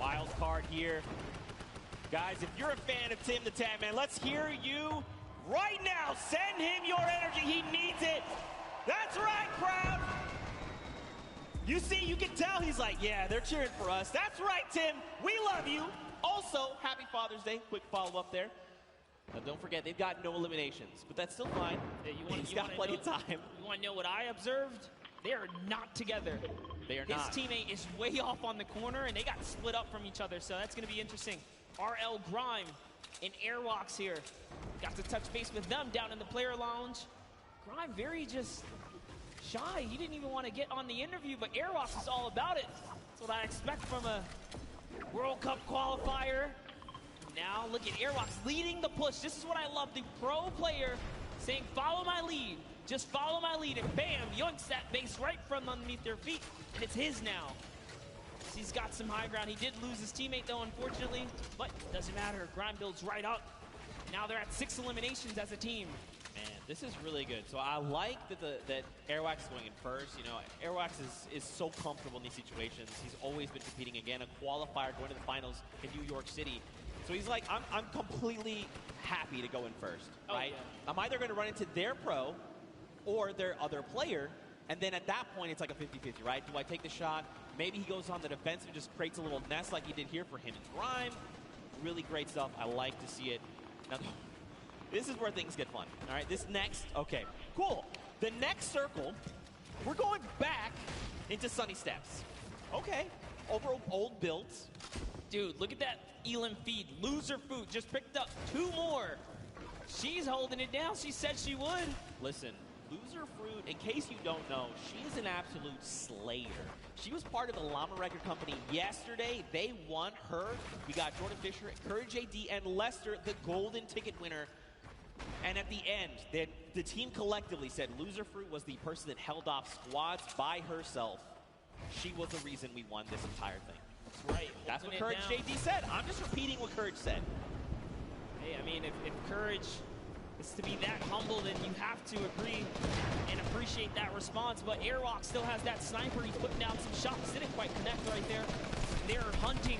Wild card here. Guys, if you're a fan of Tim the Tag Man, let's hear you right now. Send him your energy. He needs it. That's right, crowd. You see, you can tell he's like, yeah, they're cheering for us. That's right, Tim. We love you. Also, happy Father's Day. Quick follow-up there. Don't forget, they've got no eliminations, but that's still fine. He's got plenty of time. You want to know what I observed? They are not together. They are not. His teammate is way off on the corner, and they got split up from each other, so that's going to be interesting. RL Grime and Airwalks here. Got to touch base with them down in the player lounge. Grime very just shy. He didn't even want to get on the interview, but Airwalks is all about it. That's what I expect from a World Cup qualifier. Now look at Airwalks leading the push. This is what I love, the pro player saying, follow my lead. Just follow my lead, and bam, yoinks that base right from underneath their feet, and it's his now. He's got some high ground. He did lose his teammate, though, unfortunately, but doesn't matter. Grime builds right up. Now they're at 6 eliminations as a team. Man, this is really good. So I like that Airwax is going in first. You know, Airwax is so comfortable in these situations. He's always been competing again, a qualifier going to the finals in New York City. So he's like, I'm completely happy to go in first, right? Yeah. I'm either going to run into their pro or their other player, and then at that point, it's like a 50-50, right? Do I take the shot? Maybe he goes on the defensive and just creates a little nest like he did here for him and Grime. Really great stuff. I like to see it. Now, this is where things get fun, all right? This next, okay, cool. The next circle, we're going back into Sunny Steps. Okay, over old builds. Dude, look at that Elam feed. Loser Food just picked up 2 more. She's holding it down. She said she would. Listen, Loser Fruit, in case you don't know, she's an absolute slayer. She was part of the Llama Record Company yesterday. They won her. We got Jordan Fisher, Courage AD, and Lester, the golden ticket winner. And at the end, the team collectively said Loser Fruit was the person that held off squads by herself. She was the reason we won this entire thing. That's right. That's what Courage JD said. I'm just repeating what Courage said. Hey, I mean, if Courage is to be that humble, then you have to agree and appreciate that response. But Airwalk still has that sniper. He's putting down some shots. Didn't quite connect right there. They're hunting.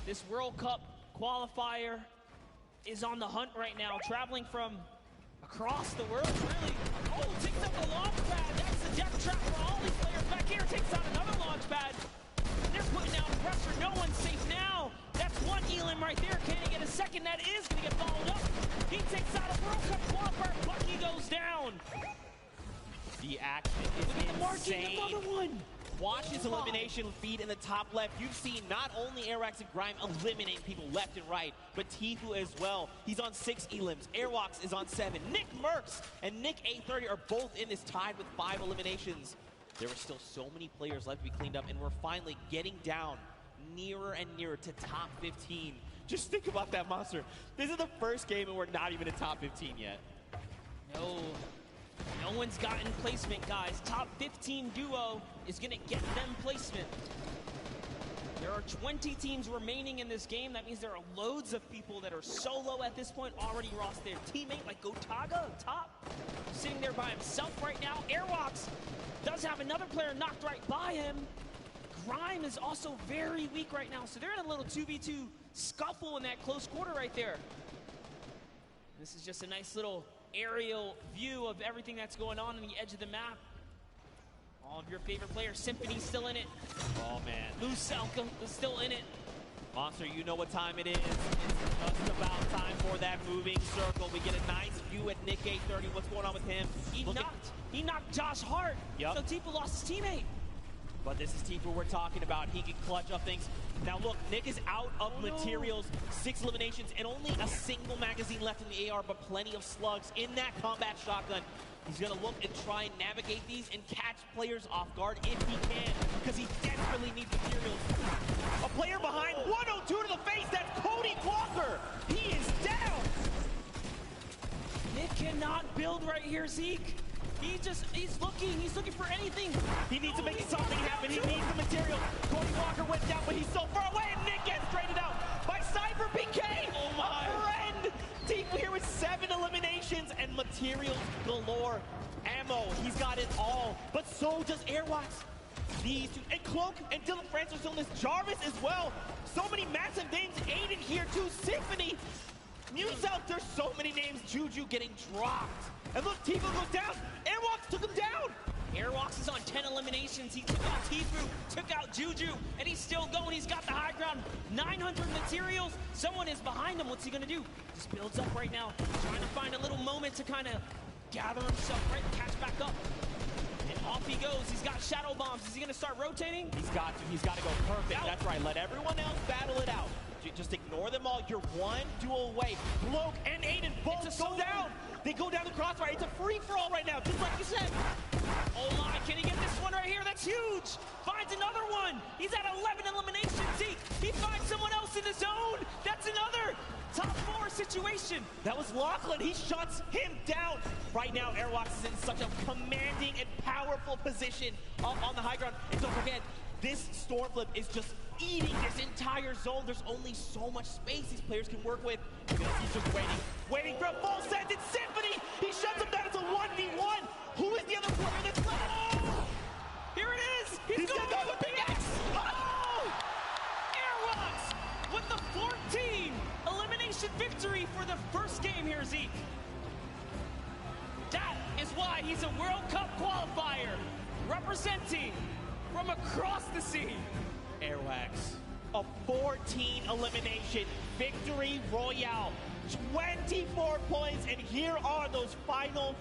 This World Cup qualifier is on the hunt right now, traveling from across the world, really. Oh, takes out the launch pad. That's the death trap for all these players. Back here, takes out another launch pad. They're putting down pressure. No one's safe now. That's one Elam right there. Can he get a second? That is going to get followed up. He takes out a World Cup qualifier. Bucky goes down. The action is insane. Another one. Watch his elimination feed in the top left. You've seen not only Airwax and Grime eliminate people left and right, but Tifu as well. He's on 6 Elams. Airwax is on 7. Nick Merckx and Nick A30 are both in this, tied with 5 eliminations. There were still so many players left to be cleaned up, and we're finally getting down nearer and nearer to top 15. Just think about that, Monster. This is the first game, and we're not even in top 15 yet. No one's gotten placement, guys. Top 15 duo is going to get them placement. There are 20 teams remaining in this game. That means there are loads of people that are solo at this point, already lost their teammate, like Gotaga up top, sitting there by himself right now. Airwalks does have another player knocked right by him. Grime is also very weak right now, so they're in a little 2v2 scuffle in that close quarter right there. This is just a nice little aerial view of everything that's going on the edge of the map. All of your favorite players. Symphony's still in it. Oh, man. Lucelka is still in it. Monster, you know what time it is. It's just about time for that moving circle. We get a nice view at Nick A30. What's going on with him? He knocked Josh Hart. Yep. So Tifu lost his teammate. But this is Tifu we're talking about. He can clutch up things. Now look, Nick is out of materials, 6 eliminations, and only a single magazine left in the AR, but plenty of slugs in that combat shotgun. He's going to look and try and navigate these and catch players off guard if he can, because he desperately needs materials. A player behind, 102 to the face, that's Cody Walker. He is down. Nick cannot build right here, Zeke. He's looking for anything. He needs to make something happen. He needs the material. Cody Walker went down, but he's so far away, and Nick gets traded out by Cypher PK. Oh my. A friend. Tifu here with 7 eliminations and materials galore. Ammo, he's got it all, but so does Airwatch. these two, and Cloak and Dylan Francis on this, Jarvis as well. So many massive names. Aiden here too, Symphony. Muse out, there's so many names. Juju getting dropped. And look, Tfue goes down. Airwalks took him down. Airwalks is on 10 eliminations. He took out Tfue, took out Juju, and he's still going. He's got the high ground. 900 materials. Someone is behind him. What's he going to do? Just builds up right now, trying to find a little moment to kind of gather himself, right? Catch back up. And off he goes. He's got shadow bombs. Is he going to start rotating? He's got to. He's got to go perfect. That's right. Let everyone else battle it out. Just ignore them all. You're one duel away. Cloak and Aiden both go down. They go down the crossfire. It's a free-for-all right now, just like you said. Oh my, can he get this one right here? That's huge. Finds another one. He's at 11 eliminations. He finds someone else in the zone. That's another top 4 situation. That was Lachlan. He shuts him down. Right now, Airwalks is in such a commanding and powerful position on the high ground. And don't forget, this storm flip is just eating this entire zone. There's only so much space these players can work with. He's just waiting for a full set. It's Symphony. He shuts him down. It's a 1v1. Who is the other player that's left? Oh! Here it is. He's going to go with pickaxe. Oh! Airwalks with the 14 elimination victory for the first game here, Zeke. That is why he's a World Cup qualifier, representing from across the sea. Airwax, a 14 elimination victory royale, 24 points, and here are those final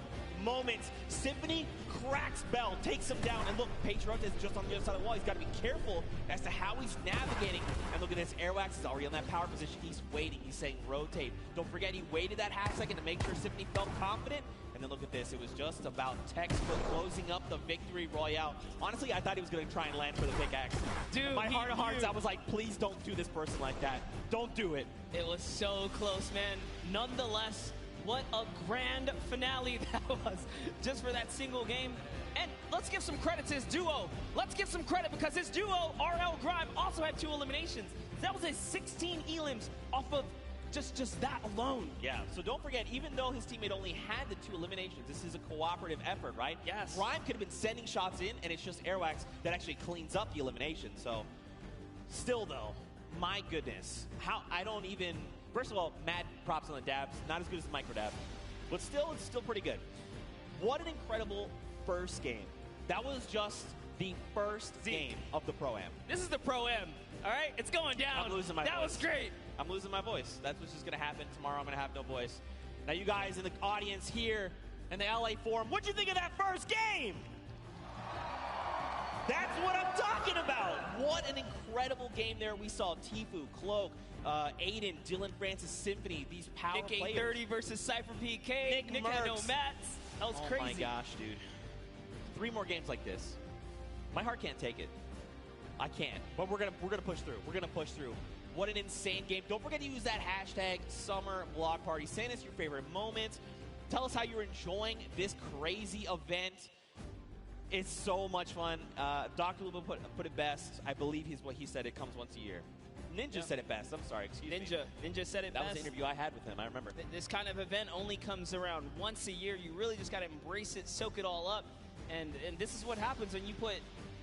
moments. Symphony cracks Bell, takes him down, and look, Patriot is just on the other side of the wall. He's got to be careful as to how he's navigating. And look at this, Airwax is already on that power position. He's waiting, he's saying rotate. Don't forget, he waited that half second to make sure Symphony felt confident. And then look at this, it was just about textbook closing up the victory royale. Honestly, I thought he was going to try and land for the pickaxe. Dude, my heart of hearts, I was like, please don't do this person like that. Don't do it. It was so close, man. Nonetheless, what a grand finale that was, just for that single game. And let's give some credit to his duo. Let's give some credit because his duo, RL Grime, also had 2 eliminations. That was a 16 elims off of just that alone. Yeah, so don't forget, even though his teammate only had the 2 eliminations, this is a cooperative effort, right? Yes. Grime could have been sending shots in, and it's just Airwax that actually cleans up the elimination. So, still though, my goodness, I don't even, first of all, mad props on the dabs, not as good as the micro dab, but still, it's still pretty good. What an incredible first game. That was just the first game of the Pro-Am. This is the Pro-Am, all right? It's going down. I'm losing my voice. That was great. I'm losing my voice. That's what's just going to happen. Tomorrow I'm going to have no voice. Now, you guys in the audience here in the LA Forum, what'd you think of that first game? That's what I'm talking about. What an incredible game there. We saw Tfue, Cloak, Aiden, Dylan Francis, Symphony, these power Nick players. 30 versus Cypher PK. Nick had no mats. That was crazy. Oh my gosh, dude. 3 more games like this. My heart can't take it. I can't. But we're gonna push through. We're gonna push through. What an insane game. Don't forget to use that hashtag Summer Block Party. Send us your favorite moments. Tell us how you're enjoying this crazy event. It's so much fun. Dr. Luba put it best. I believe what he said. It comes once a year. Ninja said it best. I'm sorry. Excuse me. Ninja said it best. That was the interview I had with him. I remember. This kind of event only comes around once a year. You really just got to embrace it, soak it all up. And this is what happens when you put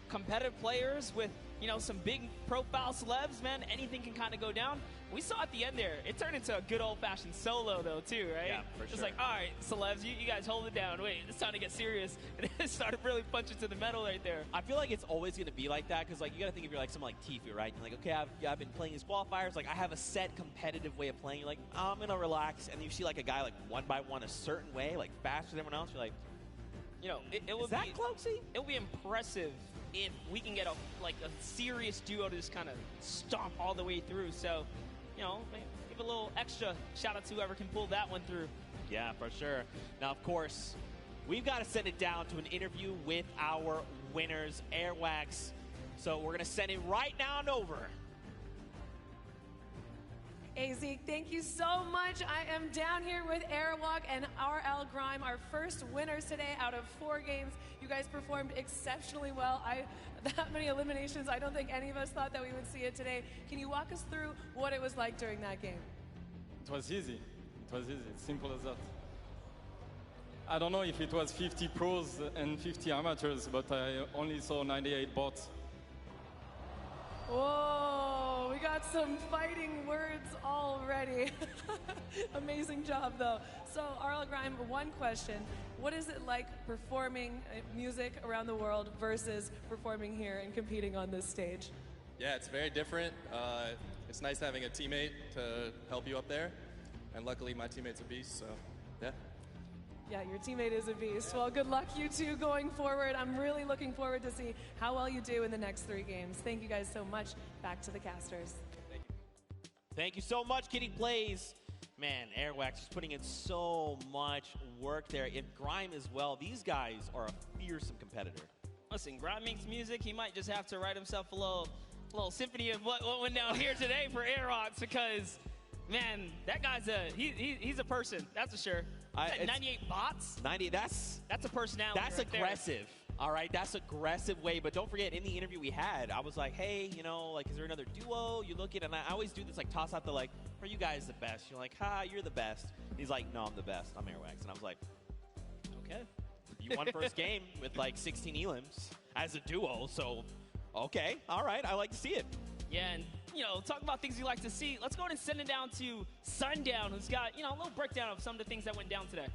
competitive players with, you know, some big profile celebs, man. Anything can kind of go down. We saw at the end there, it turned into a good old-fashioned solo, though, too, right? Yeah, for sure. It's like, all right, celebs, you guys hold it down. Wait, it's time to get serious. And it started really punching to the metal right there. I feel like it's always going to be like that because, like, you got to think if you're like someone like Tfue, right? You're like, okay, I've been playing these qualifiers. Like, I have a set competitive way of playing. You're like, oh, I'm going to relax. And you see, like, a guy, like, one by one a certain way, like, faster than everyone else. You're like, you know, it would be Cloaksy? It would be impressive if we can get a serious duo to just kind of stomp all the way through. So, you know, give a little extra shout out to whoever can pull that one through. Yeah, for sure. Now, of course, we've got to send it down to an interview with our winners, Airwax. So we're going to send it right now and over. Hey, Zeke, thank you so much. I am down here with Airwalk and RL Grime, our first winners today out of 4 games. You guys performed exceptionally well. That many eliminations, I don't think any of us thought that we would see it today. Can you walk us through what it was like during that game? It was easy. It was easy. It's simple as that. I don't know if it was 50 pros and 50 amateurs, but I only saw 98 bots. Whoa, we got some fighting words already. Amazing job, though. So, RL Grime, one question. What is it like performing music around the world versus performing here and competing on this stage? Yeah, it's very different. It's nice having a teammate to help you up there. And luckily, my teammate's a beast, so yeah. Yeah, your teammate is a beast. Well, good luck, you two, going forward. I'm really looking forward to see how well you do in the next 3 games. Thank you guys so much. Back to the casters. Thank you so much, Kitty Plays. Man, Airwax is putting in so much work there. And Grime as well. These guys are a fearsome competitor. Listen, Grime makes music. He might just have to write himself a little symphony of what went down here today for Airwax, because, man, that guy's he's a person, that's for sure. 98 bots? 90, that's a personality. That's right aggressive. There. All right, that's aggressive way. But don't forget, in the interview we had, I was like, hey, you know, like, is there another duo you look at? And I always do this, like, toss out the, like, are you guys the best? You're like, ha, you're the best. He's like, no, I'm the best. I'm Airwax. And I was like, okay. You won first game with, like, 16 elims as a duo. So, okay, all right, I like to see it. Yeah, and, you know, talk about things you like to see. Let's go ahead and send it down to Sundown, who's got, you know, a little breakdown of some of the things that went down today.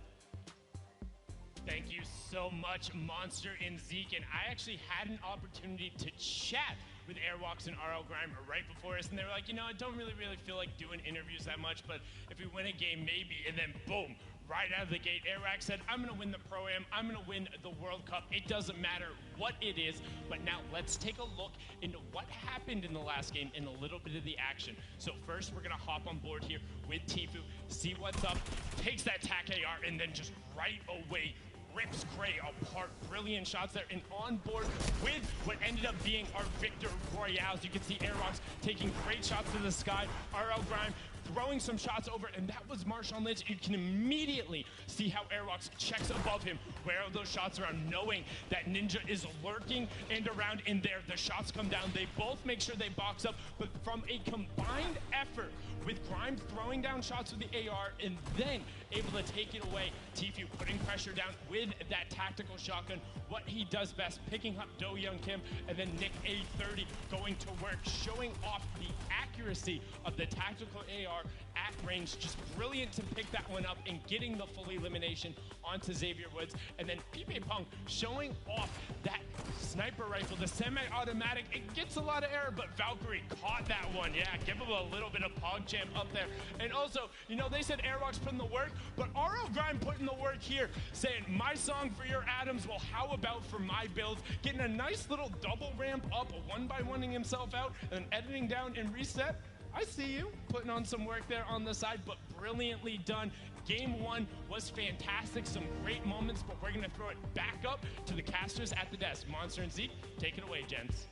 Thank you so much, Monster and Zeke. And I actually had an opportunity to chat with Airwalks and RL Grime right before us, and they were like, you know, I don't really feel like doing interviews that much, but if we win a game, maybe. And then, boom, right out of the gate, Airwax said, I'm going to win the Pro-Am, I'm going to win the World Cup. It doesn't matter what it is, but now let's take a look into what happened in the last game and a little bit of the action. So first, we're going to hop on board here with Tfue, see what's up, takes that TAC AR, and then just right away rips Gray apart. Brilliant shots there, and on board with what ended up being our Victor Royales. You can see Airwalks taking great shots to the sky. RL Grime throwing some shots over, and that was Marshawn Lynch. You can immediately see how Airwalks checks above him where those shots are, knowing that Ninja is lurking and around in there. The shots come down. They both make sure they box up, but from a combined effort with Grime throwing down shots with the AR and then able to take it away, Tfue putting pressure down with that tactical shotgun, what he does best, picking up Do Young Kim, and then Nick A30 going to work, showing off the accuracy of the tactical AR at range. Just brilliant to pick that one up and getting the full elimination onto Xavier Woods. And then Pipe Punk showing off that sniper rifle, the semi-automatic. It gets a lot of error, but Valkyrie caught that one. Yeah, give him a little bit of PogChamp up there. And also, you know, they said Airwalks putting the work, but RL Grime putting the work here, saying, my song for your Adams, well, how about for my builds? Getting a nice little double ramp up, one-by-oneing himself out, and editing down and reset. I see you putting on some work there on the side, but brilliantly done. Game 1 was fantastic, some great moments, but we're going to throw it back up to the casters at the desk. Monster and Zeke, take it away, gents.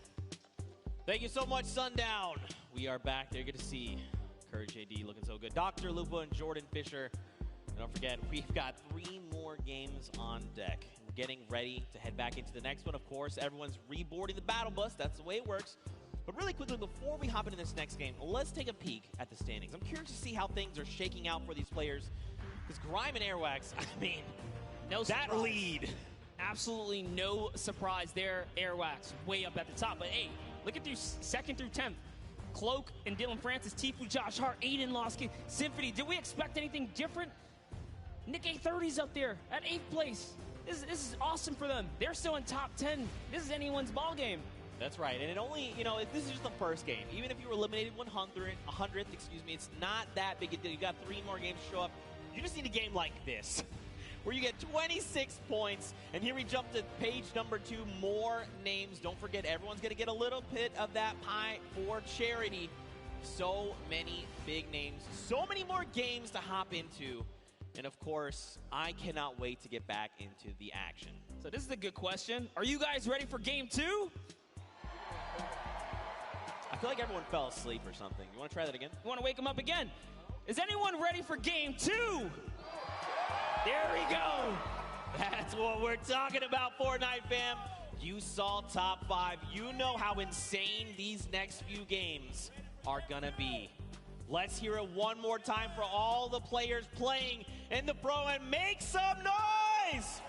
Thank you so much, Sundown. We are back there. Good to see Courage AD looking so good. Dr. Lupa and Jordan Fisher. And don't forget, we've got 3 more games on deck. We're getting ready to head back into the next one. Of course, everyone's reboarding the battle bus. That's the way it works. But really quickly, before we hop into this next game, let's take a peek at the standings. I'm curious to see how things are shaking out for these players. Because Grime and Airwax, I mean, no that surprise. lead. Absolutely no surprise there. Airwax way up at the top. But hey, look at these 2nd through 10th. Cloak and Dylan Francis, Tfue, Josh Hart, Aiden Losky, Symphony. Did we expect anything different? Nick A30's up there at 8th place. This is awesome for them. They're still in top 10. This is anyone's ball game. That's right, and it only, you know, this is just the first game. Even if you were eliminated 100th, excuse me, it's not that big a deal. You got 3 more games to show up. You just need a game like this, where you get 26 points, and here we jump to page number 2, more names. Don't forget, everyone's going to get a little bit of that pie for charity. So many big names, so many more games to hop into, and of course, I cannot wait to get back into the action. So this is a good question. Are you guys ready for game 2? I feel like everyone fell asleep or something. You want to try that again? You want to wake them up again? Is anyone ready for game 2? There we go. That's what we're talking about, Fortnite fam. You saw top 5. You know how insane these next few games are gonna be. Let's hear it one more time for all the players playing in the Pro and make some noise! boys.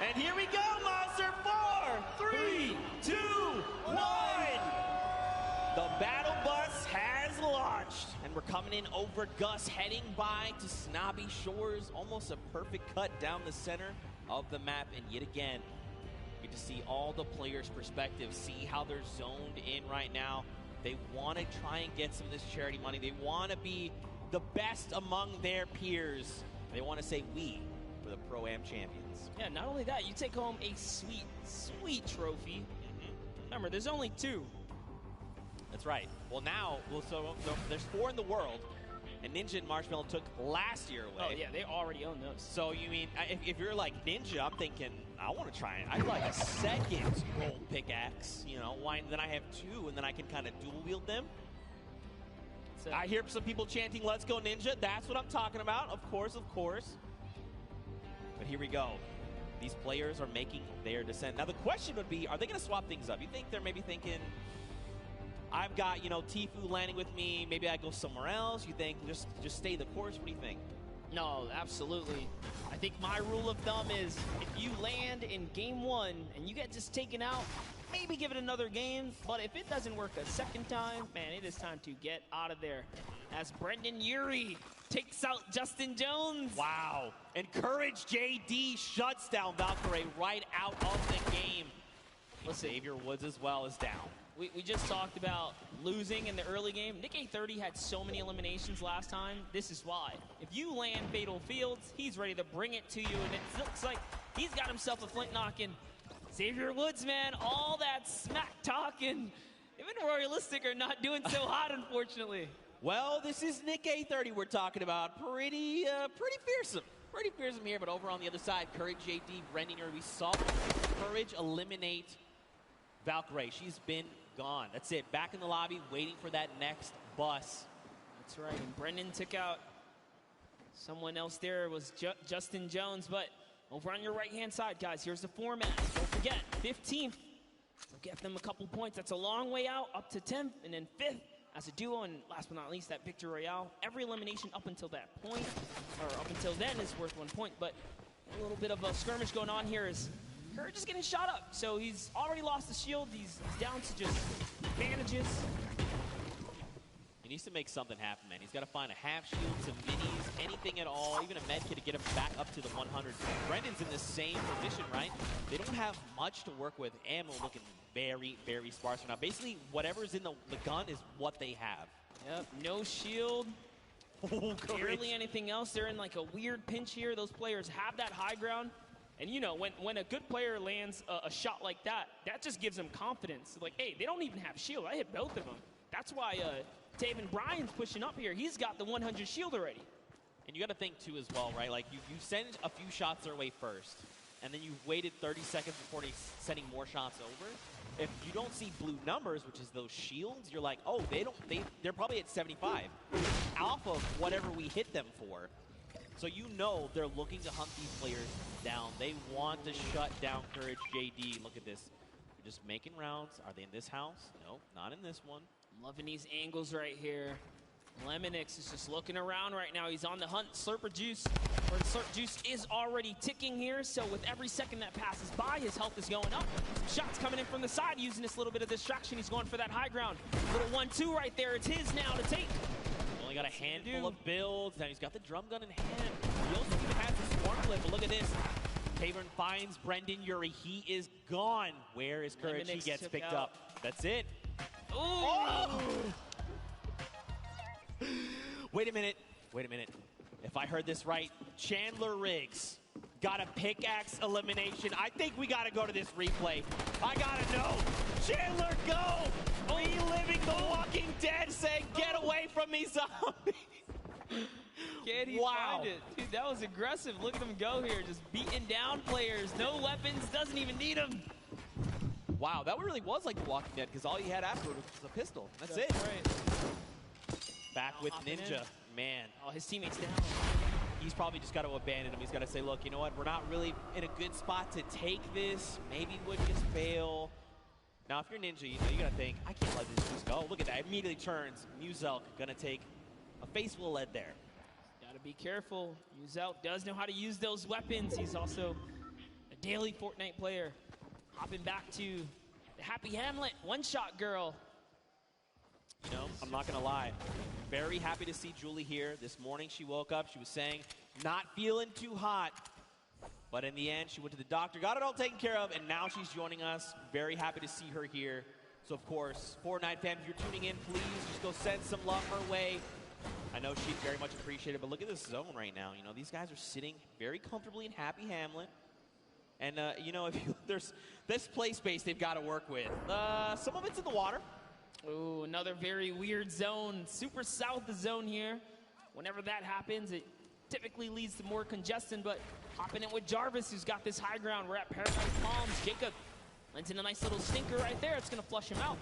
And here we go, Monster. 4, 3, 2, 1. The battle bus has launched. And we're coming in over Gus, heading by to Snobby Shores. Almost a perfect cut down the center of the map. And yet again, you get to see all the players' perspectives, see how they're zoned in right now. They want to try and get some of this charity money. They want to be the best among their peers. They want to say we for the Pro-Am champions. Yeah, not only that, you take home a sweet, sweet trophy. Remember, there's only 2. That's right. Well, now, so there's 4 in the world, and Ninja and Marshmallow took last year away. Oh, yeah, they already own those. So, you mean, if you're like Ninja, I'm thinking, I want to try it. I'd like a second gold pickaxe, you know, then I have 2, and then I can kind of dual wield them. So, I hear some people chanting, let's go Ninja. That's what I'm talking about. Of course, of course. But here we go. These players are making their descent. Now, the question would be, are they going to swap things up? You think they're maybe thinking, I've got, you know, Tfue landing with me. Maybe I go somewhere else. You think just stay the course? What do you think? No, absolutely. I think my rule of thumb is if you land in game 1 and you get just taken out, maybe give it another game. But if it doesn't work a second time, man, it is time to get out of there. As Brendan Urie takes out Justin Jones. Wow. And Courage JD shuts down Valkyrie right out of the game. Listen, Xavier Woods as well is down. We just talked about losing in the early game. Nick A30 had so many eliminations last time. This is why. If you land Fatal Fields, he's ready to bring it to you, and it looks like he's got himself a flint knocking. Xavier Woods, man, all that smack talking. Even Royalistic are not doing so hot, unfortunately. Well, this is Nick A30 we're talking about. Pretty fearsome. Pretty fearsome here, but over on the other side, Courage JD, Brendan Urie, we saw Courage eliminate Valkyrie. She's been gone. That's it. Back in the lobby, waiting for that next bus. That's right. And Brendan took out someone else there. It was Justin Jones. But over on your right-hand side, guys, here's the format. Don't forget, 15th. We'll get them a couple points. That's a long way out, up to 10th, and then 5th as a duo. And last but not least, that Victory Royale. Every elimination up until that point, or up until then, is worth 1 point. But a little bit of a skirmish going on here is Courage is getting shot up, so he's already lost the shield. He's down to just bandages. He needs to make something happen, man. He's got to find a half shield, some minis, anything at all, even a med kit to get him back up to the 100. Brendan's in the same position, right? They don't have much to work with. Ammo looking very, very sparse right now. Basically, whatever's in the gun is what they have. Yep, no shield. Barely anything else. They're in like a weird pinch here. Those players have that high ground. And, you know, when a good player lands a shot like that, that just gives them confidence. Like, hey, they don't even have shield. I hit both of them. That's why Taven Bryan's pushing up here. He's got the 100 shield already. And you got to think, too, as well, right? Like, you send a few shots their way first, and then you've waited 30 seconds before sending more shots over. If you don't see blue numbers, which is those shields, you're like, oh, they're probably at 75. Off of whatever we hit them for. So you know they're looking to hunt these players down. They want to shut down Courage JD. Look at this. They're just making rounds. Are they in this house? No, not in this one. I'm loving these angles right here. Lemonix is just looking around right now. He's on the hunt. Slurper Juice is already ticking here. So with every second that passes by, his health is going up. Shots coming in from the side, using this little bit of distraction. He's going for that high ground. Little 1-2 right there. It's his now to take. Only got a handful of builds. Now he's got the drum gun in hand. He also even has the swarm flip, but look at this. Tavern finds Brendan Urie. He is gone. Where is Courage? He gets picked up. That's it. Ooh. Oh! Wait a minute. Wait a minute. If I heard this right, Chandler Riggs got a pickaxe elimination. I think we got to go to this replay. I got to know. Chandler, go! We living the Walking Dead saying, get away from me, zombie. Can he find it? Dude, that was aggressive. Look at him go here, just beating down players. No weapons, doesn't even need them. Wow, that really was like The Walking Dead, because all he had afterward was a pistol. That's it. Right. Back with Ninja. Man. Oh, his teammate's down. He's probably just got to abandon him. He's got to say, look, you know what? We're not really in a good spot to take this. Maybe would just fail. Now, if you're Ninja, you know, you got to think, I can't let this just go. Look at that. Immediately turns. Muzelk going to take a face full of lead there. Got to Gotta be careful. Muzel does know how to use those weapons. He's also a daily Fortnite player. Hopping back to the Happy Hamlet one-shot girl. You know, I'm not gonna lie. Very happy to see Julie here. This morning she woke up, she was saying, not feeling too hot. But in the end, she went to the doctor, got it all taken care of, and now she's joining us. Very happy to see her here. So of course, Fortnite fans, if you're tuning in, please just go send some love her way. I know she'd very much appreciate it, but look at this zone right now. You know, these guys are sitting very comfortably in Happy Hamlet. And, you know, there's this play space they've got to work with. Some of it's in the water. Ooh, another very weird zone. Super south zone here. Whenever that happens, it typically leads to more congestion, but hopping in with Jarvis, who's got this high ground. We're at Paradise Palms. Jacob lands in a nice little stinker right there. It's going to flush him out.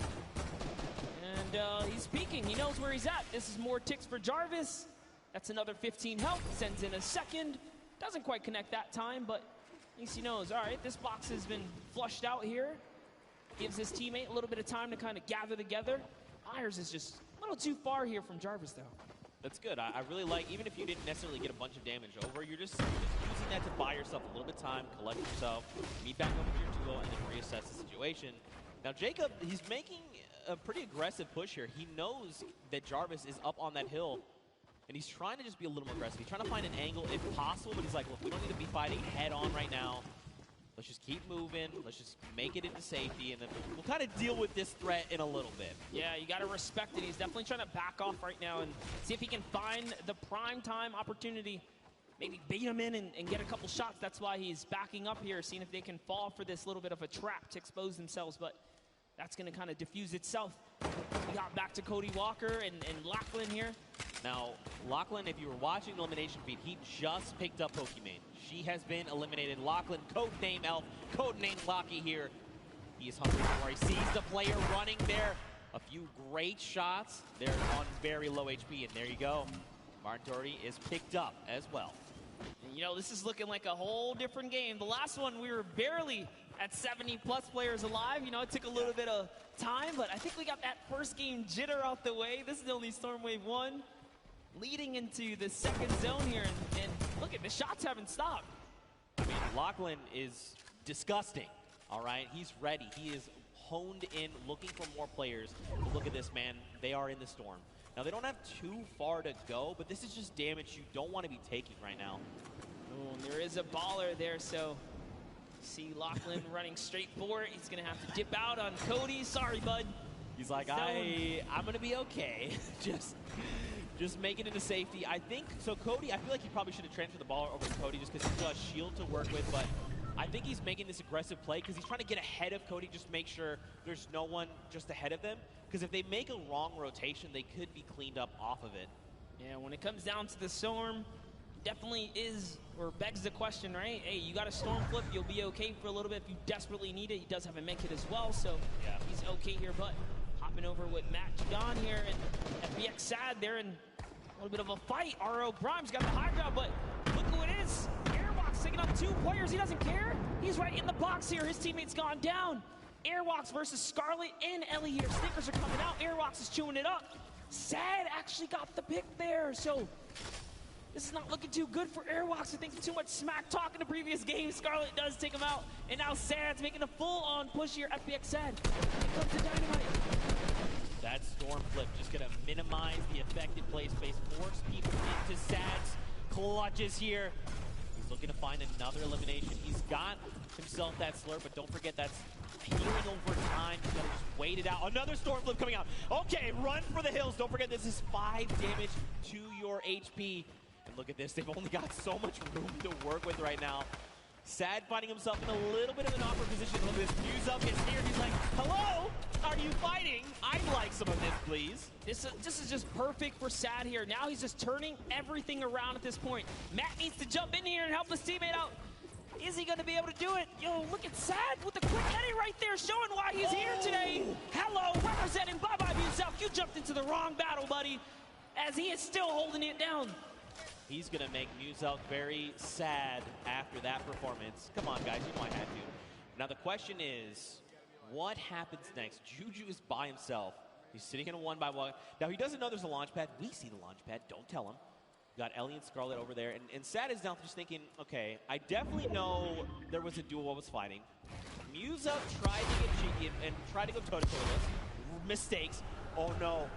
And he's peeking. He knows where he's at. This is more ticks for Jarvis. That's another 15 health. Sends in a second. Doesn't quite connect that time, but at least he knows. All right, this box has been flushed out here. Gives his teammate a little bit of time to kind of gather together. Myers is just a little too far here from Jarvis, though. That's good. I really like, even if you didn't necessarily get a bunch of damage over, you're just using that to buy yourself a little bit of time, collect yourself, meet back up with your duo, and then reassess the situation. Now, Jacob, he's making a pretty aggressive push here. He knows that Jarvis is up on that hill, and he's trying to just be a little more aggressive. He's trying to find an angle if possible, but he's like, look, we don't need to be fighting head on right now. Let's just keep moving. Let's just make it into safety, and then we'll kind of deal with this threat in a little bit. Yeah, you got to respect it. He's definitely trying to back off right now and see if he can find the prime time opportunity. Maybe bait him in and get a couple shots. That's why he's backing up here, seeing if they can fall for this little bit of a trap to expose themselves. But that's going to kind of diffuse itself. We got back to Cody Walker and Lachlan here. Now, Lachlan, if you were watching the elimination feed, he just picked up Pokimane. She has been eliminated. Lachlan, codename Elf, codename Locky here. He is hungry for. He sees the player running there. A few great shots. They're on very low HP, and there you go. Martin Doherty is picked up as well. And you know, this is looking like a whole different game. The last one, we were barely at 70-plus players alive. You know, it took a little bit of time, but I think we got that first game jitter out the way. This is only Storm Wave 1. Leading into the second zone here, and look at the shots haven't stopped. I mean, Lachlan is disgusting, all right? He's ready. He is honed in, looking for more players. But look at this, man. They are in the storm. Now, they don't have too far to go, but this is just damage you don't want to be taking right now. Oh, and there is a baller there, so see Lachlan running straight for it. He's going to have to dip out on Cody. Sorry, bud. He's like, I'm going to be okay. Just make it into safety. I think, so Cody, I feel like he probably should have transferred the ball over to Cody just because he's got a shield to work with, but I think he's making this aggressive play because he's trying to get ahead of Cody, just make sure there's no one just ahead of them. Because if they make a wrong rotation, they could be cleaned up off of it. Yeah, when it comes down to the storm, definitely is, or begs the question, right? Hey, you got a storm flip, you'll be okay for a little bit if you desperately need it. He does have a med kit as well, so yeah, he's okay here, but hopping over with Matt John here, and FBX Sad there, and a little bit of a fight. RL Grimes got the high ground, but look who it is. Airwalks taking up 2 players. He doesn't care. He's right in the box here. His teammate's gone down. Airwalks versus Scarlet and Ellie here. Stickers are coming out. Airwalks is chewing it up. Sad actually got the pick there, so this is not looking too good for Airwalks. I think too much smack talk in the previous game. Scarlet does take him out, and now Sad's making a full-on push here. FBX Sad. Here comes the Dynamite. That storm flip just going to minimize the affected play space, force people into Sad's clutches here. He's looking to find another elimination. He's got himself that slurp, but don't forget that's healing over time. He's got to just wait it out. Another storm flip coming out. Okay, run for the hills. Don't forget this is 5 damage to your HP. And look at this. They've only got so much room to work with right now. Sad finding himself in a little bit of an awkward position. Look at this. News up gets near. He's like, hello? Are you fighting? I'd like some of this, please. This is just perfect for Sad here. Now he's just turning everything around at this point. Matt needs to jump in here and help his teammate out. Is he going to be able to do it? Yo, look at Sad with the quick edit right there, showing why he's here today. Hello, representing Bye-Bye Yourself. You jumped into the wrong battle, buddy, as he is still holding it down. He's going to make Muzelk very sad after that performance. Come on, guys, you know I had to. Now, the question is, what happens next? Juju is by himself. He's sitting in a 1-by-1. Now, he doesn't know there's a launch pad. We see the launch pad. Don't tell him. Got Ellie and Scarlet over there. And Sad is now just thinking, okay, I definitely know there was a duo I was fighting. Musa tried to get cheeky and tried to go toe-to-toe with us. Mistakes. Oh, no.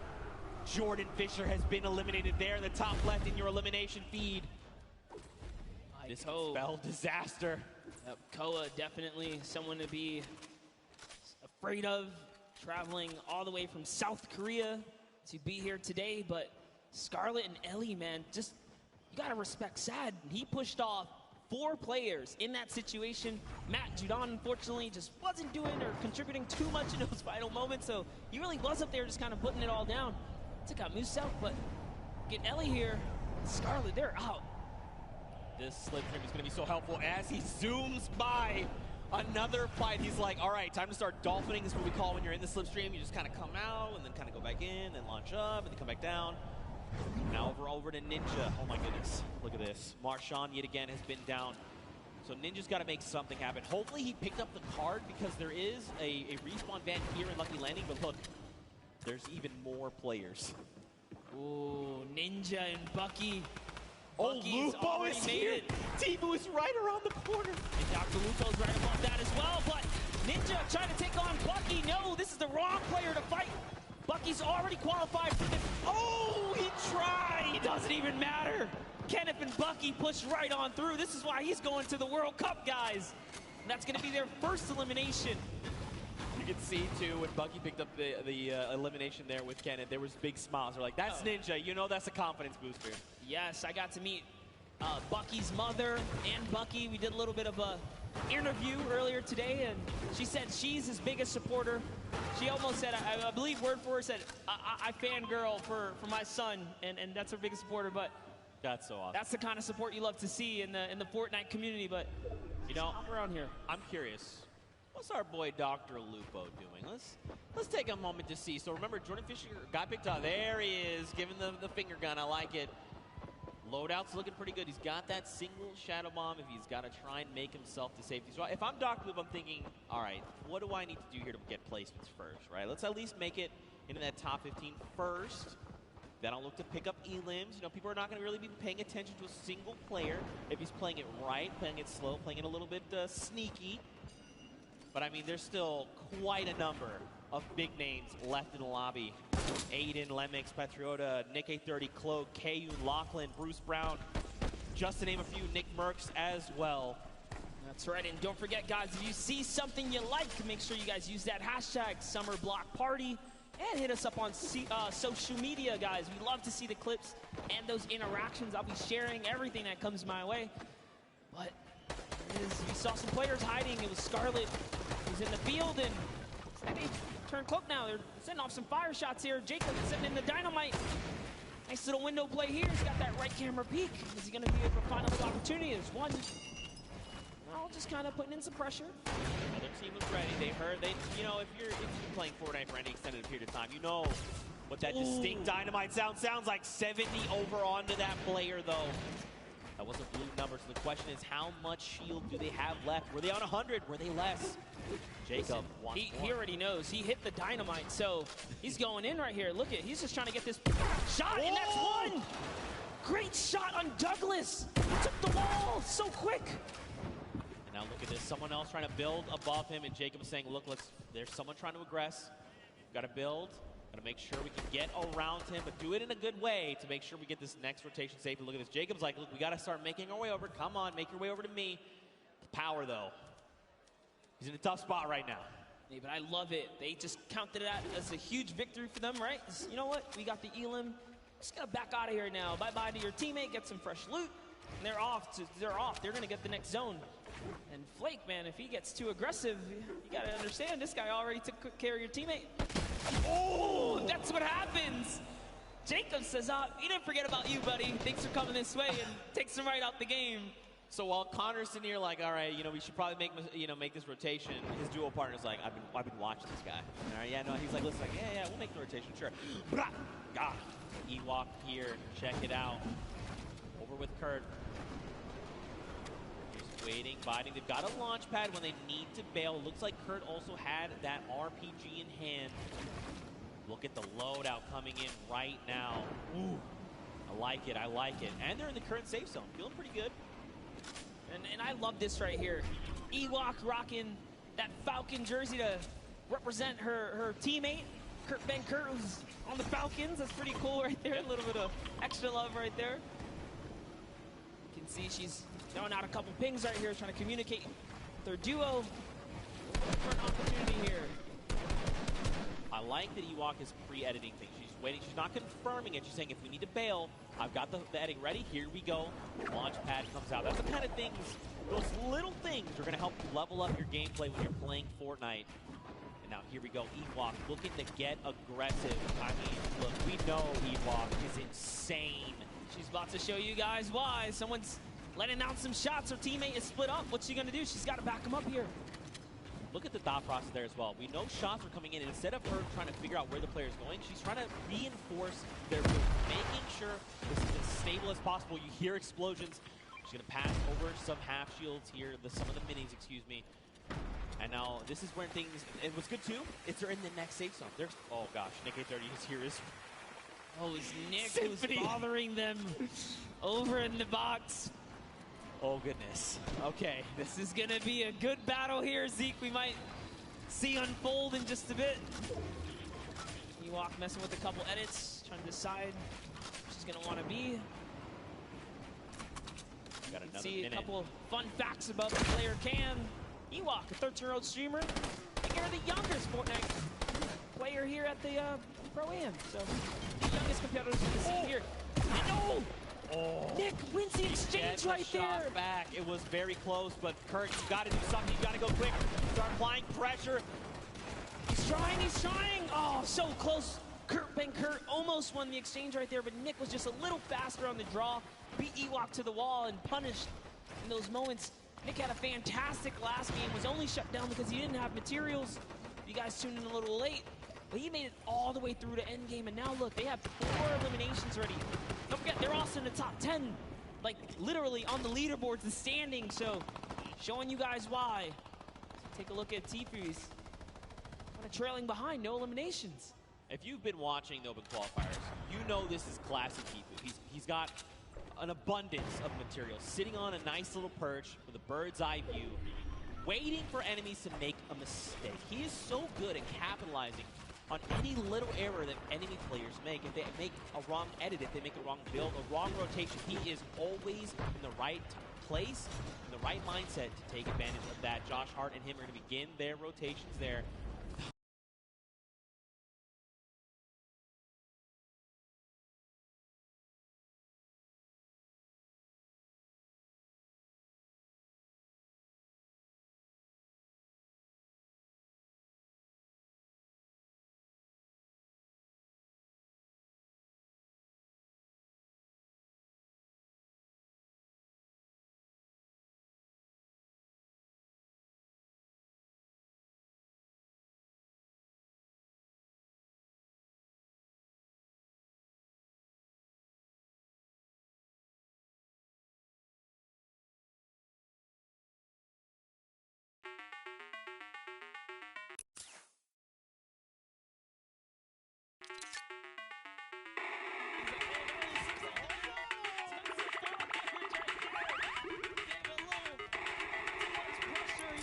Jordan Fisher has been eliminated there in the top left in your elimination feed. This spell disaster. Yep, Koa definitely someone to be afraid of, traveling all the way from South Korea to be here today. But Scarlet and Ellie, man, just, you gotta respect Sad. He pushed off 4 players in that situation. Matt Judon, unfortunately, just wasn't doing or contributing too much in those final moments, so he really was up there just kind of putting it all down. Took out Moose out, but get Ellie here, Scarlet, they're out. This slipstream is going to be so helpful as he zooms by another fight. He's like, all right, time to start dolphining. This is what we call when you're in the slipstream. You just kind of come out and then kind of go back in, then launch up, and then come back down. Now over to Ninja. Oh, my goodness. Look at this. Marshawn, yet again, has been down. So Ninja's got to make something happen. Hopefully he picked up the card because there is a respawn van here in Lucky Landing. But look, there's even more players. Ooh, Ninja and Bucky. Oh, Bucky's Lupo is here. Timu is right around the corner. And Dr. Lupo's right above that as well. But Ninja trying to take on Bucky. No, this is the wrong player to fight. Bucky's already qualified for this. Oh, he tried. It doesn't even matter. Kenneth and Bucky push right on through. This is why he's going to the World Cup, guys. And that's going to be their first elimination. You can see, too, when Bucky picked up the elimination there with Kenneth, there was big smiles. They're like, that's Ninja. You know that's a confidence booster. Yes, I got to meet Bucky's mother and Bucky. We did a little bit of a interview earlier today, and she said she's his biggest supporter. She almost said, I believe word for her, said, I fangirl for my son, and that's her biggest supporter. But that's so awesome. That's the kind of support you love to see in the Fortnite community. But you know, around here, I'm curious. What's our boy Dr. Lupo doing? Let's take a moment to see. So remember, Jordan Fisher got picked up. There he is, giving the finger gun. I like it. Loadout's looking pretty good. He's got that single shadow bomb if he's got to try and make himself to safety. So if I'm Dr. Lupo, I'm thinking, all right, what do I need to do here to get placements first, right? Let's at least make it into that top 15 first. Then I'll look to pick up elims. You know, people are not going to really be paying attention to a single player if he's playing it right, playing it slow, playing it a little bit sneaky. But, I mean, there's still quite a number of big names left in the lobby. Aiden, Lemix, Patriota, Nick A30, Cloak, Kayun, Lachlan, Bruce Brown, just to name a few, Nick Merckx as well. That's right, and don't forget, guys, if you see something you like, make sure you guys use that hashtag SummerBlockParty and hit us up on social media, guys. We love to see the clips and those interactions. I'll be sharing everything that comes my way. But you saw some players hiding. It was Scarlet who's in the field, and they turn Cloak now. They're sending off some fire shots here. Jacob is sending in the dynamite. Nice little window play here. He's got that right camera peek. Is he going to be able to find this opportunity? There's one. No, just kind of putting in some pressure. Other team was ready. You know, if you're playing Fortnite for any extended period of time, you know what that distinct dynamite sounds like. 70 over onto that player, though. That was a blue number, so the question is, how much shield do they have left? Were they on 100? Were they less? Jacob wants he already knows. He hit the dynamite, so he's going in right here. Look at, he's just trying to get this shot, and that's one! Great shot on Douglas! He took the wall so quick! And now look at this, someone else trying to build above him, and Jacob is saying, look, there's someone trying to aggress. Got to build. Got to make sure we can get around him, but do it in a good way to make sure we get this next rotation safe. And look at this. Jacob's like, look, we got to start making our way over. Come on, make your way over to me. The power, though. He's in a tough spot right now. Hey, but I love it. They just counted it out as a huge victory for them, right? You know what? We got the elim. Just got to back out of here now. Bye-bye to your teammate. Get some fresh loot. And they're off. They're going to get the next zone. And Flake, man, if he gets too aggressive, you got to understand, this guy already took good care of your teammate. Oh, that's what happens. Jacob says, he didn't forget about you, buddy. Thanks for coming this way, and takes him right out the game. So while Connor's sitting here like, all right, we should probably make this rotation, his duo partner's like, I've been watching this guy. All right, yeah, no, he's like, listen, yeah, we'll make the rotation, sure. God, Ewok here, check it out. Over with Kurt. Waiting, biting. They've got a launch pad when they need to bail. Looks like Kurt also had that RPG in hand. Look at the loadout coming in right now. Ooh. I like it, I like it. And they're in the current safe zone, feeling pretty good. And I love this right here. Ewok rocking that Falcon jersey to represent her teammate, Ben Kurt, who's on the Falcons. That's pretty cool right there. A little bit of extra love right there. You can see she's throwing out a couple pings right here, trying to communicate with their duo. For an opportunity here. I like that Ewok is pre-editing things. She's waiting. She's not confirming it. She's saying, if we need to bail, I've got the editing ready. Here we go. Launch pad comes out. That's the kind of things, those little things are going to help level up your gameplay when you're playing Fortnite. And now here we go. Ewok looking to get aggressive. I mean, look, we know Ewok is insane. She's about to show you guys why. Someone's letting out some shots. Her teammate is split up. What's she going to do? She's got to back him up here. Look at the thought process there as well. We know shots are coming in, and instead of her trying to figure out where the player is going, she's trying to reinforce their move, making sure this is as stable as possible. You hear explosions. She's going to pass over some half shields here, some of the minis, excuse me. And now this is where things, it was good too, they're in the next safe zone. There's, oh gosh, Nick 830 is here. Oh, it's Nick who's bothering them over in the box. Oh, goodness. Okay. This is going to be a good battle here, Zeke. We might see unfold in just a bit. Ewok messing with a couple edits, trying to decide where she's going to want to be. Got another see minute. A couple fun facts about the player Cam. Ewok, a 13-year-old streamer. I think you're the youngest Fortnite player here at the Pro-Am. So, the youngest competitors we see here. No! Oh. Nick wins the exchange right there. Back. It was very close, but Kurt, you got to do something. You got to go quick. Start applying pressure. He's trying. He's trying. Oh, so close. Ben Kurt almost won the exchange right there, but Nick was just a little faster on the draw. Beat Ewok to the wall and punished in those moments. Nick had a fantastic last game. Was only shut down because he didn't have materials. You guys tuned in a little late, but he made it all the way through to end game. And now look, they have 4 eliminations already. Don't forget, they're also in the top 10, like literally on the leaderboards, the standings. So, showing you guys why. Take a look at Tfu's kind of trailing behind, no eliminations. If you've been watching the Open Qualifiers, you know this is classic Tfu. He's got an abundance of material, sitting on a nice little perch with a bird's eye view, waiting for enemies to make a mistake. He is so good at capitalizing on any little error that enemy players make. If they make a wrong edit, if they make a wrong build, a wrong rotation, he is always in the right place, in the right mindset to take advantage of that. Josh Hart and him are going to begin their rotations there.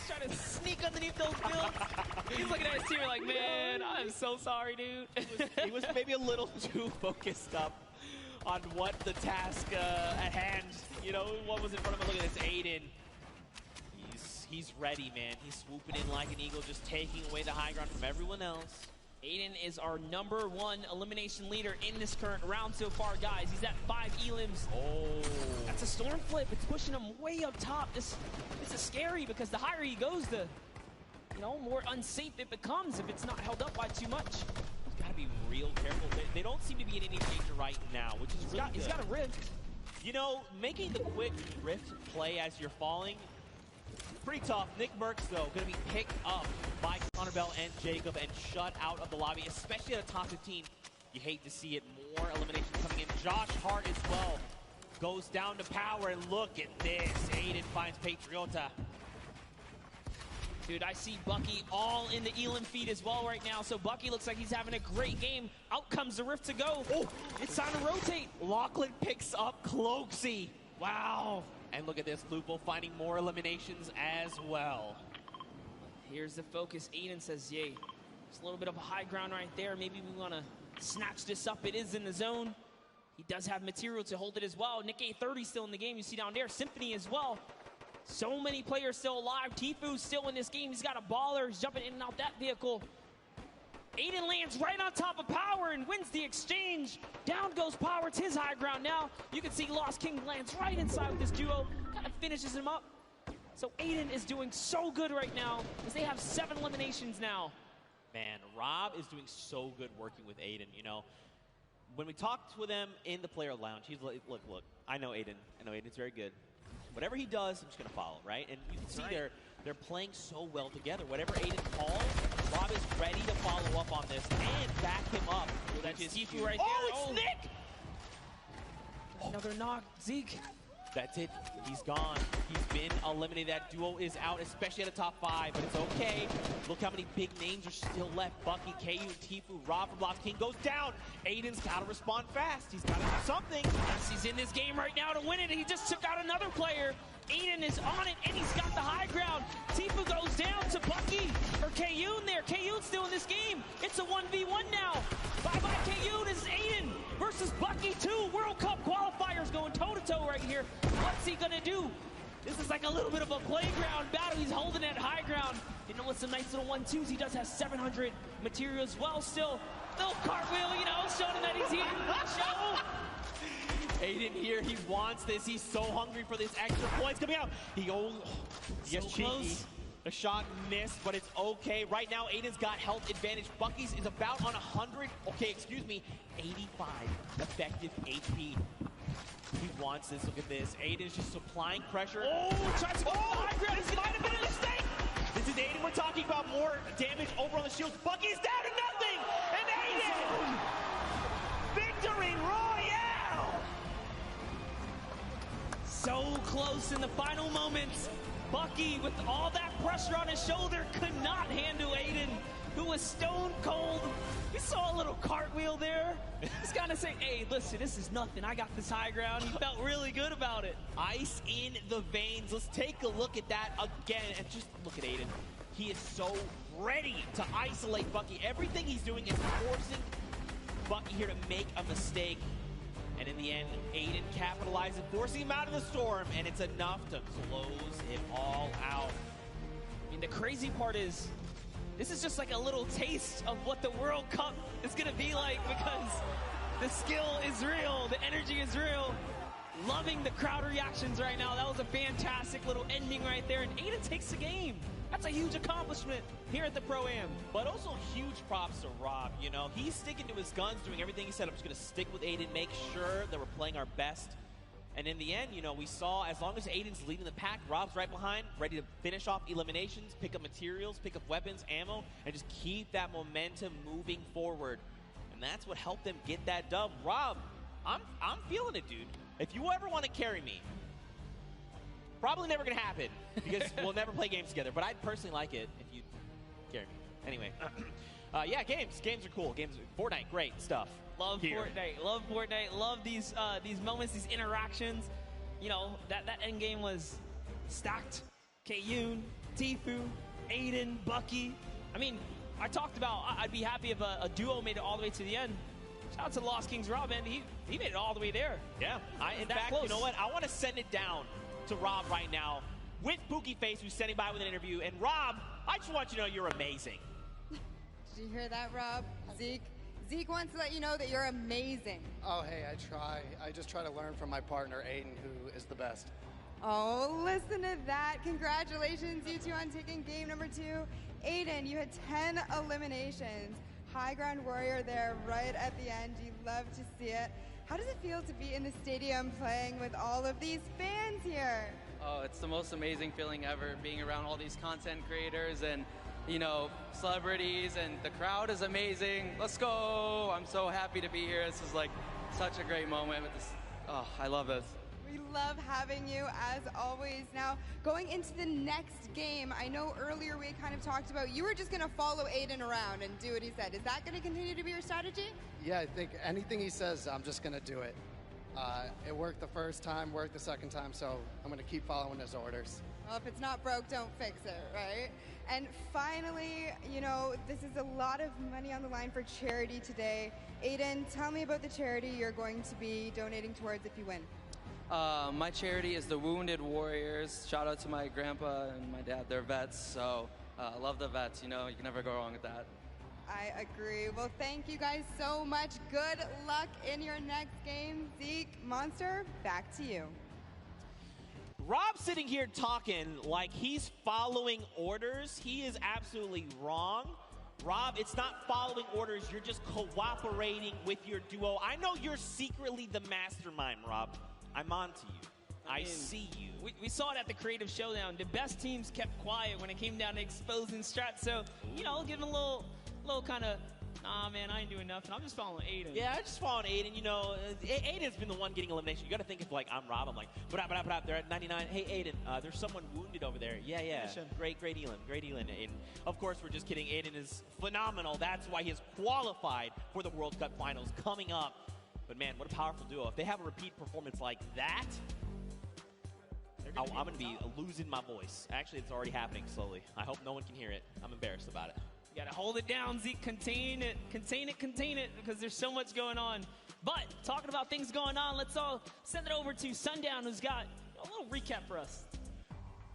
Trying to sneak underneath those builds. He's looking at his team like, man, I'm so sorry, dude. He was maybe a little too focused up on what the task at hand, you know, what was in front of him. Look at this, Aiden. He's ready, man. He's swooping in like an eagle, just taking away the high ground from everyone else. Aiden is our #1 elimination leader in this current round so far, guys. He's at 5 elims. Oh. That's a storm flip. It's pushing him way up top. This is scary because the higher he goes, the more unsafe it becomes if it's not held up by too much. He's got to be real careful. They don't seem to be in any danger right now, which is really good. He's got a rift. You know, making the quick rift play as you're falling, pretty tough. Nick Merckx, though, going to be picked up by Connor Bell and Jacob and shut out of the lobby, especially at a top 15. You hate to see it. More eliminations coming in. Josh Hart as well goes down to power, and look at this. Aiden finds Patriota. Dude, I see Bucky all in the Elam feed as well right now. So Bucky looks like he's having a great game. Out comes the Rift to go. Oh, it's time to rotate. Lachlan picks up Cloaksy. Wow. And look at this, Lupo finding more eliminations as well. Here's the focus. Aiden says, yay. It's a little bit of a high ground right there. Maybe we want to snatch this up. It is in the zone. He does have material to hold it as well. Nick A30 still in the game. You see down there, Symphony as well. So many players still alive. Tifu's still in this game. He's got a baller. He's jumping in and out that vehicle. Aiden lands right on top of Power and wins the exchange. Down goes Power. It's his high ground now. You can see Lost King lands right inside with this duo. Kind of finishes him up. So Aiden is doing so good right now as they have 7 eliminations now. Man, Rob is doing so good working with Aiden, you know. When we talked with him in the player lounge, he's like, look, I know Aiden. I know Aiden's very good. Whatever he does, I'm just going to follow, right? And you can see they're playing so well together. Whatever Aiden calls, Rob is ready to follow up on this and back him up. Well, that's Tifu right there. Oh, it's Nick! Another knock. Zeke. That's it. He's gone. He's been eliminated. That duo is out, especially at the top 5, but it's okay. Look how many big names are still left. Bucky, KU, Tifu, Rob from Lost King goes down. Aiden's got to respond fast. He's got to do something. Yes, he's in this game right now to win it. He just took out another player. Aiden is on it, and he's got the high ground. Tifu goes down to Bucky, or Kayun there. Kayun's still in this game. It's a 1v1 now. Bye-bye, Kayun. This is Aiden versus Bucky 2. World Cup qualifiers going toe-to-toe right here. What's he going to do? This is like a little bit of a playground battle. He's holding that high ground. You know, with some nice little 1-2s. He does have 700 material as well still. Little cartwheel, you know, showing him that he's here. Show. Aiden here, he wants this. He's so hungry for this extra points coming out. He gets cheeky. Close. The shot missed, but it's okay. Right now, Aiden's got health advantage. Bucky's is about on 100. Okay, excuse me, 85 effective HP. He wants this. Look at this. Aiden's just supplying pressure. Oh, tries to go high ground. This might have been a mistake. This is Aiden. We're talking about more damage over on the shields. Bucky's down to nothing. And Aiden, victory royale. So close in the final moments. Bucky, with all that pressure on his shoulder, could not handle Aiden, who was stone cold. We saw a little cartwheel there. He's kind of saying, hey, listen, this is nothing. I got this high ground. He felt really good about it. Ice in the veins. Let's take a look at that again. And just look at Aiden. He is so ready to isolate Bucky. Everything he's doing is forcing Bucky here to make a mistake. And in the end, Aiden capitalizes, forcing him out of the storm, and it's enough to close it all out. I mean, the crazy part is, this is just like a little taste of what the World Cup is going to be like, because the skill is real, the energy is real. Loving the crowd reactions right now. That was a fantastic little ending right there, and Aiden takes the game. That's a huge accomplishment here at the Pro-Am. But also huge props to Rob. You know, he's sticking to his guns, doing everything he said. I'm just going to stick with Aiden, make sure that we're playing our best. And in the end, you know, we saw as long as Aiden's leading the pack, Rob's right behind, ready to finish off eliminations, pick up materials, pick up weapons, ammo, and just keep that momentum moving forward. And that's what helped them get that dub. Rob, I'm feeling it, dude. If you ever want to carry me, probably never going to happen because we'll never play games together. But I'd personally like it if you carry me. Anyway, yeah, games. Games are cool. Fortnite, great stuff. Love here. Fortnite. Love Fortnite. Love these moments, these interactions. You know, that end game was stacked. Kayun, Tifu, Aiden, Bucky. I mean, I talked about I'd be happy if a duo made it all the way to the end. Shout out to Lost Kings Rob, man. He made it all the way there. Yeah. In fact, you know what? I want to send it down to Rob right now with Pookie Face, who's standing by with an interview. And Rob, I just want you to know you're amazing. Did you hear that, Rob? Zeke wants to let you know that you're amazing. Oh, hey, I try. I just try to learn from my partner, Aiden, who is the best. Oh, listen to that. Congratulations, you two, on taking game number 2. Aiden, you had 10 eliminations. High ground warrior there right at the end. You love to see it. How does it feel to be in the stadium playing with all of these fans here? Oh, it's the most amazing feeling ever, being around all these content creators and, you know, celebrities, and the crowd is amazing. Let's go! I'm so happy to be here. This is like such a great moment with this. Oh, I love this. We love having you as always. Now, going into the next game, I know earlier we kind of talked about you were just going to follow Aiden around and do what he said. Is that going to continue to be your strategy? Yeah, I think anything he says, I'm just going to do it. It worked the first time, worked the second time, so I'm going to keep following his orders. Well, if it's not broke, don't fix it, right? And finally, you know, this is a lot of money on the line for charity today. Aiden, tell me about the charity you're going to be donating towards if you win. My charity is the Wounded Warriors. Shout out to my grandpa and my dad. They're vets, so I love the vets. You know, you can never go wrong with that. I agree. Well, thank you guys so much. Good luck in your next game. Zeke, Monster, back to you. Rob's sitting here talking like he's following orders. He is absolutely wrong. Rob, it's not following orders. You're just cooperating with your duo. I know you're secretly the mastermind, Rob. I'm on to you. I see you. We saw it at the Creative Showdown. The best teams kept quiet when it came down to exposing strats. So, you know, give him a little kind of, nah, man, I ain't doing nothing. I'm just following Aiden. Yeah, I'm just following Aiden. You know, Aiden's been the one getting elimination. You got to think if, like, I'm Rob. I'm like, but they're at 99. Hey, Aiden, there's someone wounded over there. Yeah. Great Elin. Aiden. Of course, we're just kidding. Aiden is phenomenal. That's why he is qualified for the World Cup Finals coming up. But, man, what a powerful duo. If they have a repeat performance like that, I'm going to be losing my voice. Actually, it's already happening slowly. I hope no one can hear it. I'm embarrassed about it. You gotta hold it down, Zeke. Contain it, because there's so much going on. But talking about things going on, let's all send it over to Sundown, who's got a little recap for us.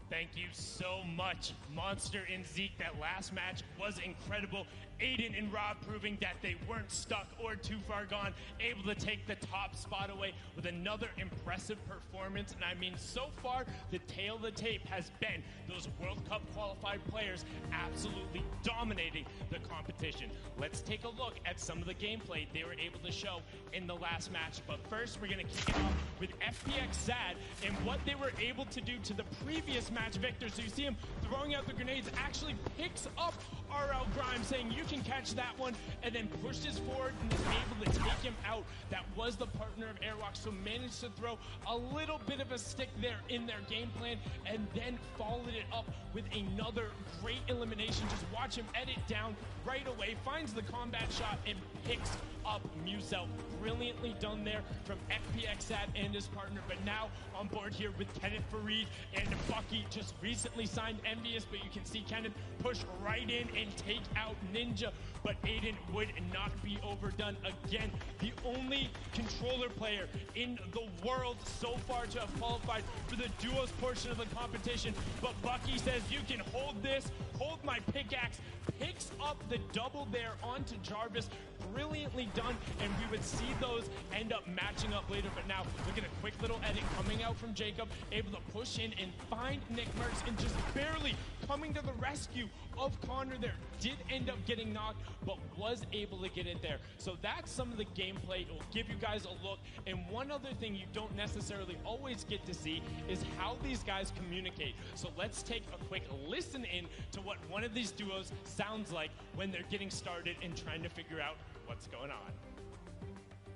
Thank you so much, Monster and Zeke. That last match was incredible. Aiden and Rob proving that they weren't stuck or too far gone, able to take the top spot away with another impressive performance. And I mean, so far, the tail of the tape has been those World Cup qualified players absolutely dominating the competition. Let's take a look at some of the gameplay they were able to show in the last match. But first, we're going to kick it off with FPX Sad and what they were able to do to the previous match victor. So you see him throwing out the grenades, actually picks up RL Grimes, saying you can catch that one, and then pushes forward and is able to take him out. That was the partner of Airwalk, so managed to throw a little bit of a stick there in their game plan, and then followed it up with another great elimination. Just watch him edit down right away, finds the combat shot, and picks up Musel. Brilliantly done there from FPX Sad and his partner, but now on board here with Kenneth Farid and Bucky, just recently signed Envious, but you can see Kenneth push right in and take out Ninja, but Aiden would not be overdone again. The only controller player in the world so far to have qualified for the duos portion of the competition, but Bucky says you can hold this, hold my pickaxe, picks up the double there onto Jarvis. Brilliantly done, and we would see those end up matching up later. But now look at a quick little edit coming out from Jacob, able to push in and find Nick Merckx, and just barely coming to the rescue of Connor there. Did end up getting knocked, but was able to get it there. So that's some of the gameplay. It will give you guys a look. And one other thing you don't necessarily always get to see is how these guys communicate. So let's take a quick listen in to what one of these duos sounds like when they're getting started and trying to figure out what's going on.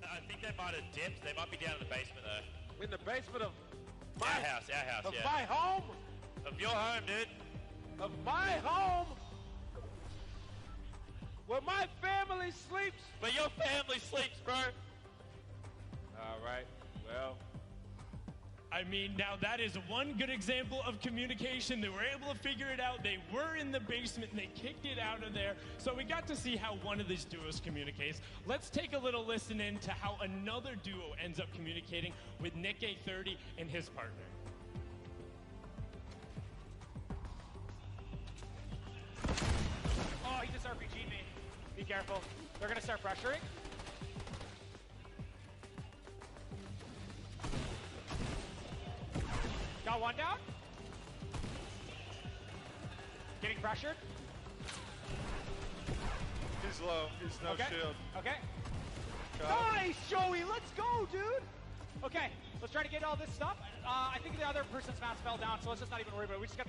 I think they might have dipped. They might be down in the basement though. In the basement of Our house, of yeah. my home? Of your home, dude. Of my home? Where my family sleeps? But your family sleeps, bro. All right, well. I mean, now that is one good example of communication. They were able to figure it out. They were in the basement and they kicked it out of there. So we got to see how one of these duos communicates. Let's take a little listen in to how another duo ends up communicating with Nick A30 and his partner. Oh, he just RPG'd me. Be careful. They're gonna start pressuring. Got one down. Getting pressured. He's low. He's no shield. Okay. Got Nice, Joey. Let's go, dude. Okay, let's try to get all this stuff. I think the other person's mask fell down, so let's just not even worry about it. We just got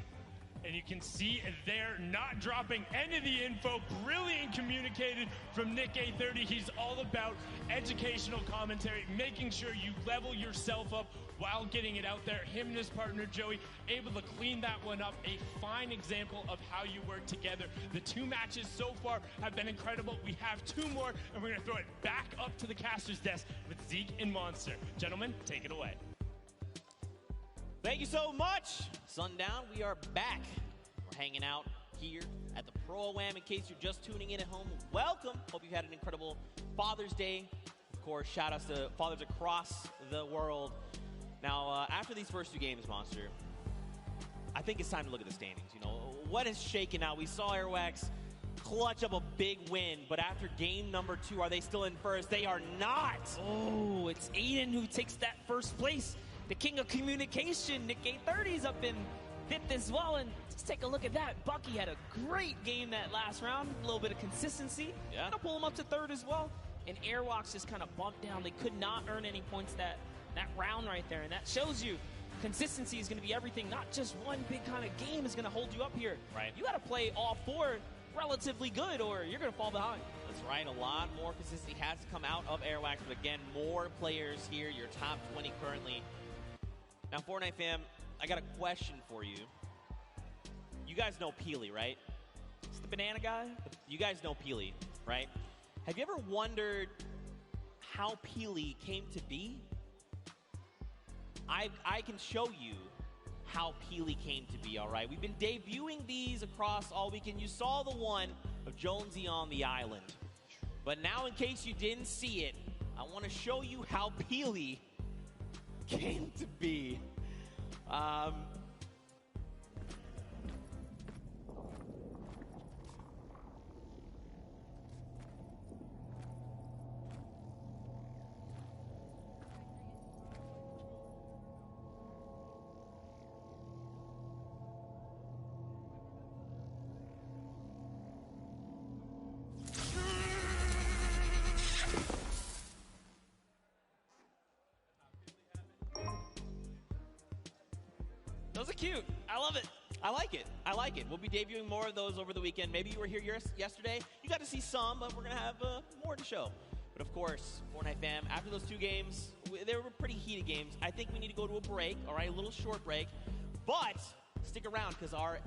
And you can see there, not dropping any of the info. Brilliant communicated from Nick A30. He's all about educational commentary, making sure you level yourself up while getting it out there. Him and his partner, Joey, able to clean that one up. A fine example of how you work together. The 2 matches so far have been incredible. We have 2 more, and we're going to throw it back up to the caster's desk with Zeke and Monster. Gentlemen, take it away. Thank you so much. Sundown, we are back. We're hanging out here at the Pro-Am. In case you're just tuning in at home, welcome. Hope you had an incredible Father's Day. Of course, shout outs to fathers across the world. Now, after these first 2 games, Monster, I think it's time to look at the standings. You know, what has shaken out? We saw Airwax clutch up a big win, but after game number 2, are they still in first? They are not. Oh, it's Aiden who takes that first place. The king of communication, Nick A30's up in 5th as well, and just take a look at that. Bucky had a great game that last round, a little bit of consistency. Yeah. Gonna pull him up to 3rd as well. And Airwalks just kind of bumped down. They could not earn any points that round right there, and that shows you consistency is going to be everything. Not just one big kind of game is going to hold you up here. Right. You got to play all 4 relatively good, or you're going to fall behind. That's right. A lot more consistency has to come out of Airwax, but again, more players here. Your top 20 currently. Now, Fortnite fam, I got a question for you. You guys know Peely, right? It's the banana guy. You guys know Peely, right? Have you ever wondered how Peely came to be? I can show you how Peely came to be, all right? We've been debuting these across all weekend. You saw the one of Jonesy on the island. But now, in case you didn't see it, I want to show you how Peely came to be. Those are cute. I love it. I like it. I like it. We'll be debuting more of those over the weekend. Maybe you were here yesterday. You got to see some, but we're going to have more to show. But of course, Fortnite fam, after those 2 games, they were pretty heated games. I think we need to go to a break, all right, a little short break. But stick around because our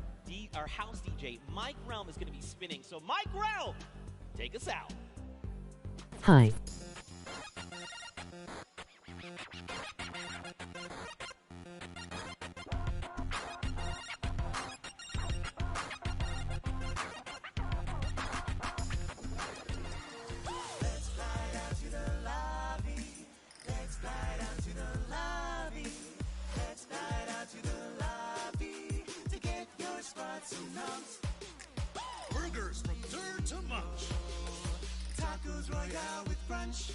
house DJ, Mike Realm, is going to be spinning. So Mike Realm, take us out. Hi. Burgers from dirt to munch. Tacos Royale with brunch.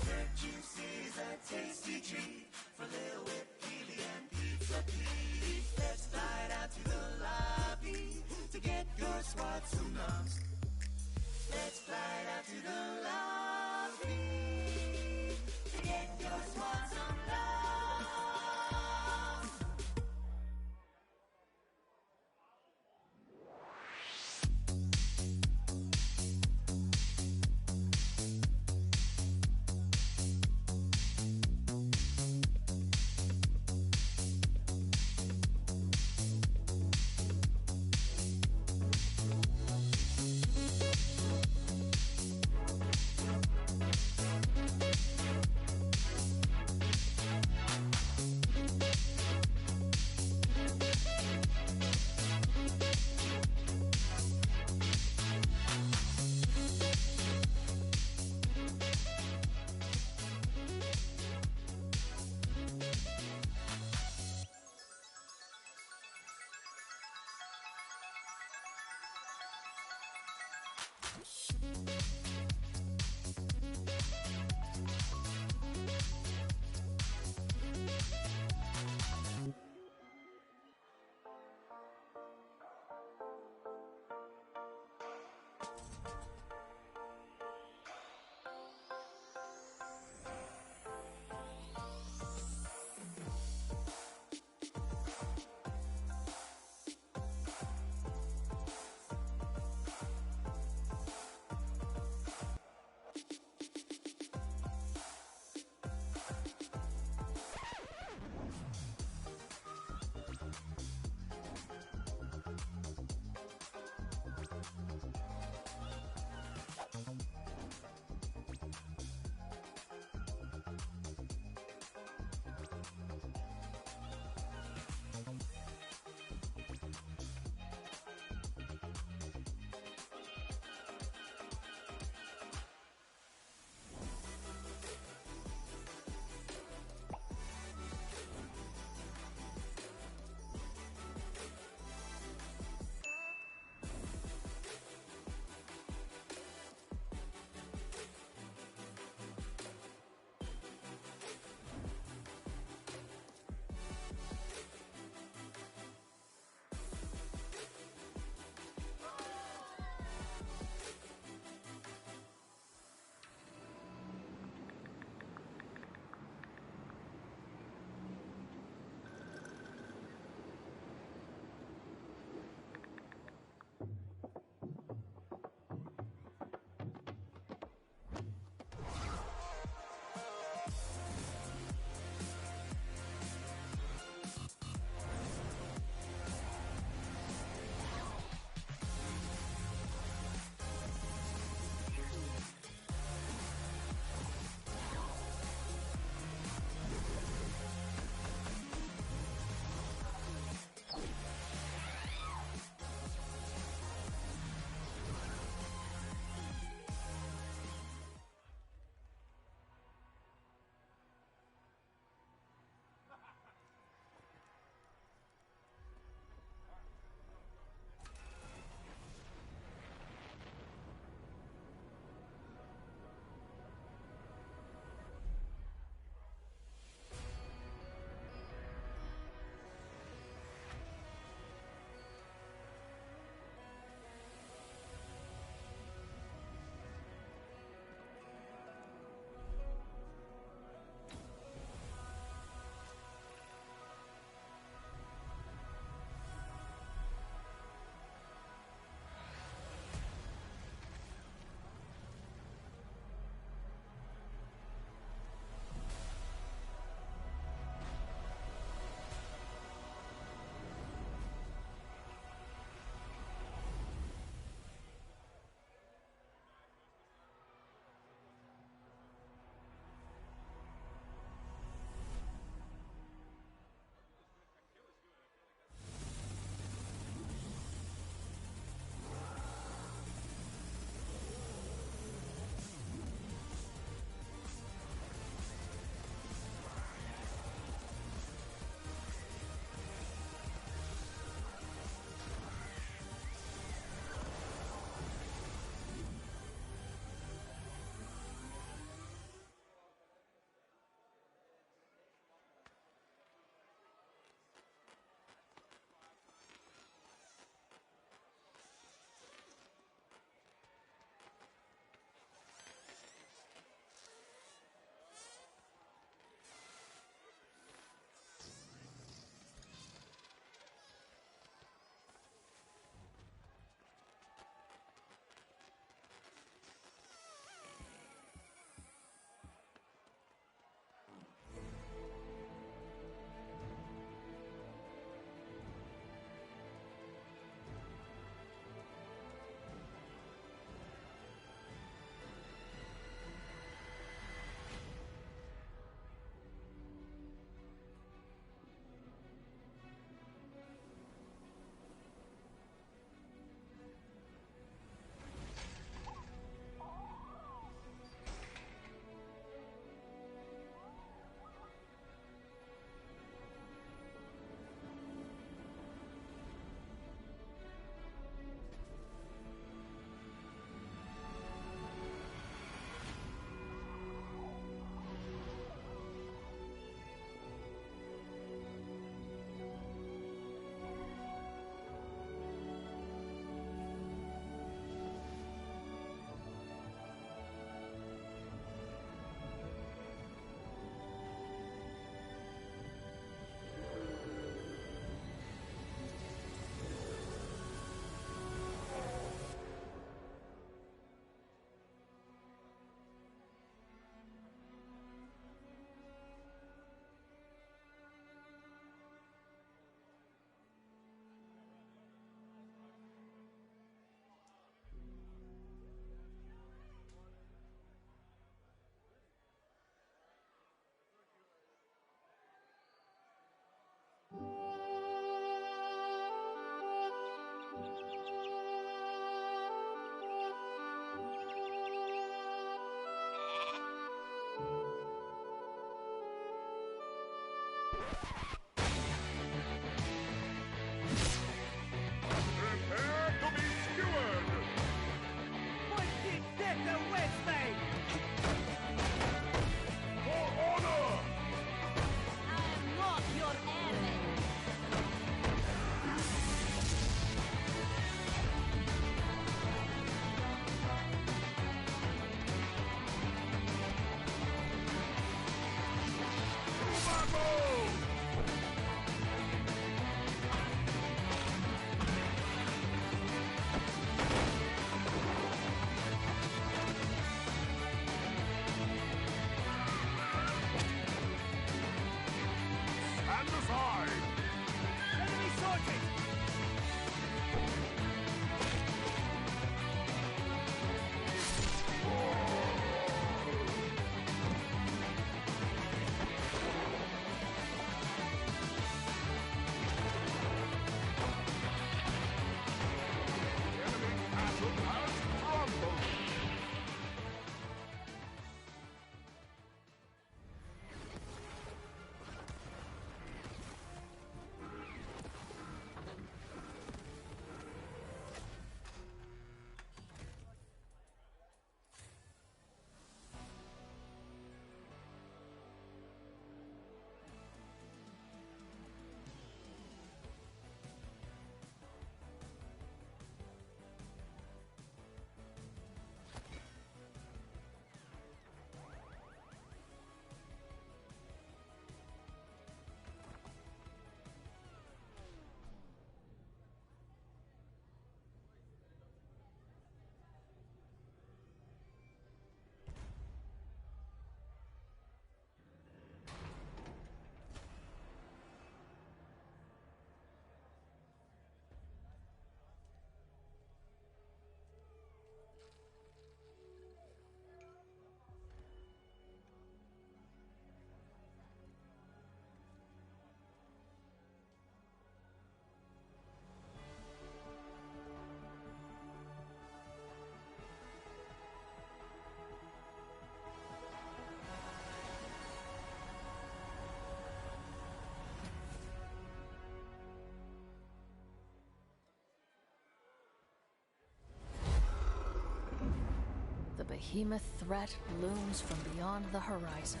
behemoth threat looms from beyond the horizon.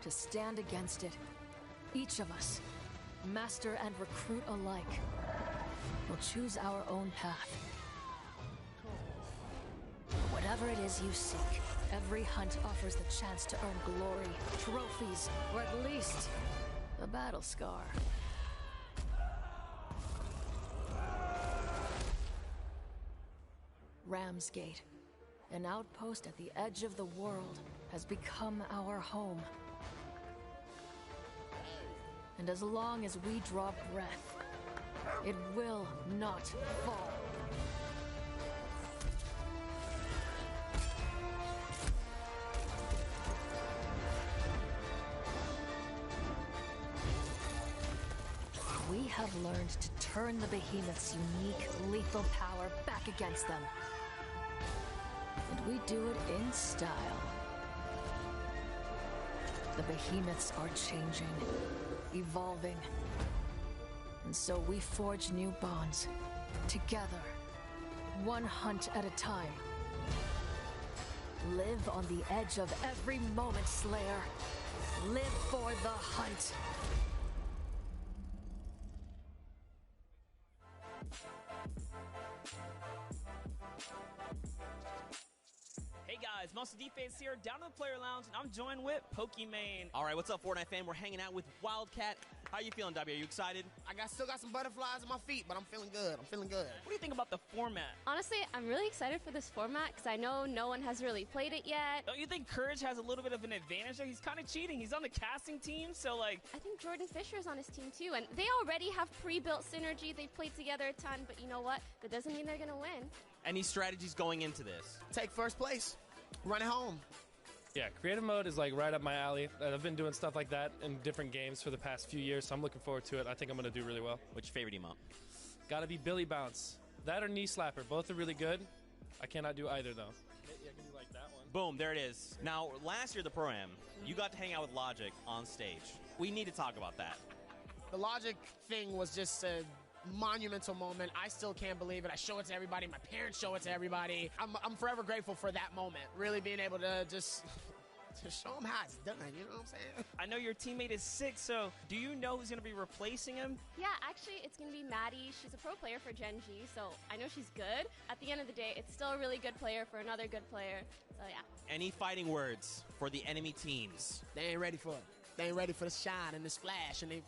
To stand against it, each of us, master and recruit alike, will choose our own path. Whatever it is you seek, every hunt offers the chance to earn glory, trophies, or at least a battle scar. Ramsgate, an outpost at the edge of the world, has become our home. And as long as we draw breath, it will not fall. We have learned to turn the behemoth's unique, lethal power back against them. And we do it in style. The behemoths are changing, evolving. And so we forge new bonds, together, one hunt at a time. Live on the edge of every moment, Slayer. Live for the hunt. Hey guys, Monster Defense here, down in the player lounge, and I'm joined with Pokimane. All right, what's up, Fortnite fan? We're hanging out with Wildcat. How you feeling, W? Are you excited? Still got some butterflies in my feet, but I'm feeling good. I'm feeling good. What do you think about the format? Honestly, I'm really excited for this format because I know no one has really played it yet. Don't you think Courage has a little bit of an advantage there? He's kind of cheating. He's on the casting team, so like... I think Jordan Fisher's on his team too, and they already have pre-built synergy. They've played together a ton, but you know what? That doesn't mean they're going to win. Any strategies going into this? Take first place. Run it home. Yeah, creative mode is like right up my alley. I've been doing stuff like that in different games for the past few years, so I'm looking forward to it. I think I'm going to do really well. What's your favorite emote? Gotta be Billy Bounce. That or Knee Slapper. Both are really good. I cannot do either, though. Yeah, I can do like that one. Boom, there it is. Now, last year at the Pro-Am, you got to hang out with Logic on stage. We need to talk about that. The Logic thing was just a monumental moment. I still can't believe it. I show it to everybody. My parents show it to everybody. I'm forever grateful for that moment. Really being able to just show them how it's done, you know what I'm saying? I know your teammate is sick, so do you know who's going to be replacing him? Yeah, actually, it's going to be Maddie. She's a pro player for Gen G, so I know she's good. At the end of the day, it's still a really good player for another good player, so yeah. Any fighting words for the enemy teams? They ain't ready for it. They ain't ready for the shine and the splash and they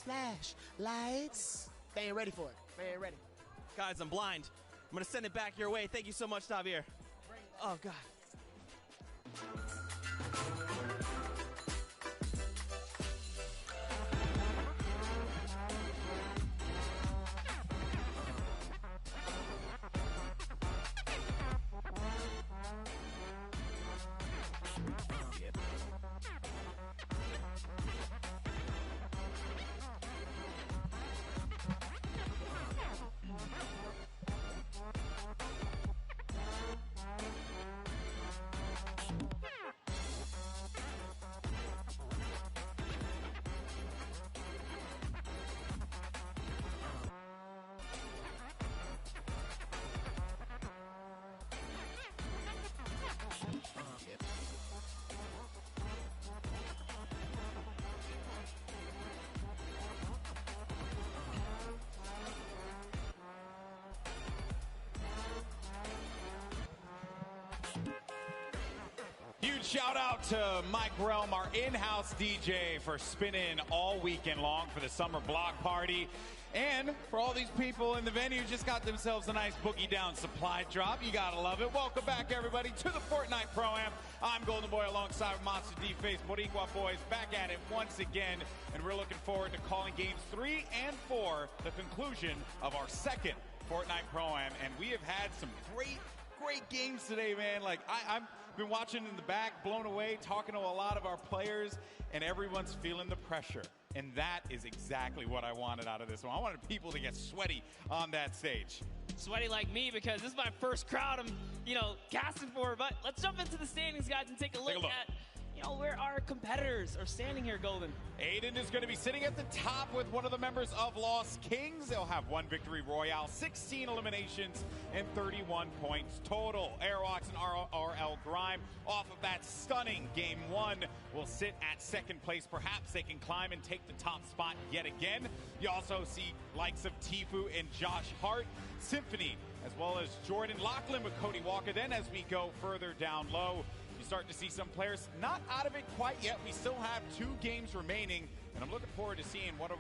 flash lights. They ain't ready for it. They ain't ready. Guys, I'm blind. I'm going to send it back your way. Thank you so much, Javier. Oh, God. Huge shout out to Mike Realm, our in-house DJ, for spinning all weekend long for the summer block party. And for all these people in the venue who just got themselves a nice boogie down supply drop. You gotta love it. Welcome back, everybody, to the Fortnite Pro-Am. I'm Golden Boy alongside Monster D-Face, Boricua Boys, back at it once again. And we're looking forward to calling games 3 and 4, the conclusion of our second Fortnite Pro-Am. And we have had some great games today, man. Like, I've been watching in the back, blown away, talking to a lot of our players, and everyone's feeling the pressure. And that is exactly what I wanted out of this one. I wanted people to get sweaty on that stage. Sweaty like me, because this is my first crowd I'm, casting for. But let's jump into the standings, guys, and take a look at, where our competitors are standing here, Golden. Aiden is going to be sitting at the top with one of the members of Lost Kings. They'll have 1 victory royale, 16 eliminations, and 31 points total. Airwalks and RL Grime, off of that stunning Game 1, will sit at second place. Perhaps they can climb and take the top spot yet again. You also see likes of Tifu and Josh Hart, Symphony, as well as Jordan Lachlan with Cody Walker. Then as we go further down low, you start to see some players not out of it quite yet. We still have 2 games remaining, and I'm looking forward to seeing what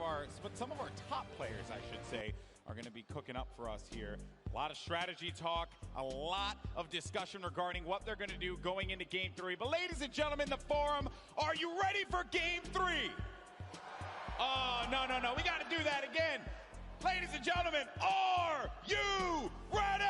some of our top players, I should say, are going to be cooking up for us here. A lot of strategy talk, a lot of discussion regarding what they're going to do going into Game 3. But ladies and gentlemen, the forum, are you ready for Game 3? Oh, no, we got to do that again. Ladies and gentlemen, are you ready?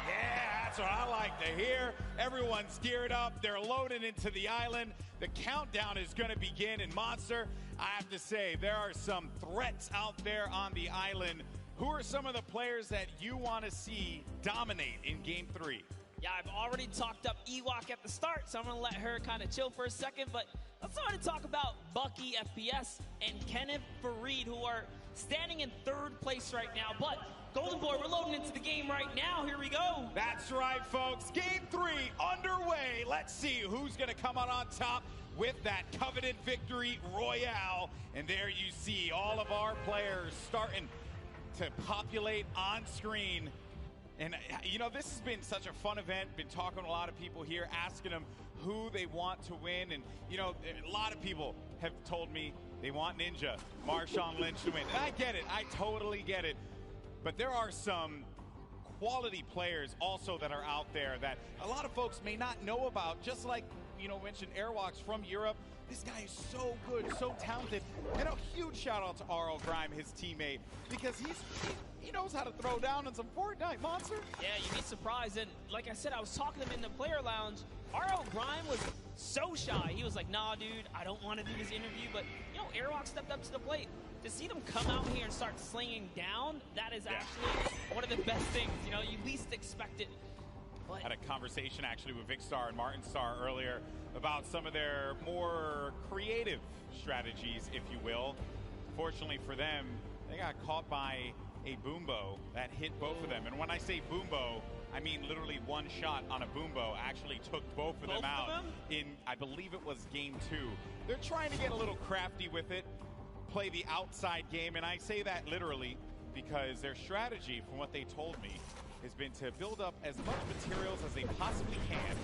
Yeah, that's what I like to hear. Everyone's geared up. They're loaded into the island. The countdown is going to begin. And Monster, I have to say, there are some threats out there on the island. Who are some of the players that you want to see dominate in Game 3? Yeah, I've already talked up Ewok at the start, so I'm going to let her kind of chill for a second. But let's start to talk about Bucky FPS and Kenneth Fareed, who are standing in 3rd place right now. But Golden Boy, we're loading into the game right now. Here we go. That's right, folks. Game 3 underway. Let's see who's going to come out on top with that coveted victory royale. And there you see all of our players starting to populate on screen. And, you know, this has been such a fun event. Been talking to a lot of people here, asking them who they want to win. And, you know, a lot of people have told me they want Ninja, Marshawn Lynch to win. And I get it. I totally get it. But there are some quality players also that are out there that a lot of folks may not know about, just like, you know, mentioned Airwalks from Europe. This guy is so good, so talented. And a huge shout out to RL Grime, his teammate, because he knows how to throw down in some Fortnite, Monster. Yeah, you'd be surprised. And like I said, I was talking to him in the player lounge. RL Grime was so shy. He was like, nah, dude, I don't want to do this interview. But, you know, Airwalk stepped up to the plate. To see them come out here and start slinging down, that is actually one of the best things. You know, you least expect it. But had a conversation actually with Vic Star and Martin Star earlier about some of their more creative strategies, if you will. Fortunately for them, they got caught by a boombo that hit both of them. And when I say boombo, I mean literally one shot on a boombo actually took both of them out in, I believe it was Game 2. They're trying to get a little crafty with it, play the outside game, and I say that literally because their strategy, from what they told me, has been to build up as much materials as they possibly can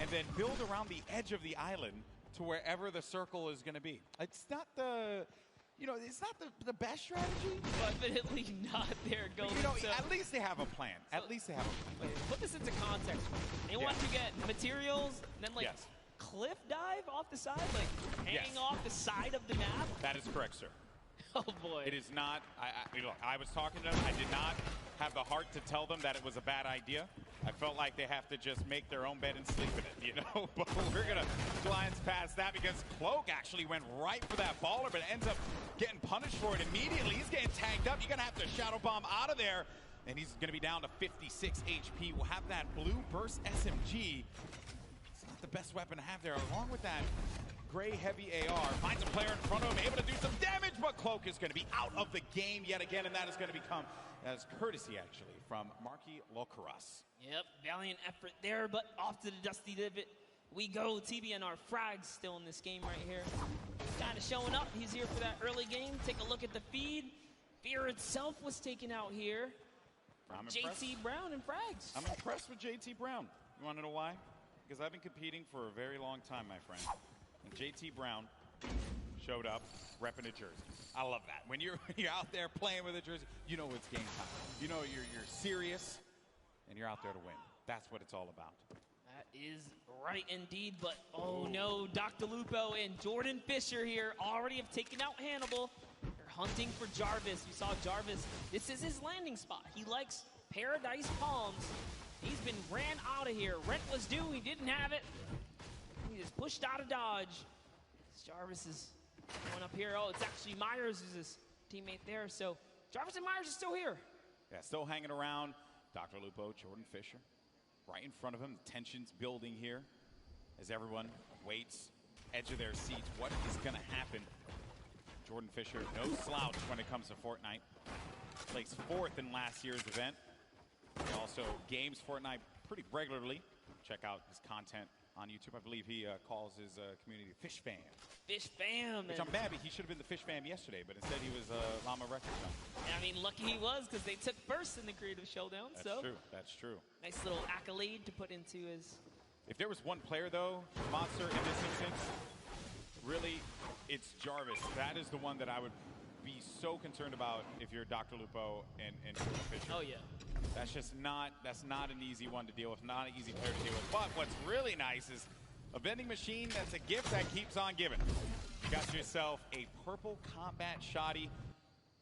and then build around the edge of the island to wherever the circle is going to be. It's not the, you know, it's not the best strategy. Definitely not there, Golden. You know, so, at least they have a plan. At least they have a plan. Put this into context. They want to get materials, and then like cliff dive off the side, like hanging off the side of the map. That is correct, sir. Oh boy. It is not. Look, I was talking to them. I did not have the heart to tell them that it was a bad idea. I felt like they have to just make their own bed and sleep in it, you know? But we're going to glance past that because Cloak actually went right for that baller, but ends up getting punished for it immediately. He's getting tagged up. You're going to have to Shadow Bomb out of there. And he's going to be down to 56 HP. We'll have that blue burst SMG. It's not the best weapon to have there. Along with that gray heavy AR. Finds a player in front of him, able to do some damage, but Cloak is going to be out of the game yet again, and that is going to become as courtesy, actually, from Marky Locaras. Yep, valiant effort there, but off to the Dusty Divot we go. TBN, our frag's still in this game right here. He's kind of showing up. He's here for that early game. Take a look at the feed. Fear itself was taken out here. JT Brown and frags. I'm impressed with JT Brown. You want to know why? Because I've been competing for a very long time, my friend. And JT Brown showed up repping a jersey. I love that. When you're out there playing with a jersey, you know it's game time. You know you're serious, and you're out there to win. That's what it's all about. That is right indeed, but oh no, Dr. Lupo and Jordan Fisher here already have taken out Hannibal. They're hunting for Jarvis. You saw Jarvis. This is his landing spot. He likes Paradise Palms. He's been ran out of here. Rent was due. He didn't have it. He just pushed out of Dodge. Jarvis is going up here. Oh, it's actually Myers who's his teammate there. So Jarvis and Myers are still here. Yeah, still hanging around. Dr. Lupo, Jordan Fisher, right in front of him. The tension's building here. as everyone waits, edge of their seats. What is going to happen? Jordan Fisher, no slouch when it comes to Fortnite. Placed 4th in last year's event. He also games Fortnite pretty regularly. Check out his content on YouTube. I believe he calls his community Fish Fam. Fish Fam. Which I'm mad, he should have been the Fish Fam yesterday, but instead he was Llama Records. I mean, lucky he was, because they took first in the Creative Showdown. That's true. That's true. Nice little accolade to put into his... If there was one player, though, Monster, in this instance, really, it's Jarvis. That is the one that I would be so concerned about if you're Dr. Lupo and Jordan Fisher. Oh, yeah. That's just not an easy one to deal with, not an easy player to deal with. But what's really nice is a vending machine that's a gift that keeps on giving. You got yourself a purple combat shoddy,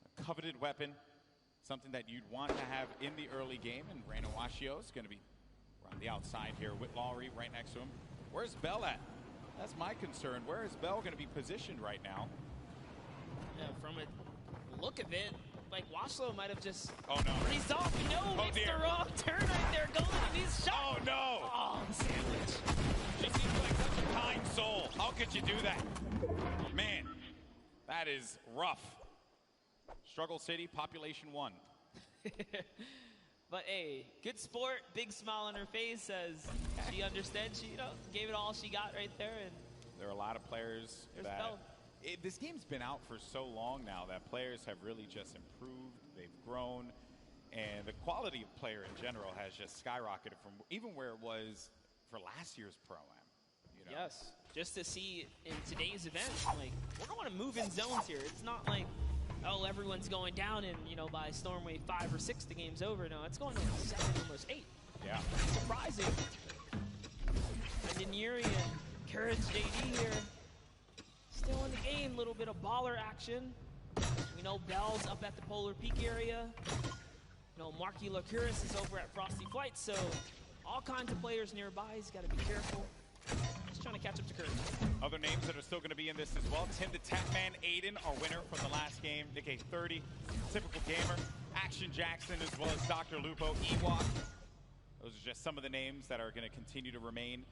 a coveted weapon, something that you'd want to have in the early game. And Reina Washio is going to be around the outside here with Lowry right next to him. Where's Bell at? That's my concern. Where is Bell going to be positioned right now? Yeah, from a look of it, like Washlow might have just freezed off. No, it's the wrong turn right there. Golden, he's shot. Oh, no. Oh, the sandwich. She seems like such a kind soul. How could you do that? Man, that is rough. Struggle City, population 1. But hey, good sport, big smile on her face, says she understands. She, gave it all she got right there. And there are a lot of players that... this game's been out for so long now that players have really just improved. They've grown. And the quality of player in general has just skyrocketed from even where it was for last year's Pro-Am. Yes. Just to see in today's event, like, we're going to move in zones here. It's not like, oh, everyone's going down and, by Stormwave 5 or 6, the game's over. No, it's going to 7, almost 8. Yeah. Surprising. And Yuri and Courage JD here. Still in the game, little bit of baller action. We know Bell's up at the Polar Peak area. Marky Lacuris is over at Frosty Flight, so all kinds of players nearby. He's got to be careful. Just trying to catch up to Courage. Other names that are still going to be in this as well. Tim the Tatman Aiden, our winner from the last game. Nick A30, Typical Gamer, Action Jackson, as well as Dr. Lupo, Ewok. Those are just some of the names that are going to continue to remain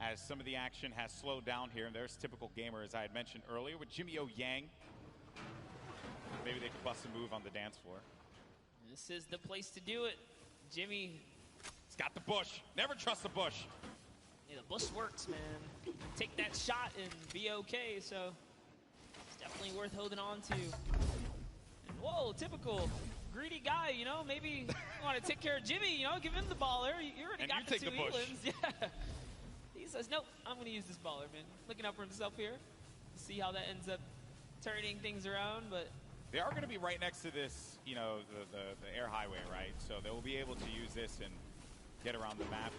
as some of the action has slowed down here. And there's Typical Gamer, as I had mentioned earlier, with Jimmy O Yang. Maybe they could bust a move on the dance floor. This is the place to do it. Jimmy. He's got the bush. Never trust the bush. Yeah, the bush works, man. Take that shot and be okay, so it's definitely worth holding on to. And whoa, Typical. Greedy guy, maybe you want to take care of Jimmy, give him the baller. You already got the 2 Elans. Yeah. He says, nope, I'm going to use this baller, man. Looking out for himself here. See how that ends up turning things around, but... They are going to be right next to this, the air highway, right? So they will be able to use this and get around the map.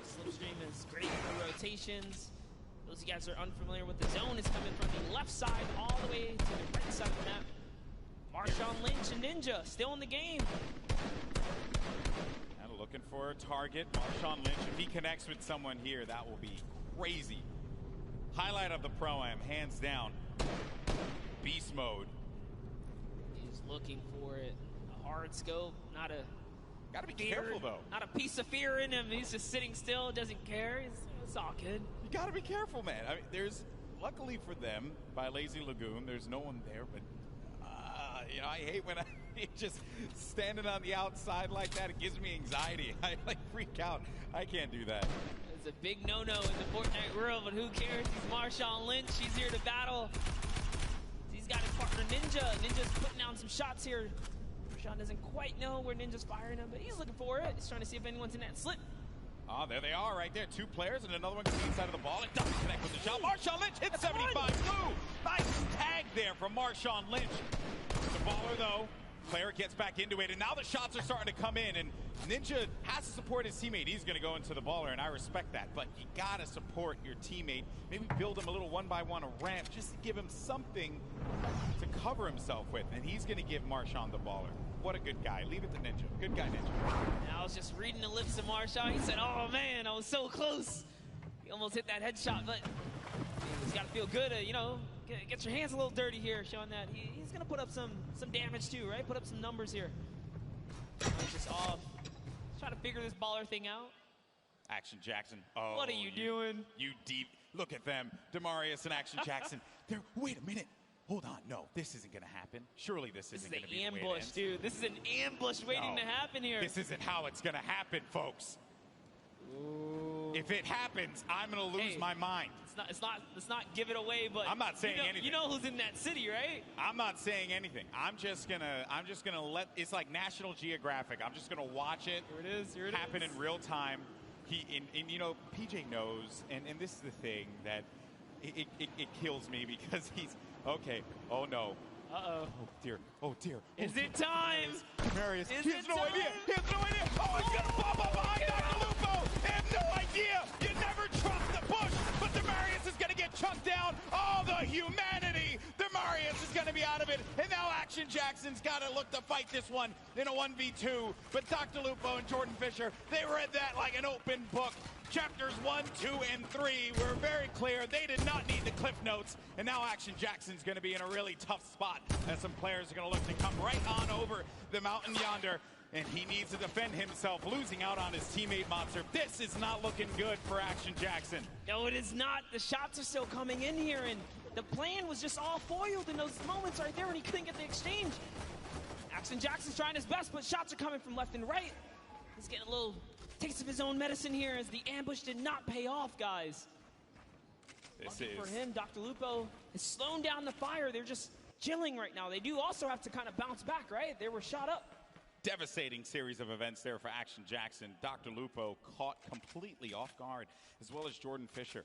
Slipstream is great for rotations. Those of you guys are unfamiliar with the zone, is coming from the left side all the way to the right side of the map. Marshawn Lynch and Ninja still in the game. And looking for a target. Marshawn Lynch, if he connects with someone here, that will be crazy. Highlight of the Pro-Am, hands down. Beast mode. He's looking for it. A hard scope, not a... Gotta be careful, though. Not a piece of fear in him. He's just sitting still, doesn't care. It's all good. You gotta be careful, man. I mean, there's, luckily for them, by Lazy Lagoon, there's no one there, but, I hate when I just standing on the outside like that. It gives me anxiety. I, freak out. I can't do that. It's a big no-no in the Fortnite world, but who cares? He's Marshawn Lynch. He's here to battle. He's got his partner Ninja. Ninja's putting down some shots here. Marshawn doesn't quite know where Ninja's firing him, but he's looking for it. He's trying to see if anyone's in that slip. Oh, there they are right there. 2 players, and another one gets inside of the ball. It doesn't connect with the shot. Marshawn Lynch hits 75 blue. Nice tag there from Marshawn Lynch. The baller, though. Player gets back into it, and now the shots are starting to come in, and Ninja has to support his teammate. He's going to go into the baller, and I respect that, but you got to support your teammate. Maybe build him a little 1-by-1, a ramp, just to give him something to cover himself with, and he's going to give Marshawn the baller. What a good guy. Leave it to Ninja. Good guy, Ninja. And I was just reading the lips of Marshawn. He said, oh, man, I was so close. He almost hit that headshot, but he's got to feel good, get your hands a little dirty here, showing that he's going to put up some damage too, right? Put up some numbers here. He's just off. Trying to figure this baller thing out. Action Jackson. Oh, What are you doing? You deep. Look at them. Demarius and Action Jackson. Wait a minute. Hold on. No, this isn't going to happen. Surely this isn't going to be an the way it ambush, ends. dude. This is an ambush waiting to happen here. This isn't how it's going to happen, folks. Ooh. If it happens, I'm going to lose my mind. Let's not give it away, but I'm not saying anything. You know who's in that city, right? I'm not saying anything. I'm just gonna let. It's like National Geographic. I'm just gonna watch it. Here it happen is. in real time. And you know, PJ knows, and this is the thing that it kills me because he's okay. Oh no. Uh-oh. Oh dear. Oh dear. Is it time? Marius. Is He has it no time? idea. He has no idea. Oh, he's gonna pop up behind Dr. Lupo. They have no idea. You never trust the push, but Demarius is gonna get chunked down. All the humanity. Demarius is gonna be out of it, and now Action Jackson's gotta look to fight this one in a 1v2. But Dr. Lupo and Jordan Fisher, they read that like an open book. Chapters 1, 2, and 3 were very clear. They did not need the cliff notes. And now Action Jackson's going to be in a really tough spot as some players are going to look to come right on over the mountain yonder. And he needs to defend himself, losing out on his teammate Monster. This is not looking good for Action Jackson. No, it is not. The shots are still coming in here, and the plan was just all foiled in those moments right there when he couldn't get the exchange. Action Jackson's trying his best, but shots are coming from left and right. He's getting a little taste of his own medicine here as the ambush did not pay off, guys. Lucky for him, Dr. Lupo is slowing down the fire. They're just chilling right now. They do also have to kind of bounce back, right? They were shot up. Devastating series of events there for Action Jackson. Dr. Lupo caught completely off guard, as well as Jordan Fisher.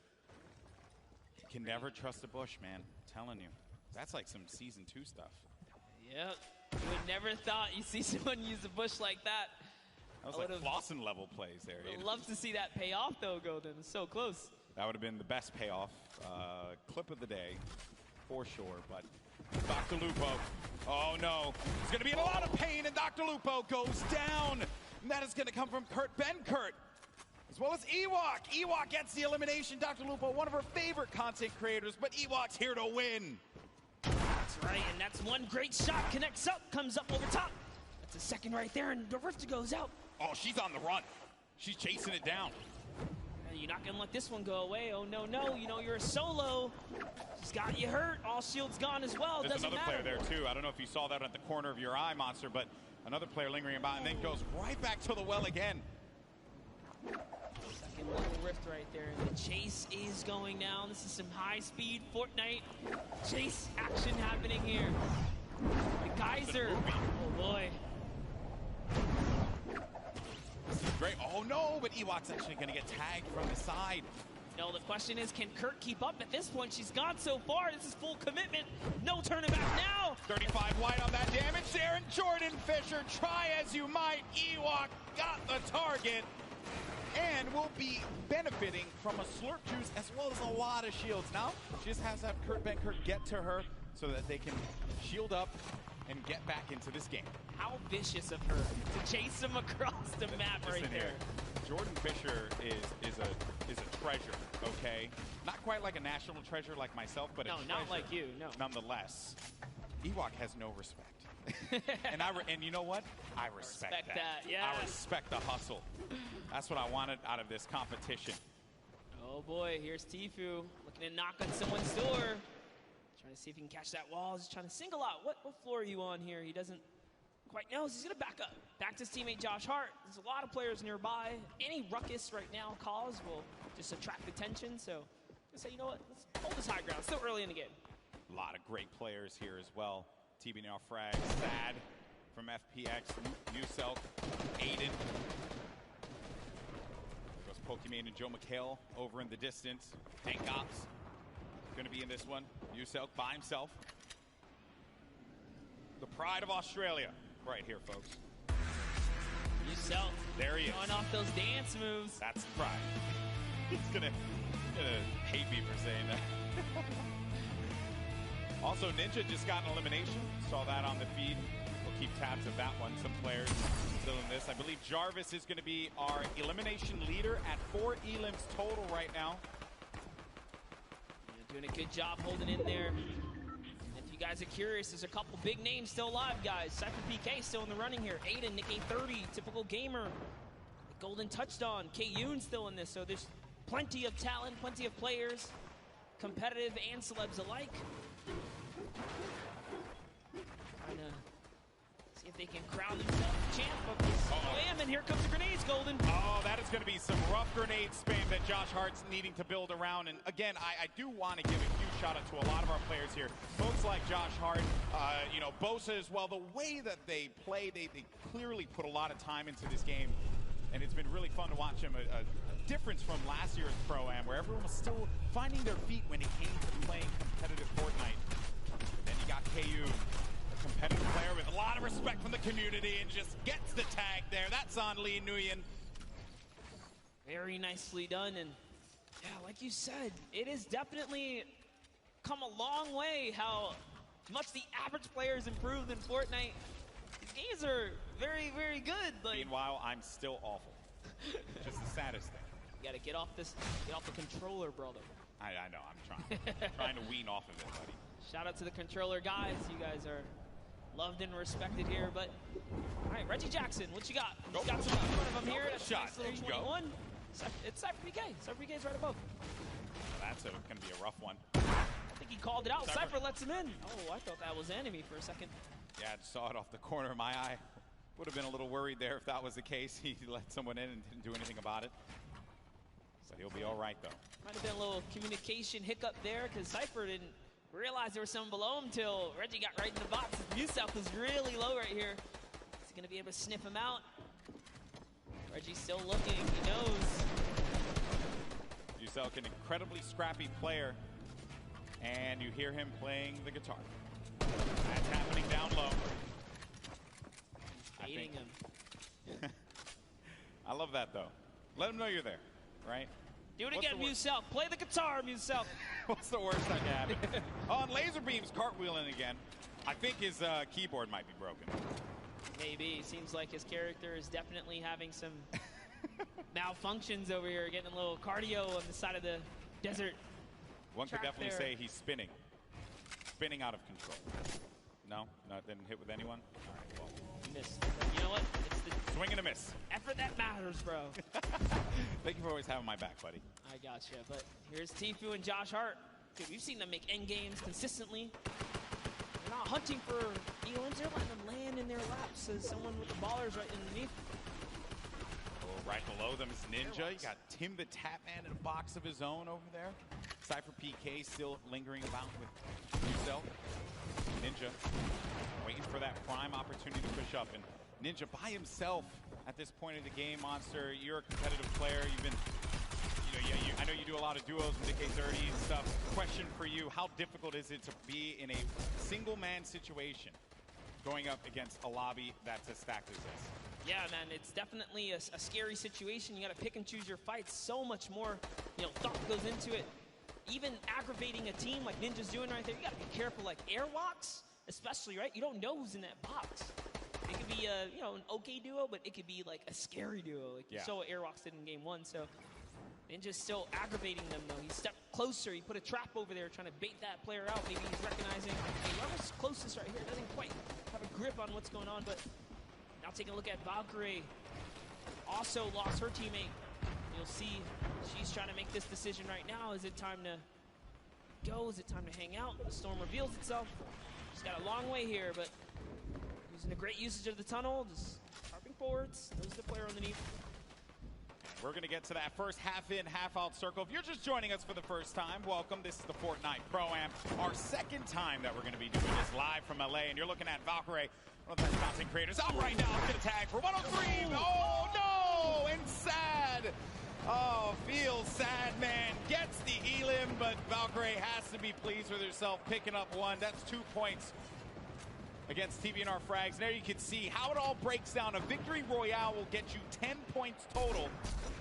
You can never trust a bush, man. I'm telling you. That's like some Season 2 stuff. Yep. You would never thought you'd see someone use a bush like that. That was like Clausen level plays there. I'd love to see that pay off, though, Golden. It's so close. That would have been the best payoff. Clip of the day, for sure. But Dr. Lupo, oh no. He's going to be in a lot of pain, and Dr. Lupo goes down. And that is going to come from Kurt Benkert, as well as Ewok. Ewok gets the elimination. Dr. Lupo, one of her favorite content creators, but Ewok's here to win. That's right, and that's one great shot. Connects up, comes up over top. That's a second right there, and the Rift goes out. Oh, she's on the run. She's chasing it down. You're not going to let this one go away. Oh, no, no. You know, you're a solo. She's got you hurt. All shield's gone as well. There's Doesn't another matter. player there, too. I don't know if you saw that at the corner of your eye, Monster, but another player lingering about and then goes right back to the well again. Second level Rift right there. The chase is going down. This is some high-speed Fortnite chase action happening here. The Geyser. Oh, boy. This is great. Oh, no, but Ewok's actually going to get tagged from the side. No, the question is, can Kurt keep up at this point? She's gone so far. This is full commitment. No turning back now. 35 wide on that damage there, and Jordan Fisher, try as you might. Ewok got the target and will be benefiting from a slurp juice as well as a lot of shields. Now, she just has to have Kurt Benkert get to her so that they can shield up and get back into this game. How vicious of her to chase him across the map right there. Here. Jordan Fisher is a treasure, okay? Not quite like a national treasure like myself, but no, a treasure. not like you, no. Nonetheless, Ewok has no respect. and you know what? I respect that. Yes. I respect the hustle. That's what I wanted out of this competition. Oh boy, here's Tfue looking to knock on someone's door. Trying to see if he can catch that wall. He's trying to single out. What floor are you on here? He doesn't quite know. He's going to back up. Back to his teammate Josh Hart. There's a lot of players nearby. Any ruckus right now caused will just attract attention. So I say, you know what? Let's hold this high ground. It's still early in the game. A lot of great players here as well. TB now frag. Sad from FPX. Uselk. Aiden. There goes Pokimane and Joe McHale over in the distance. Tank Ops going to be in this one. Uselk by himself. The pride of Australia right here, folks. Uselk. There he is. Going off those dance moves. That's the pride. He's gonna hate me for saying that. Also, Ninja just got an elimination. Saw that on the feed. We'll keep tabs of that one. Some players still in this. I believe Jarvis is going to be our elimination leader at 4 elims total right now. Yeah, doing a good job holding in there. If you guys are curious, there's a couple big names still alive, guys. Cypher PK still in the running here. Aiden, Nick A30, typical gamer. Golden touched on K-Yoon still in this, so there's plenty of talent, plenty of players, competitive and celebs alike. Trying to see if they can crown themselves champ of this slam, and here comes the grenades, Golden. Oh, that is going to be some rough grenade spam that Josh Hart's needing to build around. And again, I do want to give a huge shout out to a lot of our players here. Folks like Josh Hart, you know, Bosa as well. The way that they play, they clearly put a lot of time into this game. And it's been really fun to watch them. A difference from last year's Pro-Am, where everyone was still finding their feet when it came to playing competitive Fortnite. Then you got KU, a competitive player with a lot of respect from the community, and just gets the tag there. That's on Lee Nguyen. Very nicely done, and yeah, like you said, it has definitely come a long way how much the average player has improved in Fortnite. These games are very, very good. Like, meanwhile, I'm still awful. Just the saddest thing. You gotta get off the controller, brother. I know, I'm trying to wean off of it, buddy. Shout out to the controller guys. You guys are loved and respected here. But all right, Reggie Jackson, what you got? You got some in front of him here. That's Shot. nice There little you go. 21. It's Cypher PK. Cypher PK is right above. That's going to be a rough one. I think he called it out. Cypher lets him in. Oh, I thought that was enemy for a second. Yeah, I just saw it off the corner of my eye. Would have been a little worried there if that was the case. He let someone in and didn't do anything about it. But he'll be all right, though. Might have been a little communication hiccup there because Cypher didn't realize there was someone below him until Reggie got right in the box. Muselk was really low right here. Is he going to be able to sniff him out? Reggie's still looking. He knows. Muselk, an incredibly scrappy player. And you hear him playing the guitar. That's happening down low. Baiting him. I love that, though. Let him know you're there, right? Do it again, Muselk. Play the guitar, Muselk. What's the worst that can happen? On laser beams, cartwheeling again. I think his keyboard might be broken. Maybe. Seems like his character is definitely having some malfunctions over here, getting a little cardio on the side of the desert. One could definitely say he's spinning. Spinning out of control. No? No, it didn't hit with anyone? All right, well. Missed. You know what? It's the swing and a miss. Effort that matters, bro. Thank you for always having my back, buddy. I gotcha. But here's Tfue and Josh Hart. Dude, we've seen them make end games consistently. They're not hunting for elims. They're letting them land in their laps as someone with the ballers right underneath. Oh, right below them is Ninja. You got Tim the Tapman in a box of his own over there. Cypher PK still lingering about with Muselk. Ninja waiting for that prime opportunity to push up. And Ninja by himself at this point of the game, Monster. You're a competitive player. You've been, I know you do a lot of duos with the K30 and stuff. Question for you, how difficult is it to be in a single man situation going up against a lobby that's as stacked as this? Yeah, man, it's definitely a scary situation. You got to pick and choose your fights. So much more, thought goes into it. Even aggravating a team like Ninja's doing right there, you got to be careful. Like airwalks, especially, right? You don't know who's in that box. It could be an okay duo, but it could be like a scary duo. Like you saw what airwalks did in game 1. So Ninja's still aggravating them, though. He stepped closer. He put a trap over there trying to bait that player out. Maybe he's recognizing, hey, whoever's closest right here doesn't quite have a grip on what's going on. But now taking a look at Valkyrie. Also lost her teammate. You'll see she's trying to make this decision right now. Is it time to go? Is it time to hang out? The storm reveals itself. She's got a long way here, but using a great usage of the tunnel, just harping forwards. There's the player underneath. We're going to get to that first half-in, half-out circle. If you're just joining us for the first time, welcome. This is the Fortnite Pro-Am, our second time that we're going to be doing this live from LA. And you're looking at Valkyrie, one of the best content creators out right now. Let's get a tag for 103. Oh, no! And sad. Oh, feels sad, man. Gets the elim, but Valkyrie has to be pleased with herself picking up one. That's 2 points against TVNR Frags. And there you can see how it all breaks down. A victory royale will get you 10 points total.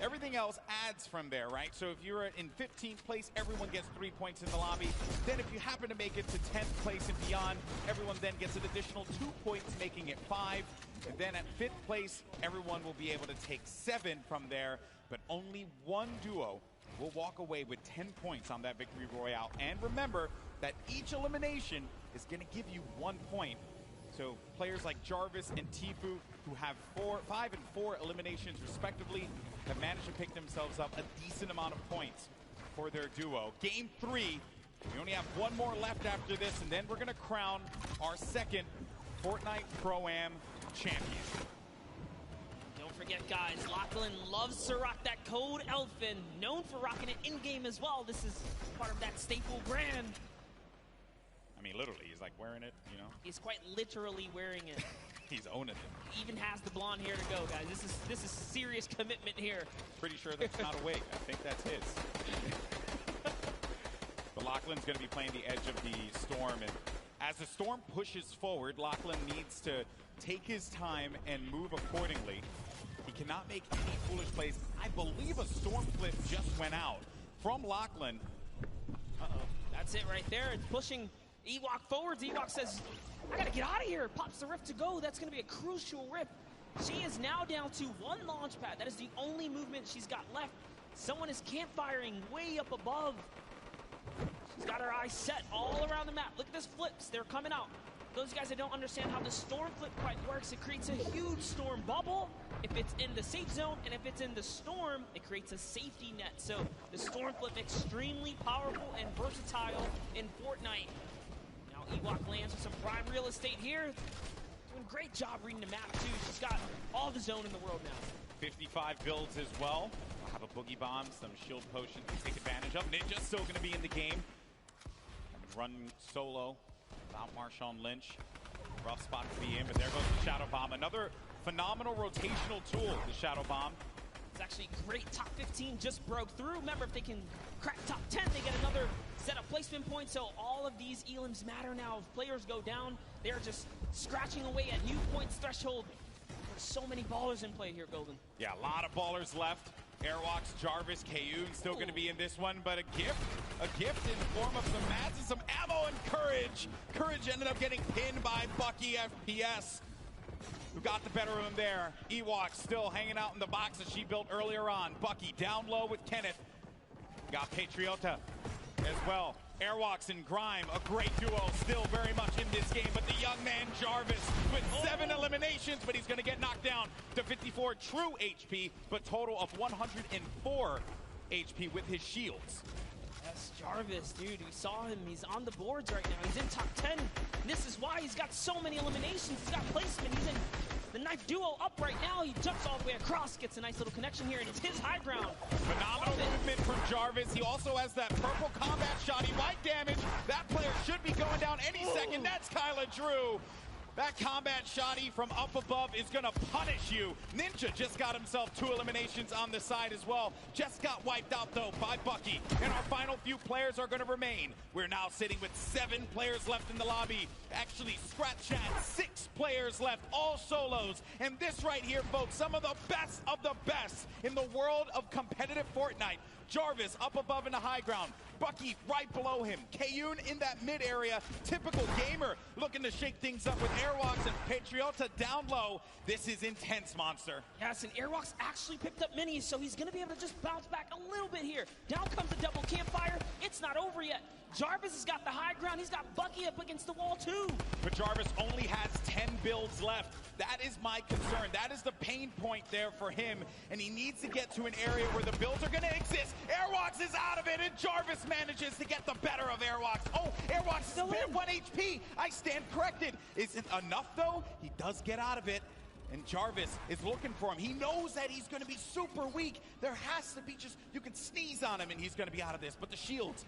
Everything else adds from there, right? So if you're in 15th place, everyone gets 3 points in the lobby. Then if you happen to make it to 10th place and beyond, everyone then gets an additional 2 points, making it 5. And then at 5th place, everyone will be able to take 7 from there. But only one duo will walk away with 10 points on that victory royale. And remember that each elimination is going to give you 1 point. So players like Jarvis and Tfue, who have 5 and 4 eliminations respectively, have managed to pick themselves up a decent amount of points for their duo. Game 3, we only have one more left after this, and then we're going to crown our second Fortnite Pro-Am champion. Don't forget, guys, Lachlan loves to rock that code Elfin, known for rocking it in-game as well. This is part of that staple brand. I mean, literally, he's like wearing it, you know? He's quite literally wearing it. He's owning it. He even has the blonde hair to go, guys. This is serious commitment here. Pretty sure that's not a wig. I think that's his. But Lachlan's going to be playing the edge of the Storm, and as the Storm pushes forward, Lachlan needs to take his time and move accordingly. He cannot make any foolish plays. I believe a Storm flip just went out from Lachlan. Uh-oh. That's it right there. It's pushing Ewok forwards. Ewok says, I gotta get out of here. Pops the rift to go. That's gonna be a crucial rift. She is now down to one launch pad. That is the only movement she's got left. Someone is campfiring way up above. She's got her eyes set all around the map. Look at this flips. They're coming out. Those guys that don't understand how the storm flip quite works, it creates a huge storm bubble if it's in the safe zone, and if it's in the storm, it creates a safety net. So the storm flip extremely powerful and versatile in Fortnite. Now Ewok lands with some prime real estate here. Doing a great job reading the map too. She's got all the zone in the world now. 55 builds as well. We'll have a boogie bomb, some shield potion to take advantage of. Ninja's still going to be in the game. Run solo without Marshawn Lynch. Rough spot to be in, but there goes the Shadow Bomb. Another phenomenal rotational tool, the Shadow Bomb. It's actually great. Top 15 just broke through. Remember, if they can crack top 10, they get another set of placement points. So all of these elims matter now. If players go down, they are just scratching away at new points threshold. There's so many ballers in play here, Golden. Yeah, a lot of ballers left. Airwalks, Jarvis, Kayun still going to be in this one, but a gift in the form of some mats and some ammo and Courage. Courage ended up getting pinned by Bucky FPS, who got the better of him there. Ewok still hanging out in the box that she built earlier on. Bucky down low with Kenneth. Got Patriota as well. Airwalks and Grime, a great duo, still very much in this game, but the young man Jarvis with 7 eliminations, but he's going to get knocked down to 54 true HP, but total of 104 HP with his shields. Yes, Jarvis, dude, we saw him. He's on the boards right now. He's in top 10. And this is why he's got so many eliminations. He's got placement. He's in the knife duo up right now. He jumps all the way across, gets a nice little connection here, and it's his high ground. Phenomenal movement from Jarvis. He also has that purple combat shot. He might damage. That player should be going down any second. That's Kyla Drew. That combat shotty from up above is going to punish you. Ninja just got himself 2 eliminations on the side as well. Just got wiped out, though, by Bucky. And our final few players are going to remain. We're now sitting with 7 players left in the lobby. Actually, scratch that, 6 players left, all solos. And this right here, folks, some of the best in the world of competitive Fortnite. Jarvis up above in the high ground. Bucky right below him. Kayun in that mid area. Typical gamer looking to shake things up with Airwalks and Patriota down low. This is intense, Monster. Yes, and Airwalks actually picked up minis, so he's going to be able to just bounce back a little bit here. Down comes the double campfire. It's not over yet. Jarvis has got the high ground. He's got Bucky up against the wall, too. But Jarvis only has 10 builds left. That is my concern. That is the pain point there for him. And he needs to get to an area where the builds are going to exist. Airwalks is out of it, and Jarvis manages to get the better of Airwalks. Oh, Airwalks still at 1 HP. I stand corrected. Isn't enough, though. He does get out of it. And Jarvis is looking for him. He knows that he's going to be super weak. There has to be just, you can sneeze on him and he's going to be out of this. But the shields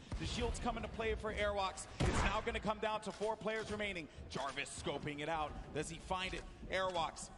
come into play for Airwalks. It's now going to come down to 4 players remaining. Jarvis scoping it out. Does he find it? Airwalks.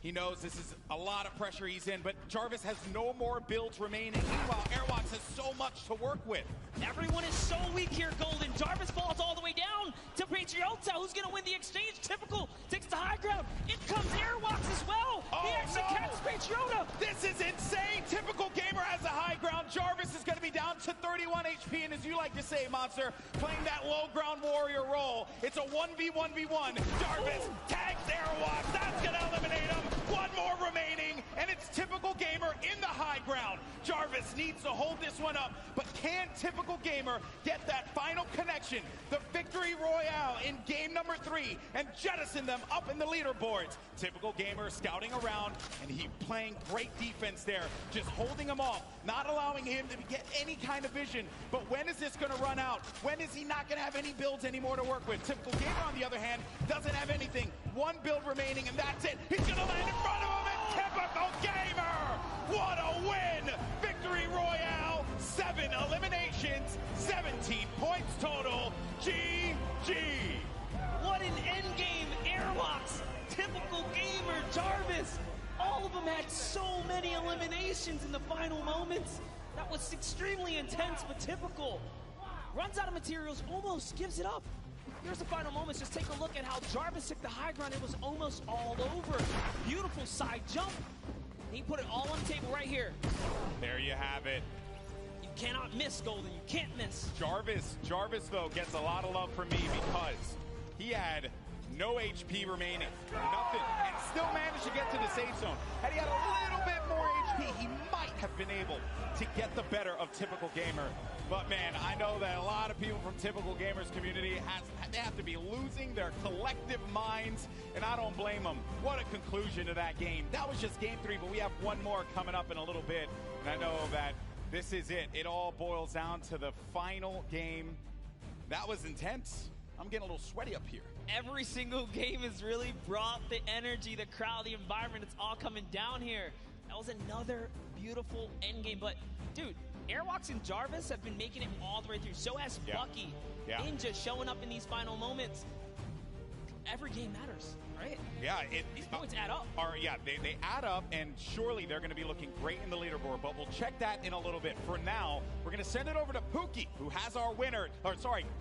He knows this is a lot of pressure he's in, but Jarvis has no more builds remaining. Meanwhile, Airwalks has so much to work with. Everyone is so weak here, Golden. Jarvis falls all the way down to Patriota, who's going to win the exchange. Typical takes the high ground. In comes Airwalks as well. Oh, he actually catches Patriota. This is insane. Typical gamer has the high ground. Jarvis is going to be down to 31 HP, and as you like to say, Monster, playing that low ground warrior role. It's a 1v1v1. Jarvis tags Airwalks. That's going to eliminate him. 1 more remaining, and it's Typical Gamer in the high ground. Jarvis needs to hold this one up, but can Typical Gamer get that final connection, the victory royale in game number 3, and jettison them up in the leaderboards? Typical Gamer scouting around, and he playing great defense there, just holding him off, not allowing him to get any kind of vision. But when is this going to run out? When is he not going to have any builds anymore to work with? Typical Gamer, on the other hand, doesn't have anything. One build remaining, and that's it. He's going to land in front of him, and Typical Gamer! What a win! Victory Royale, 7 eliminations, 17 points total. GG! What an endgame, Airlocks, Typical Gamer, Jarvis. All of them had so many eliminations in the final moments. That was extremely intense, but Typical runs out of materials, almost gives it up. Here's the final moments. Just take a look at how Jarvis took the high ground. It was almost all over. Beautiful side jump. He put it all on the table right here. There you have it. You cannot miss, Golden. You can't miss. Jarvis, though, gets a lot of love from me because he had no HP remaining, nothing, and still managed to get to the safe zone. Had he had a little bit more HP, he might have been able to get the better of Typical Gamer. But man, I know that a lot of people from Typical Gamer's community they have to be losing their collective minds, and I don't blame them. What a conclusion to that game. That was just game 3, but we have one more coming up in a little bit, and I know that this is it. It all boils down to the final game. That was intense. I'm getting a little sweaty up here. Every single game has really brought the energy, the crowd, the environment. It's all coming down here. That was another beautiful endgame. But, dude, Airwalks and Jarvis have been making it all the way through. So has Bucky. Ninja showing up in these final moments. Every game matters, right? Yeah. These points add up. They add up, and surely they're going to be looking great in the leaderboard, but we'll check that in a little bit. For now, we're going to send it over to Pookie, who has our winner,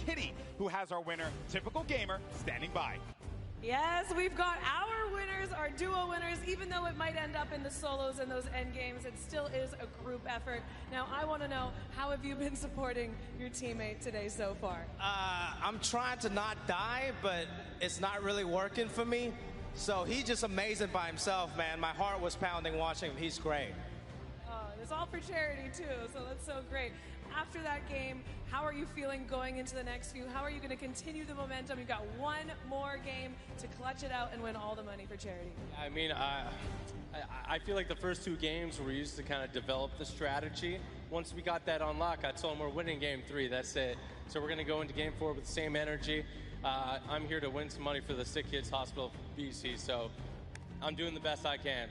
Kitty, who has our winner, Typical Gamer, standing by. Yes, we've got our winners, our duo winners. Even though it might end up in the solos and those end games, it still is a group effort. Now, I want to know, how have you been supporting your teammate today so far? I'm trying to not die, but it's not really working for me. So he's just amazing by himself, man. My heart was pounding watching him. He's great. It's all for charity, too, so that's so great. After that game, how are you feeling going into the next few? How are you going to continue the momentum? You've got one more game to clutch it out and win all the money for charity. I mean, I feel like the first 2 games were used to kind of develop the strategy. Once we got that unlocked, I told them we're winning game 3. That's it. So we're going to go into game 4 with the same energy. I'm here to win some money for the Sick Kids Hospital BC, so I'm doing the best I can.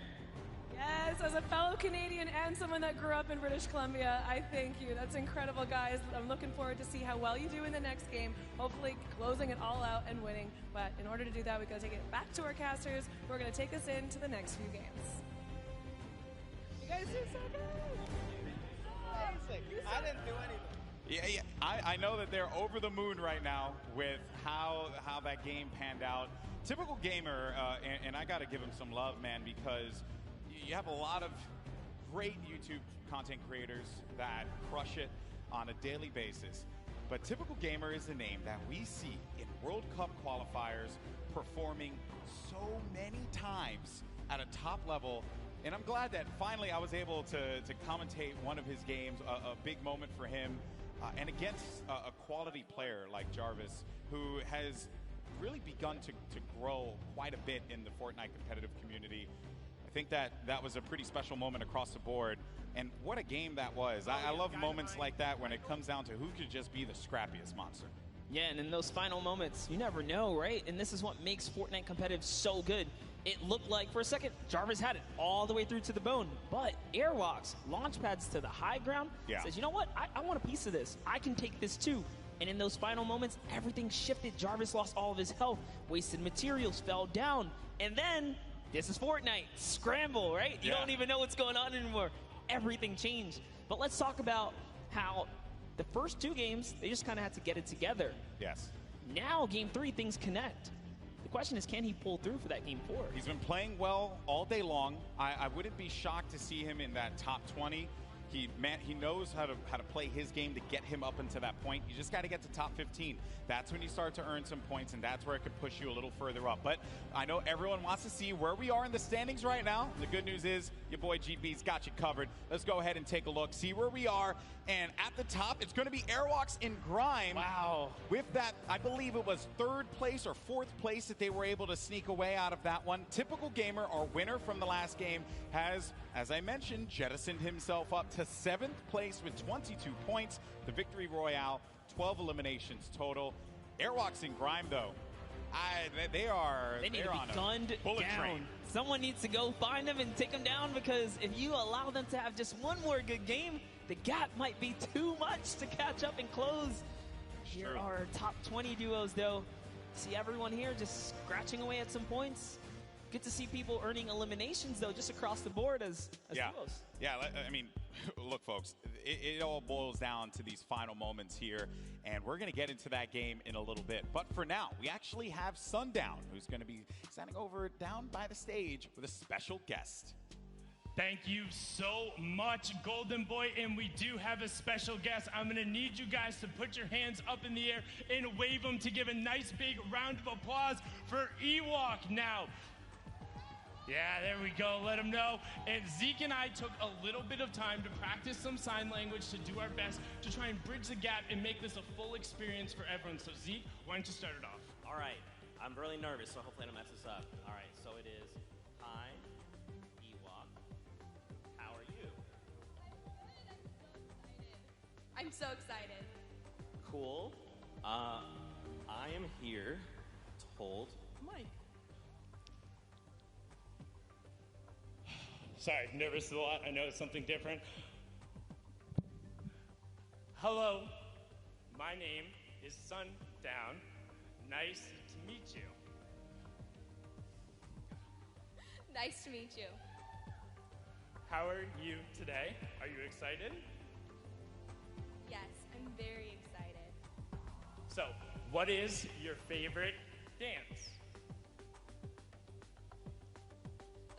Yes, as a fellow Canadian and someone that grew up in British Columbia, I thank you. That's incredible, guys. I'm looking forward to see how well you do in the next game, hopefully closing it all out and winning. But in order to do that, we've got to take it back to our casters who are going to take us into the next few games. You guys do so good. I didn't do anything. Yeah. I know that they're over the moon right now with how that game panned out. Typical Gamer, and I got to give him some love, man, because you have a lot of great YouTube content creators that crush it on a daily basis. But Typical Gamer is a name that we see in World Cup qualifiers performing so many times at a top level. And I'm glad that finally I was able to commentate one of his games, a big moment for him, and against a quality player like Jarvis, who has really begun to grow quite a bit in the Fortnite competitive community. I think that was a pretty special moment across the board, and what a game that was. I love moments like that when it comes down to who could just be the scrappiest monster. Yeah, and in those final moments, you never know, right? And this is what makes Fortnite competitive so good. It looked like, for a second, Jarvis had it all the way through to the bone, but Airwalks launch pads to the high ground, says, you know what, I want a piece of this. I can take this too. And in those final moments, everything shifted. Jarvis lost all of his health, wasted materials, fell down, and then this is Fortnite. Scramble, right? You don't even know what's going on anymore. Everything changed. But let's talk about how the first 2 games, they just kind of had to get it together. Yes. Now, game 3, things connect. The question is, can he pull through for that game 4? He's been playing well all day long. I wouldn't be shocked to see him in that top 20. He knows how to play his game to get him up into that point. You just got to get to top 15. That's when you start to earn some points, and that's where it could push you a little further up. But I know everyone wants to see where we are in the standings right now. The good news is your boy GB's got you covered. Let's go ahead and take a look, see where we are. And at the top, it's going to be Airwalks in Grime. Wow. With that, I believe it was 3rd place or 4th place that they were able to sneak away out of that one. Typical Gamer, our winner from the last game, has, as I mentioned, jettisoned himself up to 7th place with 22 points. The Victory Royale, 12 eliminations total. Airwalks in Grime, though, they need to on be a gunned bullet down. train. Someone needs to go find them and take them down, because if you allow them to have just one more good game, the gap might be too much to catch up and close. Here are our top 20 duos, though. See everyone here just scratching away at some points. Good to see people earning eliminations, though, just across the board as duos. Yeah, I mean, look, folks, it all boils down to these final moments here, and we're going to get into that game in a little bit. But for now, we actually have Sundown, who's going to be standing over down by the stage with a special guest. Thank you so much, Golden Boy, and we do have a special guest. I'm going to need you guys to put your hands up in the air and wave them to give a nice big round of applause for Ewok now. Yeah, there we go. Let them know. And Zeke and I took a little bit of time to practice some sign language to do our best to try and bridge the gap and make this a full experience for everyone. So, Zeke, why don't you start it off? All right. I'm really nervous, so hopefully I don't mess this up. All right, so it is, hi, Ewok. How are you? I'm so excited. Cool. I am here to hold Mike. Sorry, nervous a lot. I know it's something different. Hello, my name is Sundown. Nice to meet you. Nice to meet you. How are you today? Are you excited? Yes, I'm very excited. So, what is your favorite dance?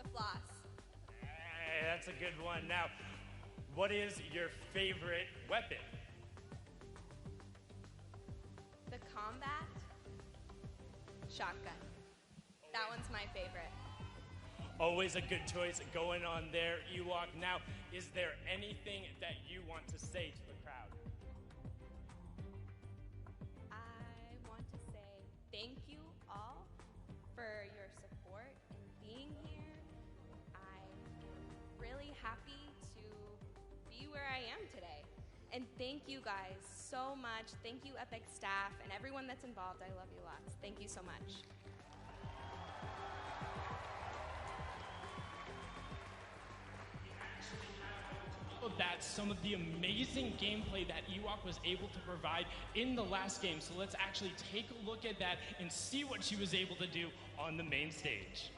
The floss. Hey, that's a good one. Now, what is your favorite weapon? The combat shotgun. That one's my favorite. Always a good choice going on there, Ewok. Now, is there anything that you want to say to the crowd? I want to say thank you all for your support and being here. I'm really happy to be where I am today. And thank you guys so much. Thank you, Epic staff, and everyone that's involved. I love you lots. Thank you so much. That's some of the amazing gameplay that Ewok was able to provide in the last game. So let's actually take a look at that and see what she was able to do on the main stage.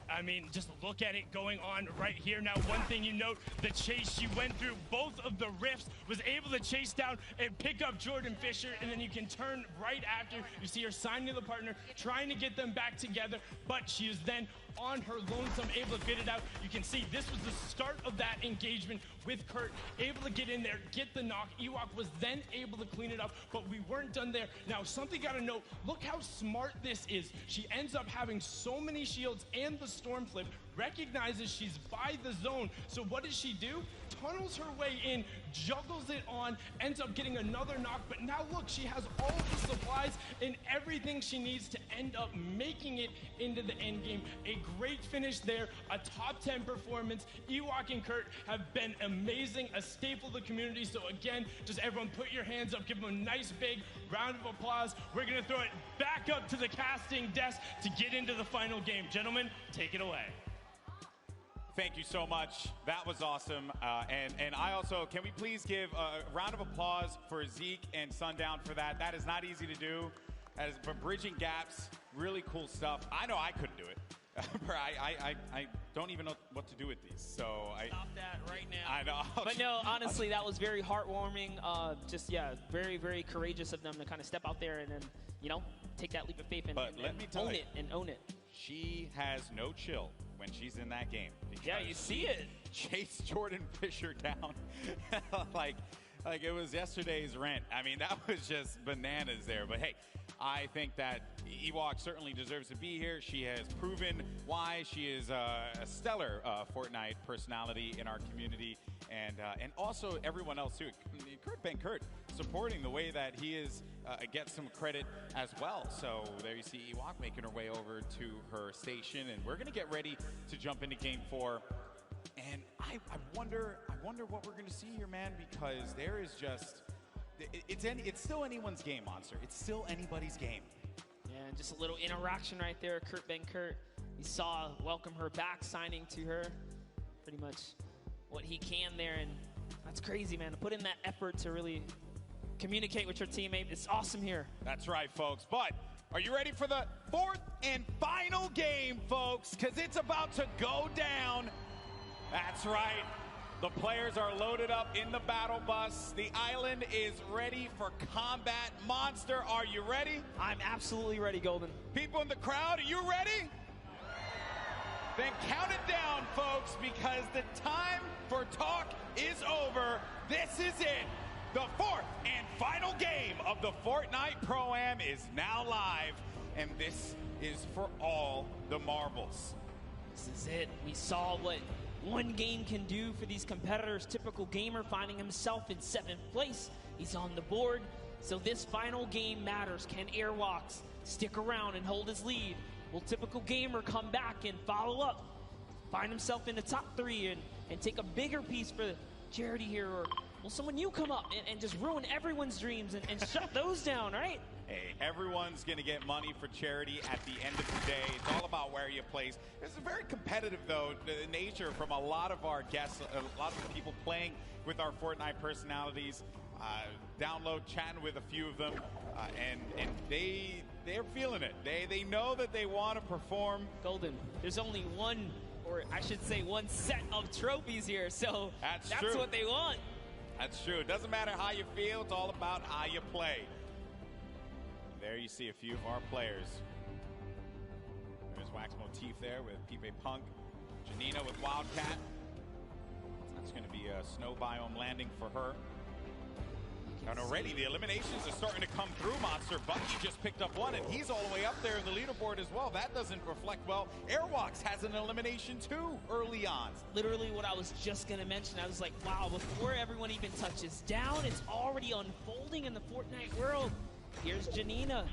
I mean, just look at it going on right here. Now, one thing you note, the chase she went through, both of the rifts, was able to chase down and pick up Jordan Fisher, and then you can turn right after. You see her signing to the partner, trying to get them back together, but she is then on her lonesome, able to get it out. You can see this was the start of that engagement with Kurt, able to get in there, get the knock. Ewok was then able to clean it up, but we weren't done there. Now, something gotta note, look how smart this is. She ends up having so many shields and the storm flip, recognizes she's by the zone. So what does she do? Tunnels her way in, juggles it on, ends up getting another knock, but now look, she has all of the supplies and everything she needs to end up making it into the end game. A great finish there, a top 10 performance. Ewok and Kurt have been amazing, a staple of the community. So again, just everyone put your hands up, give them a nice big round of applause. We're gonna throw it back up to the casting desk to get into the final game. Gentlemen, take it away. Thank you so much. That was awesome. And I also, can we please give a round of applause for Zeke and Sundown for that? That is not easy to do. That is for bridging gaps, really cool stuff. I know I couldn't do it. I don't even know what to do with these. So Stop that right now. I know. But no, honestly, that was very heartwarming. Just, yeah, very, very courageous of them to kind of step out there and then, you know, take that leap of faith and, own it and own it. She has no chill when she's in that game. Yeah, you see it. Chase Jordan Fisher down like it was yesterday's rent. I mean, that was just bananas there. But hey, I think that Ewok certainly deserves to be here. She has proven why she is a stellar Fortnite personality in our community, and also everyone else too. Kurt Benkert supporting the way that he is gets some credit as well. So there you see Ewok making her way over to her station, and we're going to get ready to jump into Game 4. And I wonder what we're going to see here, man, because there is just it's still anyone's game, Monster. It's still anybody's game. Yeah, and just a little interaction right there. Kurt Benkert, we saw welcome her back, signing to her pretty much what he can there, and that's crazy, man. To put in that effort to really communicate with your teammate, it's awesome here. That's right, folks. But are you ready for the fourth and final game, folks? Because it's about to go down. That's right. The players are loaded up in the battle bus. The island is ready for combat. Monster, are you ready? I'm absolutely ready, Golden. People in the crowd, are you ready? Then count it down, folks, because the time for talk is over. This is it. The fourth and final game of the Fortnite Pro-Am is now live, and this is for all the marbles. This is it. We saw what one game can do for these competitors. Typical Gamer finding himself in 7th place. He's on the board. So this final game matters. Can Airwalks stick around and hold his lead? Will Typical Gamer come back and follow up? Find himself in the top 3 and take a bigger piece for Charity here? Or will someone new come up and just ruin everyone's dreams and shut those down, right? Hey, everyone's going to get money for charity at the end of the day. It's all about where you place. It's a very competitive, though, nature from a lot of our guests, a lot of the people playing with our Fortnite personalities. Download, chatting with a few of them, and they're feeling it. They know that they want to perform. Golden, there's only one, or I should say one set of trophies here, so that's true. What they want. That's true. It doesn't matter how you feel. It's all about how you play. There you see a few of our players. There's Wax Motif there with Pipe Punk. Janina with Wildcat. That's going to be a snow biome landing for her. And already the eliminations are starting to come through, Monster. Bucky just picked up one, and he's all the way up there in the leaderboard as well. That doesn't reflect well. Airwalks has an elimination too early on. Literally what I was just going to mention. I was like, wow, before everyone even touches down, it's already unfolding in the Fortnite world. Here's Janina.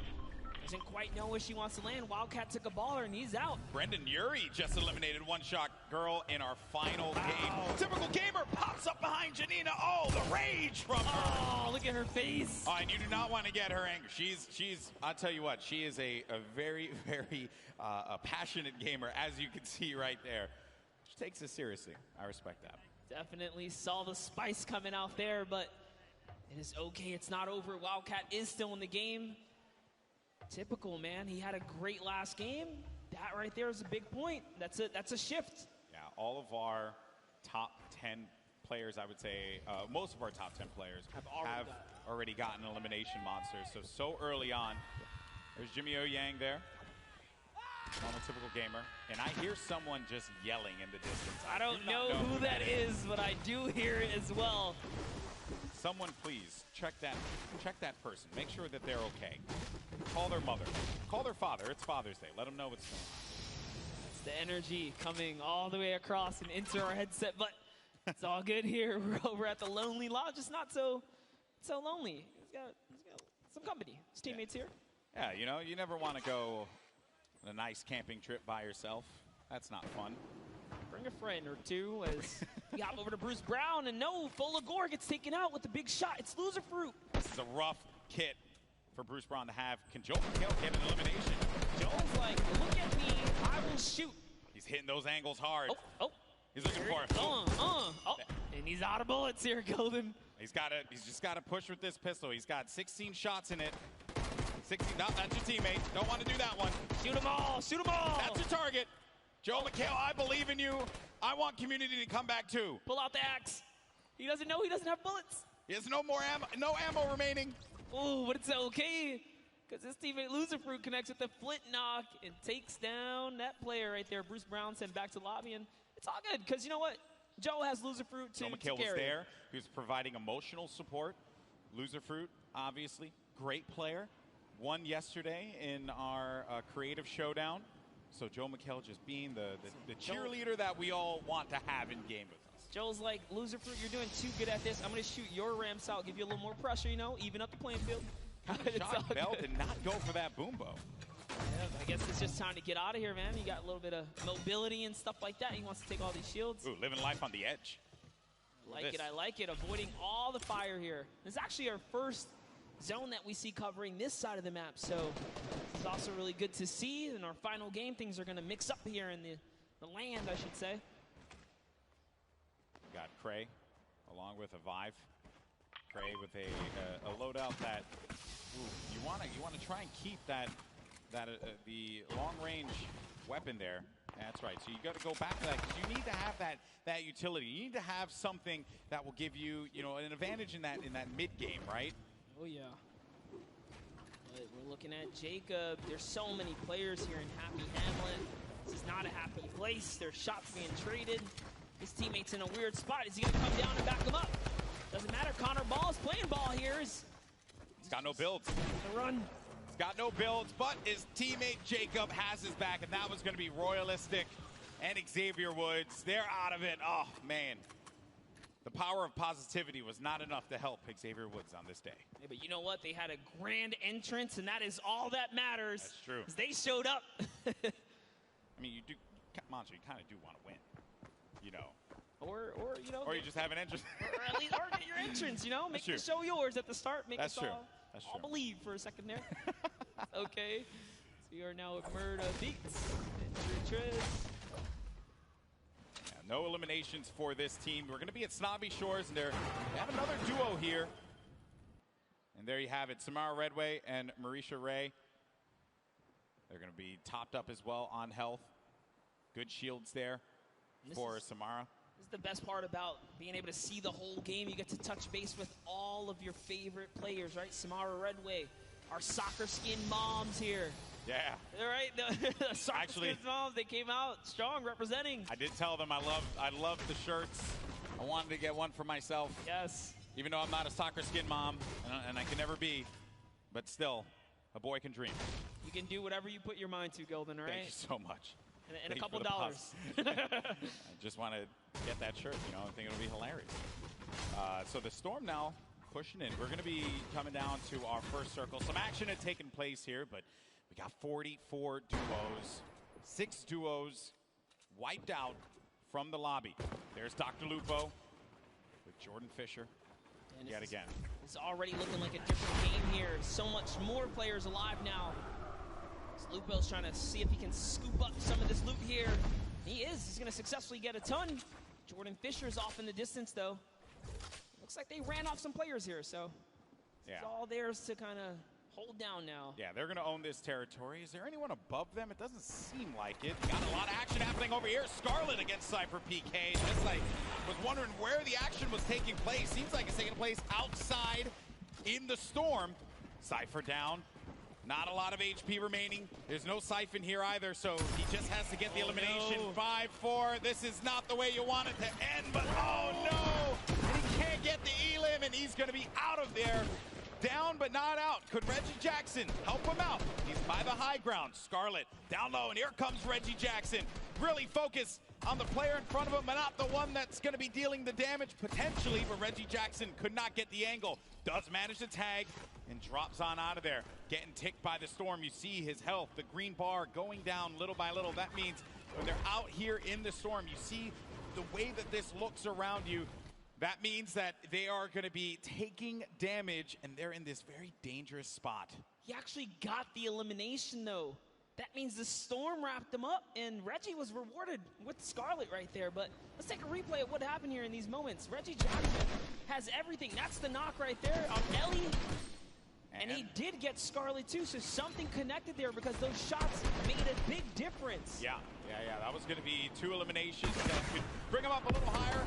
Doesn't quite know where she wants to land. Wildcat took a baller, and he's out. Brendan Urie just eliminated One Shot Girl in our final game. Typical Gamer pops up behind Janina. Oh, the rage from her. Oh, look at her face. Oh, and you do not want to get her angry. She's. I'll tell you what. She is a very, very a passionate gamer, as you can see right there. She takes it seriously. I respect that. Definitely saw the spice coming out there, but it is okay. It's not over. Wildcat is still in the game. Typical, man. He had a great last game. That right there is a big point. That's a shift. Yeah, all of our top 10 players, I would say, most of our top 10 players have already gotten elimination monsters. So early on. There's Jimmy O Yang there. On the Typical Gamer. And I hear someone just yelling in the distance. I don't know who that is, but I do hear it as well. Someone please check that person. Make sure that they're okay. Call their mother. Call their father. It's Father's Day. Let them know what's going on. It's the energy coming all the way across and into our headset, but it's all good here. We're over at the Lonely Lodge. It's not so lonely. He's got some company. His teammates here. Yeah, you know, you never want to go on a nice camping trip by yourself. That's not fun. Bring a friend or two as we hop over to Bruce Brown, and no, Folagore gets taken out with the big shot. It's loser fruit. This is a rough kit for Bruce Brown to have. Can Joel get an elimination? Joel's like, look at me, I will shoot. He's hitting those angles hard. Oh. He's looking for it. And he's out of bullets here, Golden. He's just got to push with this pistol. He's got 16 shots in it. 16, no, that's your teammate. Don't want to do that one. Shoot them all, shoot them all. That's your target. Joe McHale, I believe in you. I want community to come back too. Pull out the axe. He doesn't know he doesn't have bullets. He has no more ammo, no ammo remaining. Oh, but it's okay, because his teammate Loserfruit connects with the flint knock and takes down that player right there. Bruce Brown sent back to lobby, and it's all good, because you know what? Joe has Loserfruit Joe McHale was there. He was providing emotional support. Loserfruit, obviously, great player. Won yesterday in our creative showdown. So Joe McHale just being the cheerleader that we all want to have in game with us. Joe's like, Loserfruit, you're doing too good at this. I'm going to shoot your ramps out, give you a little more pressure, you know, even up the playing field. Shot Bell did not go for that boom bow. Yeah, I guess it's just time to get out of here, man. You got a little bit of mobility and stuff like that. He wants to take all these shields. Ooh, living life on the edge. I like it. Avoiding all the fire here. This is actually our first zone that we see covering this side of the map, so this is also really good to see. In our final game, things are going to mix up here in the land, I should say. Got Cray along with a Vive. Cray with a loadout that you want to try and keep the long range weapon there. That's right. So you got to go back to that because you need to have that utility. You need to have something that will give you an advantage in that mid game, right? Oh yeah. But we're looking at Jacob. There's so many players here in Happy Hamlet. This is not a happy place. There's shots being traded. His teammate's in a weird spot. Is he going to come down and back him up? Doesn't matter. Connor Ball is playing ball here. He's got no builds. The run. He's got no builds, but his teammate Jacob has his back, and that was going to be Royalistic and Xavier Woods. They're out of it. Oh, man. The power of positivity was not enough to help Xavier Woods on this day. Yeah, but you know what? They had a grand entrance, and that is all that matters. That's true. They showed up. I mean, Monster, you kind of do want to win, Or you just have an entrance. or at least get your entrance, Make the show yours at the start. Make us all believe for a second there. Okay. So we are now with Murda Beats and Triz. No eliminations for this team. We're going to be at Snobby Shores, and they have another duo here. And there you have it, Samara Redway and Marisha Ray. They're going to be topped up as well on health. Good shields there for Samara. This is the best part about being able to see the whole game. You get to touch base with all of your favorite players, right? Samara Redway, our soccer skin moms here. Yeah. All right, the soccer skin moms, they came out strong representing. I did tell them I love the shirts. I wanted to get one for myself. Yes. Even though I'm not a soccer skin mom, and I can never be, but still, a boy can dream. You can do whatever you put your mind to, Gildan, all right? Thank you so much. And a couple dollars. I just want to get that shirt, I think it'll be hilarious. So the Storm now pushing in. We're going to be coming down to our first circle. Some action had taken place here, but we got 44 duos. 6 duos wiped out from the lobby. There's Dr. Lupo with Jordan Fisher yet again. It's already looking like a different game here. So much more players alive now. Lupo's trying to see if he can scoop up some of this loot here. He is. He's going to successfully get a ton. Jordan Fisher's off in the distance, though. Looks like they ran off some players here, so it's all theirs to kind of hold down now. Yeah, they're going to own this territory. Is there anyone above them? It doesn't seem like it. Got a lot of action happening over here. Scarlet against Cypher PK. Just was wondering where the action was taking place. Seems like it's taking place outside in the Storm. Cypher down. Not a lot of HP remaining. There's no Siphon here either, so he just has to get the elimination. 5-4. This is not the way you want it to end, but oh no! And he can't get the elim, and he's going to be out of there. Down but not out. Could Reggie Jackson help him out? He's by the high ground. Scarlet down low, and here comes Reggie Jackson. Really focused on the player in front of him, but not the one that's going to be dealing the damage potentially, but Reggie Jackson could not get the angle. Does manage to tag and drops on out of there. Getting ticked by the Storm. You see his health, the green bar going down little by little. That means when they're out here in the Storm, you see the way that this looks around you. That means that they are going to be taking damage, and they're in this very dangerous spot. He actually got the elimination, though. That means the Storm wrapped him up, and Reggie was rewarded with Scarlet right there. But let's take a replay of what happened here in these moments. Reggie Jackson has everything. That's the knock right there on Ellie. And he did get Scarlet too, so something connected there because those shots made a big difference. Yeah. That was going to be 2 eliminations that could bring him up a little higher.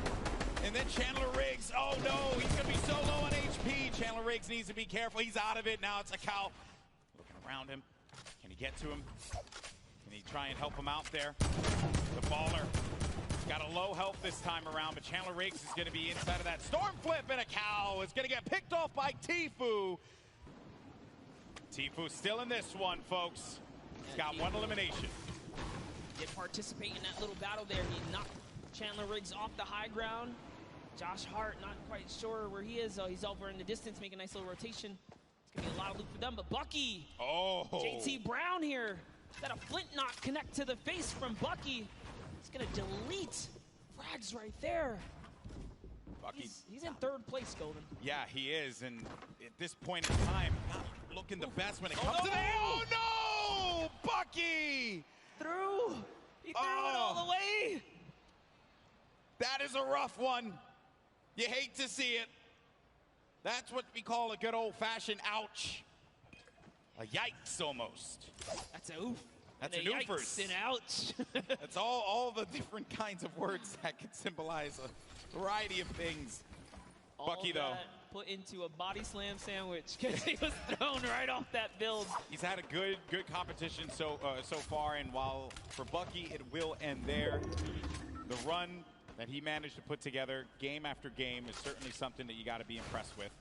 And then Chandler Riggs. Oh, no. He's going to be so low on HP. Chandler Riggs needs to be careful. He's out of it. Now it's a cow looking around him. Can he get to him? Can he try and help him out there? The baller. Got a low health this time around, but Chandler Riggs is going to be inside of that storm flip, and a cow is going to get picked off by Tfue. Tfue still in this one, folks. He's got 1 elimination. Did participate in that little battle there. He knocked Chandler Riggs off the high ground. Josh Hart, not quite sure where he is. He's over in the distance, making a nice little rotation. It's going to be a lot of loot for them, but Bucky. Oh. JT Brown here. Got a flint knock connect to the face from Bucky. He's going to delete frags right there. Bucky's he's in 3rd place, Golden. Yeah, he is, and at this point in time, not looking the best when it comes to that. Oh, no! Bucky! Through! He threw it all the way! That is a rough one. You hate to see it. That's what we call a good old-fashioned ouch. A yikes, almost. That's a oof. That's a oofers. Yikes and ouch. That's all the different kinds of words that can symbolize a variety of things. All Bucky, though. Put into a body slam sandwich because he was thrown right off that build. He's had a good competition so far, and while for Bucky it will end there, the run that he managed to put together game after game is certainly something that you got to be impressed with.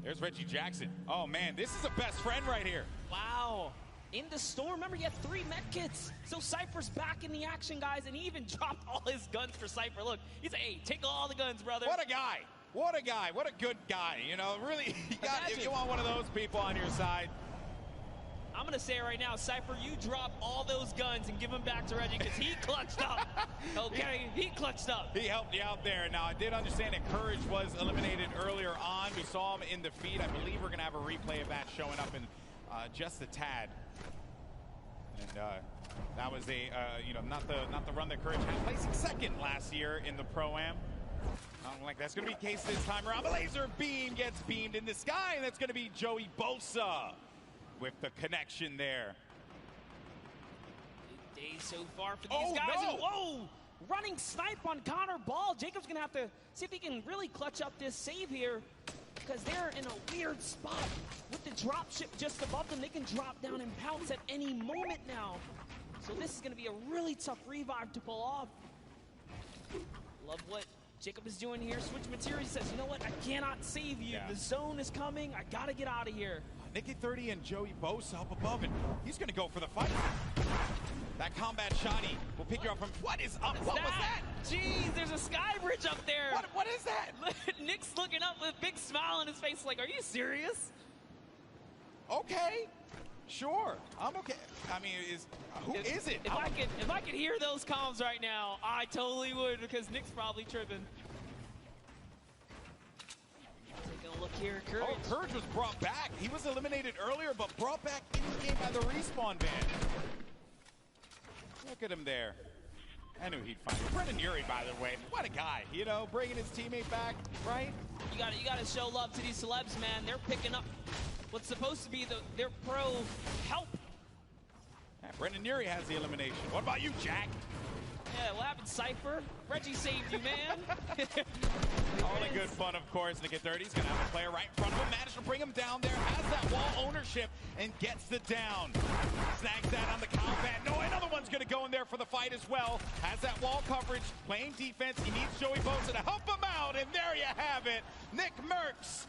There's Reggie Jackson. Oh man, this is a best friend right here. Wow. In the storm, remember, he had 3 medkits. So Cypher's back in the action, guys, and he even dropped all his guns for Cypher. Look, he's like, hey, take all the guns, brother. What a guy. What a guy. What a good guy. You know, really, you want one of those people on your side. I'm going to say it right now, Cypher, you drop all those guns and give them back to Reggie because he clutched up. Okay, he clutched up. He helped you out there. Now, I did understand that Courage was eliminated earlier on. We saw him in the feed. I believe we're going to have a replay of that showing up in just a tad. And that was not the run that Courage had, placing 2nd last year in the Pro-Am. I don't think that's going to be the case this time around. The laser beam gets beamed in the sky, and that's going to be Joey Bosa with the connection there. Good day so far for these guys. No. And whoa! Running snipe on Connor Ball. Jacob's going to have to see if he can really clutch up this save here because they're in a weird spot. With the drop ship just above them, they can drop down and pounce at any moment now. So this is going to be a really tough revive to pull off. Love what Jacob is doing here. Switch materials, says, you know what? I cannot save you. Yeah. The zone is coming. I got to get out of here. Nicky 30 and Joey Bosa up above, and he's going to go for the fight. That combat shotty will pick you up from... What is up? What was that? Jeez, there's a sky bridge up there. What is that? Nick's looking up with a big smile on his face like, are you serious? Okay. Sure. I'm okay. I mean, who is it? If I could hear those comms right now, I totally would because Nick's probably tripping. Taking a look here, Courage. Oh, Courage was brought back. He was eliminated earlier, but brought back in the game by the respawn band. Look at him there. I knew he'd find it. Brendan Urie, by the way, what a guy. You know, bringing his teammate back, right? You got to show love to these celebs, man. They're picking up what's supposed to be their pro help. Yeah, Brendan Urie has the elimination. What about you, Jack? Yeah, what happened, Cypher? Reggie saved you, man. All in good fun, of course. Nicky 30's going to have a player right in front of him. Managed to bring him down there. Has that wall ownership and gets the down. Snags that on the combat. No, another one's going to go in there for the fight as well. Has that wall coverage. Playing defense. He needs Joey Bosa to help him out. And there you have it. Nick Merckx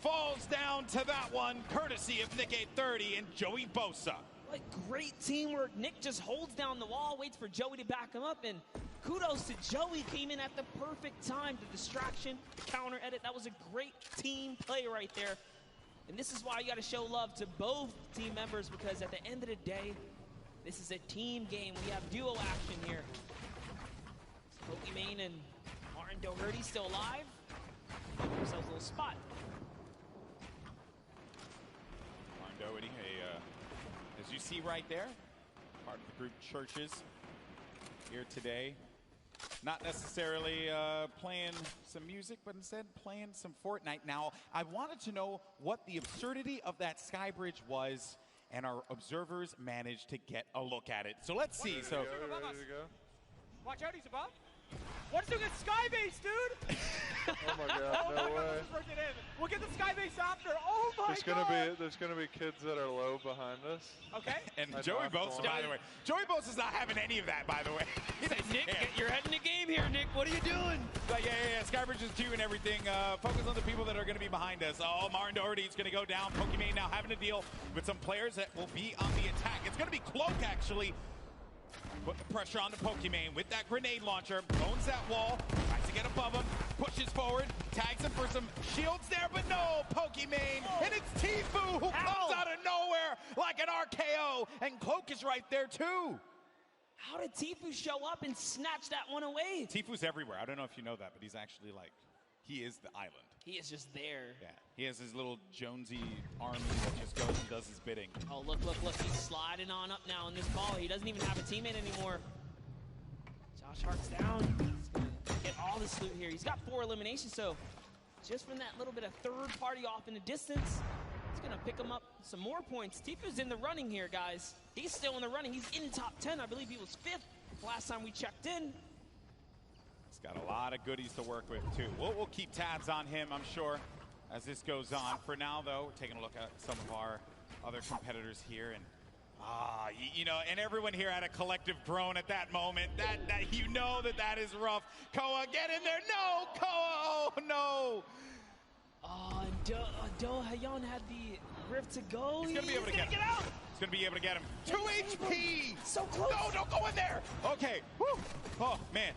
falls down to that one, courtesy of Nicky 30 and Joey Bosa. Like great teamwork. Nick just holds down the wall, waits for Joey to back him up, and kudos to Joey, came in at the perfect time. The distraction, counter edit, that was a great team play right there. And this is why you got to show love to both team members, because at the end of the day, this is a team game. We have duo action here. Pokimane and Martin Doherty still alive. Give themselves a little spot. Martin Doherty, as you see right there, part of the group Churches here today. Not necessarily playing some music, but instead playing some Fortnite. Now, I wanted to know what the absurdity of that sky bridge was, and our observers managed to get a look at it. So let's see. So, Ready to go? Watch out, he's above. What is doing a sky base, dude? Oh my God, no way. We'll get the sky base after. Oh my God. There's gonna be kids that are low behind us. Okay. And I Joey knocked Bosa, one. by the way. Joey Bosa's not having any of that, by the way. Nick, you're heading the game here, Nick. What are you doing? Yeah. Skybridge is two and everything. Focus on the people that are going to be behind us. Oh, Martin Doherty's going to go down. Pokimane now having to deal with some players that will be on the attack. It's going to be Cloak, actually. Put the pressure on the Pokimane with that grenade launcher. Owns that wall. Tries to get above him. Pushes forward. Tags him for some shields there, but no. Pokimane. And it's Tfue who comes out of nowhere like an RKO. And Cloak is right there, too. How did Tfue show up and snatch that one away? Tfue's everywhere. I don't know if you know that, but he's actually like, he is the island. He is just there. Yeah, he has his little Jonesy army that just goes and does his bidding. Oh, look. He's sliding on up now in this ball. He doesn't even have a teammate anymore. Josh Hart's down. He's going to get all this loot here. He's got 4 eliminations, so just from that little bit of third party off in the distance, he's going to pick him up some more points. Tfue's in the running here, guys. He's still in the running. He's in top 10. I believe he was 5th last time we checked in. He's got a lot of goodies to work with, too. We'll keep tabs on him, I'm sure, as this goes on. For now, though, we're taking a look at some of our other competitors here. And, and everyone here had a collective groan at that moment. That you know that is rough. Koa, get in there. No, Koa. Oh, no. Oh, and Do-Hayon had the rift to go. He's going to be able to get out. He's going to be able to get him. 2 HP. So close. No, don't go in there. Okay. Woo. Oh, man.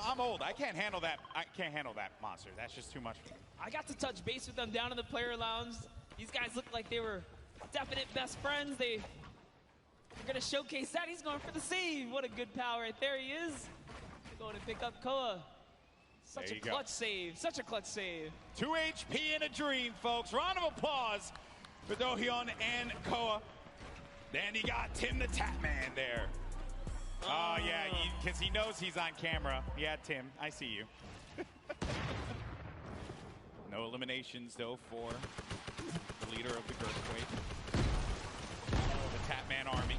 I'm old. I can't handle that. I can't handle that monster. That's just too much for me. I got to touch base with them down in the player lounge. These guys look like they were definite best friends. They're going to showcase that. He's going for the save. What a good pal right there he is. They're going to pick up Koa. Such a clutch save. Such a clutch save. 2 HP in a dream, folks. Round of applause for Do-Hayon and Koa. Then you got Tim the Tap Man there. Oh, yeah, because he knows he's on camera. Yeah, Tim, I see you. No eliminations, though, for the leader of the Girthquake. The Tapman army.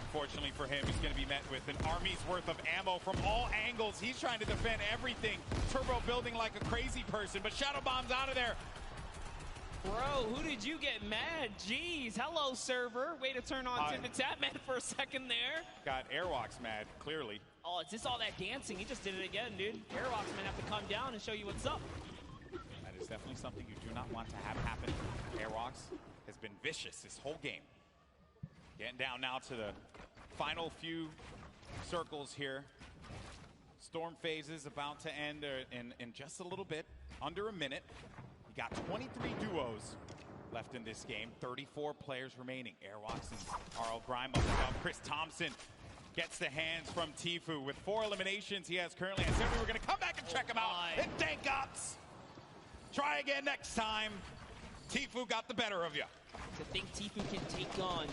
Unfortunately for him, he's going to be met with an army's worth of ammo from all angles. He's trying to defend everything. Turbo building like a crazy person, but Shadow Bomb's out of there. Bro, who did you get mad? Jeez, hello, server. Way to turn on Tim the Tapman for a second there. Got Airwalks mad, clearly. Oh, it's just all that dancing. He just did it again, dude. Airwalks might have to come down and show you what's up. That is definitely something you do not want to have happen. Airwalks has been vicious this whole game. Getting down now to the final few circles here. Storm phase is about to end in just a little bit, under a minute. You got 23 duos left in this game, 34 players remaining. Airwalks and RL Grime up above. Chris Thompson gets the hands from Tfue. With 4 eliminations he has currently. I said we were going to come back and check him out. And thank gods. Try again next time. Tfue got the better of you. To think Tfue can take on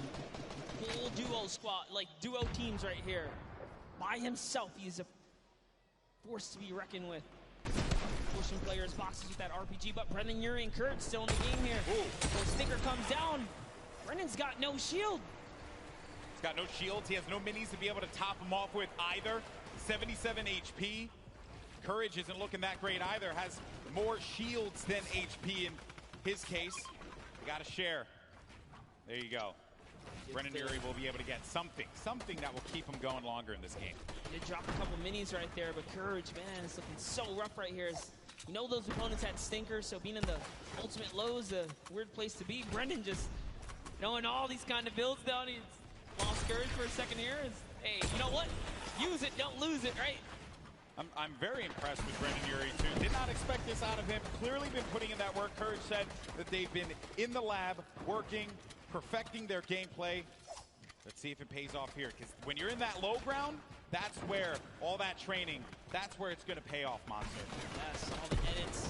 full duo squad, like duo teams right here. By himself, he's a force to be reckoned with. Pushing players' boxes with that RPG, but Brendan, Yuri, and Kurt still in the game here. The sticker comes down. Brendan's got no shield. He's got no shields. He has no minis to be able to top him off with either. 77 HP. Courage isn't looking that great either. Has more shields than HP in his case. They got to share. There you go. Brendan Yuri will be able to get something that will keep him going longer in this game. They dropped a couple minis right there, but Courage, man, it's looking so rough right here. You know those opponents had stinkers, so being in the ultimate low is a weird place to be. Brendan just knowing all these kind of builds down. He's lost Courage for a second here. Hey, you know what? Use it, don't lose it, right? I'm very impressed with Brendan Yuri, too. Did not expect this out of him. Clearly been putting in that work. Courage said that they've been in the lab, working, perfecting their gameplay. Let's see if it pays off here, because when you're in that low ground, that's where all that training, that's where it's going to pay off, Monster. Yes, all the edits.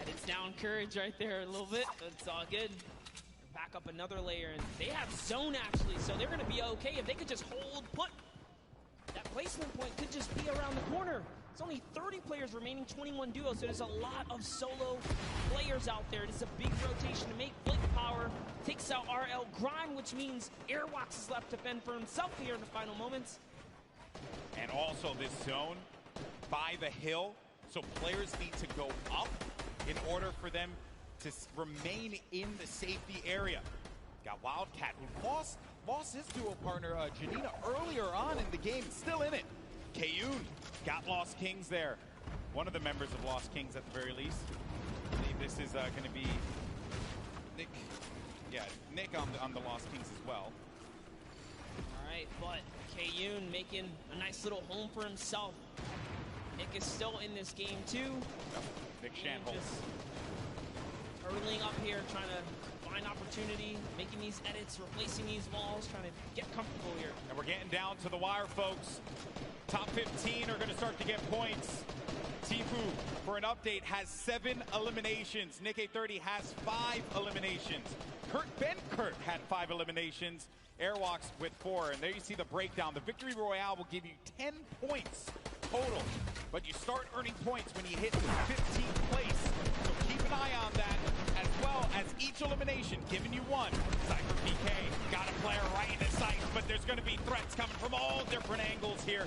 Edits down Courage right there a little bit. It's all good. Back up another layer, and they have zone, actually, so they're going to be okay if they could just hold put. That placement point could just be around the corner. It's only 30 players remaining, 21 duos, so there's a lot of solo players out there. It's a big rotation to make. Blink Power takes out RL Grime, which means Airwalks is left to fend for himself here in the final moments. And also this zone by the hill, so players need to go up in order for them to remain in the safety area. Got Wildcat, who lost his duo partner, Janina, earlier on in the game, still in it. Kayun got Lost Kings there. One of the members of Lost Kings at the very least. I believe this is going to be Nick. Yeah, Nick on the Lost Kings as well. All right, but Kayun making a nice little home for himself. Nick is still in this game too. Yep. Nick Shanholz. Hurtling up here, trying to find opportunity, making these edits, replacing these walls, trying to get comfortable here. And we're getting down to the wire, folks. Top 15 are going to start to get points. Tfue, for an update, has 7 eliminations. Nick 830 has 5 eliminations. Ben Kurt had 5 eliminations. Airwalks with 4. And there you see the breakdown. The Victory Royale will give you 10 points total. But you start earning points when you hit 15th place. So keep an eye on that, as well as each elimination giving you 1. Cypher PK got a player right in his sight, but there's going to be threats coming from all different angles here.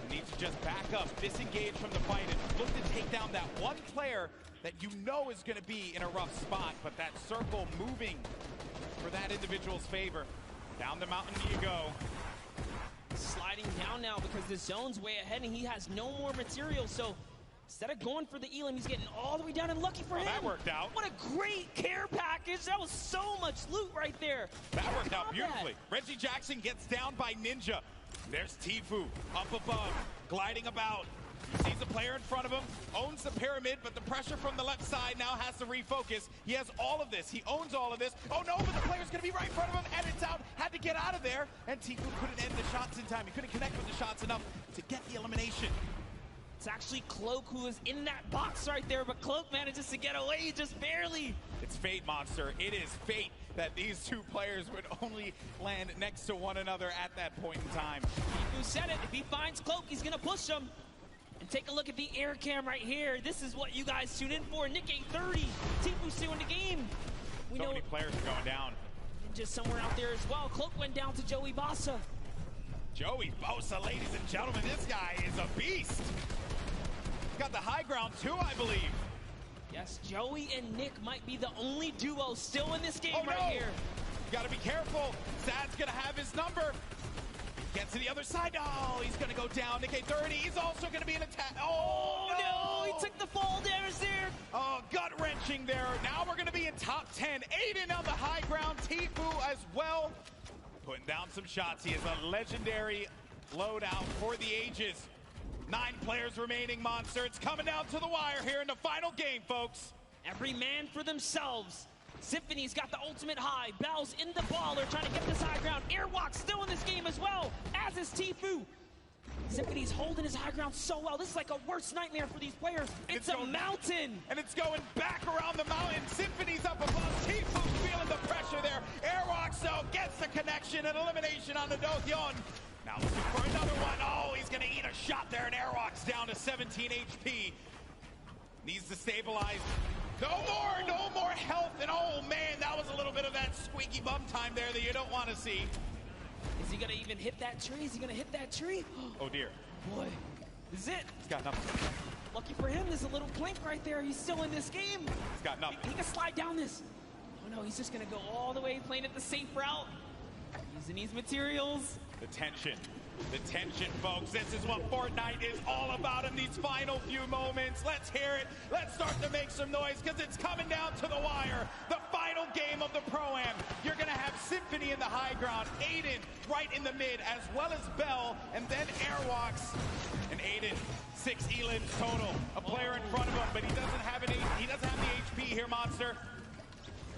You need to just back up, disengage from the fight, and look to take down that one player that you know is going to be in a rough spot, but that circle moving for that individual's favor. Down the mountain you go. Sliding down now because the zone's way ahead and he has no more material. So instead of going for the Elam, he's getting all the way down, and lucky for him. That worked out. What a great care package. That was so much loot right there. That worked out beautifully. Reggie Jackson gets down by Ninja. There's Tfue up above, gliding about. He sees a player in front of him, owns the pyramid, but the pressure from the left side now has to refocus. He has all of this. He owns all of this. Oh no, but the player's going to be right in front of him, and it's out. Had to get out of there, and Tfue couldn't end the shots in time. He couldn't connect with the shots enough to get the elimination. It's actually Cloak who is in that box right there, but Cloak manages to get away just barely. It's fate, Monster. It is fate that these two players would only land next to one another at that point in time. Tfue said it. If he finds Cloak, he's going to push him. And take a look at the air cam right here. This is what you guys tune in for. Nick 830, Tfue still in the game. We know many players are going down. Just somewhere out there as well. Cloak went down to Joey Bossa. Joey Bosa, ladies and gentlemen, this guy is a beast. He's got the high ground too, I believe. Yes, Joey and Nick might be the only duo still in this game right here. Got to be careful. Sad's going to have his number. Gets to the other side. Oh, he's going to go down. Nick 830, he's also going to be an attack. Oh, no, he took the fall damage there. Oh, gut-wrenching there. Now we're going to be in top 10. Aiden on the high ground. Tfue as well. Putting down some shots. He is a legendary loadout for the ages. 9 players remaining, Monster. It's coming down to the wire here in the final game, folks. Every man for themselves. Symphony's got the ultimate high. Bell's in the baller, trying to get this high ground. Airwalk still in this game as well, as is Tfue. Symphony's holding his high ground so well. This is like a worst nightmare for these players. It's a mountain. And it's going back around the mountain. Symphony's up above. Tfue feeling the pressure there. Airwalk, so gets the connection and elimination on the Dothyon. Now looking for another one. Oh, he's going to eat a shot there, and Airwalk's down to 17 HP. Needs to stabilize. No more health, and oh man, that was a little bit of that squeaky bum time there that you don't want to see. Is he gonna even hit that tree? Is he gonna hit that tree? Oh dear. Boy, this is it. He's got nothing. Lucky for him, there's a little plank right there. He's still in this game. He's got nothing. He can slide down this. Oh no, he's just gonna go all the way, playing it the safe route. Using these materials. The tension, folks. This is what Fortnite is all about in these final few moments. Let's hear it. Let's start to make some noise because it's coming down to the wire. The final game of the Pro-Am. You're going to have Symphony in the high ground, Aiden right in the mid, as well as Bell, and then Airwalks. And Aiden, 6 elims total. A player in front of him, but he doesn't have the HP here, Monster.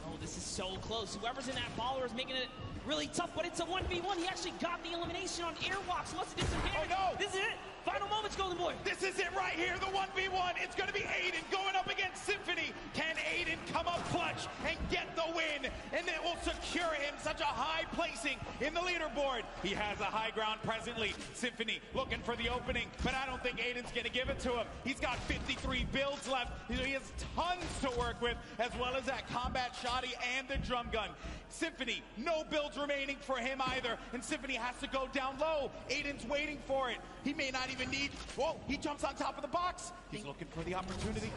Oh, this is so close. Whoever's in that baller is making it really tough, but it's a 1v1. He actually got the elimination on Airwalks. What's the disadvantage? Oh no! This is it. Final moments, Golden Boy. This is it right here, the 1v1. It's going to be Aiden going up against Symphony. Can Aiden come up clutch and get the win? And it will secure him such a high placing in the leaderboard. He has a high ground presently. Symphony looking for the opening, but I don't think Aiden's going to give it to him. He's got 53 builds left. He has tons to work with, as well as that combat shoddy and the drum gun. Symphony, no builds remaining for him either, and Symphony has to go down low. Aiden's waiting for it. He may not even need, whoa, he jumps on top of the box. He's looking for the opportunity.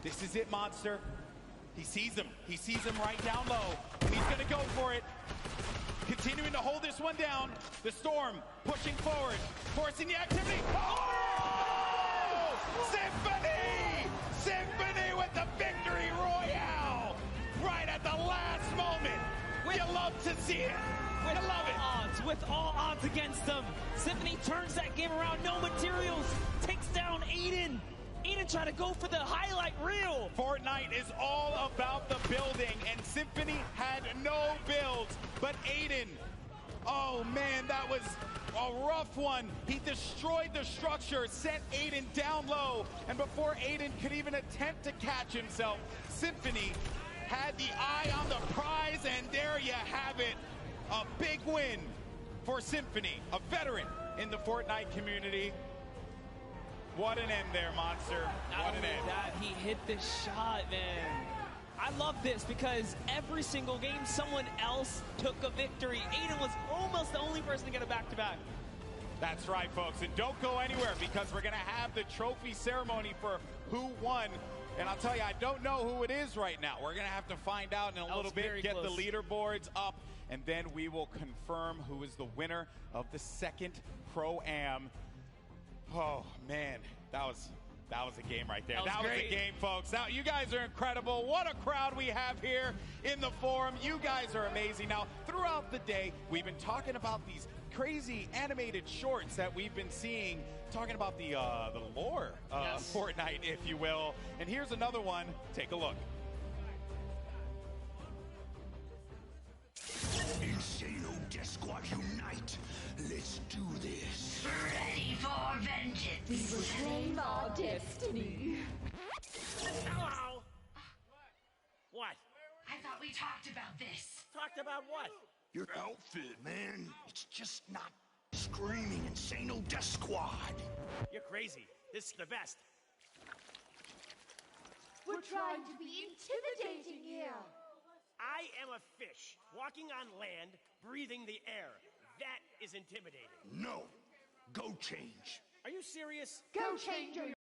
This is it, Monster. He sees him. He sees him right down low, and he's gonna go for it. Continuing to hold this one down. The Storm pushing forward, forcing the activity. Oh! Symphony! Symphony with the victory royale! Right at the last moment. You love to see it. With you love it. With all odds against them, Symphony turns that game around. No materials, takes down Aiden. Aiden tried to go for the highlight reel. Fortnite is all about the building, and Symphony had no builds. But Aiden, oh man, that was a rough one. He destroyed the structure, sent Aiden down low, and before Aiden could even attempt to catch himself, Symphony had the eye on the prize, and there you have it. A big win for Symphony, a veteran in the Fortnite community. What an end there, Monster. What an end. That he hit the shot, man. I love this because every single game someone else took a victory. Aiden was almost the only person to get a back-to-back. That's right, folks, and don't go anywhere because we're going to have the trophy ceremony for who won. And I'll tell you, I don't know who it is right now. We're going to have to find out in a little bit, get the leaderboards up, and then we will confirm who is the winner of the second Pro-Am. Oh, man, that was a game right there. That was a game, folks. Now, you guys are incredible. What a crowd we have here in the forum. You guys are amazing. Now, throughout the day, we've been talking about these crazy animated shorts that we've been seeing, talking about the lore of Fortnite, if you will. And here's another one. Take a look. Insano Death Squad unite. Let's do this. Ready for vengeance. We will claim our destiny. Hello. What? I thought we talked about this. Talked about what? Your outfit, man. It's just not screaming Insano Death Squad. You're crazy. This is the best. We're trying to be intimidating here. I am a fish, walking on land, breathing the air. That is intimidating. No. Go change. Are you serious? Go change your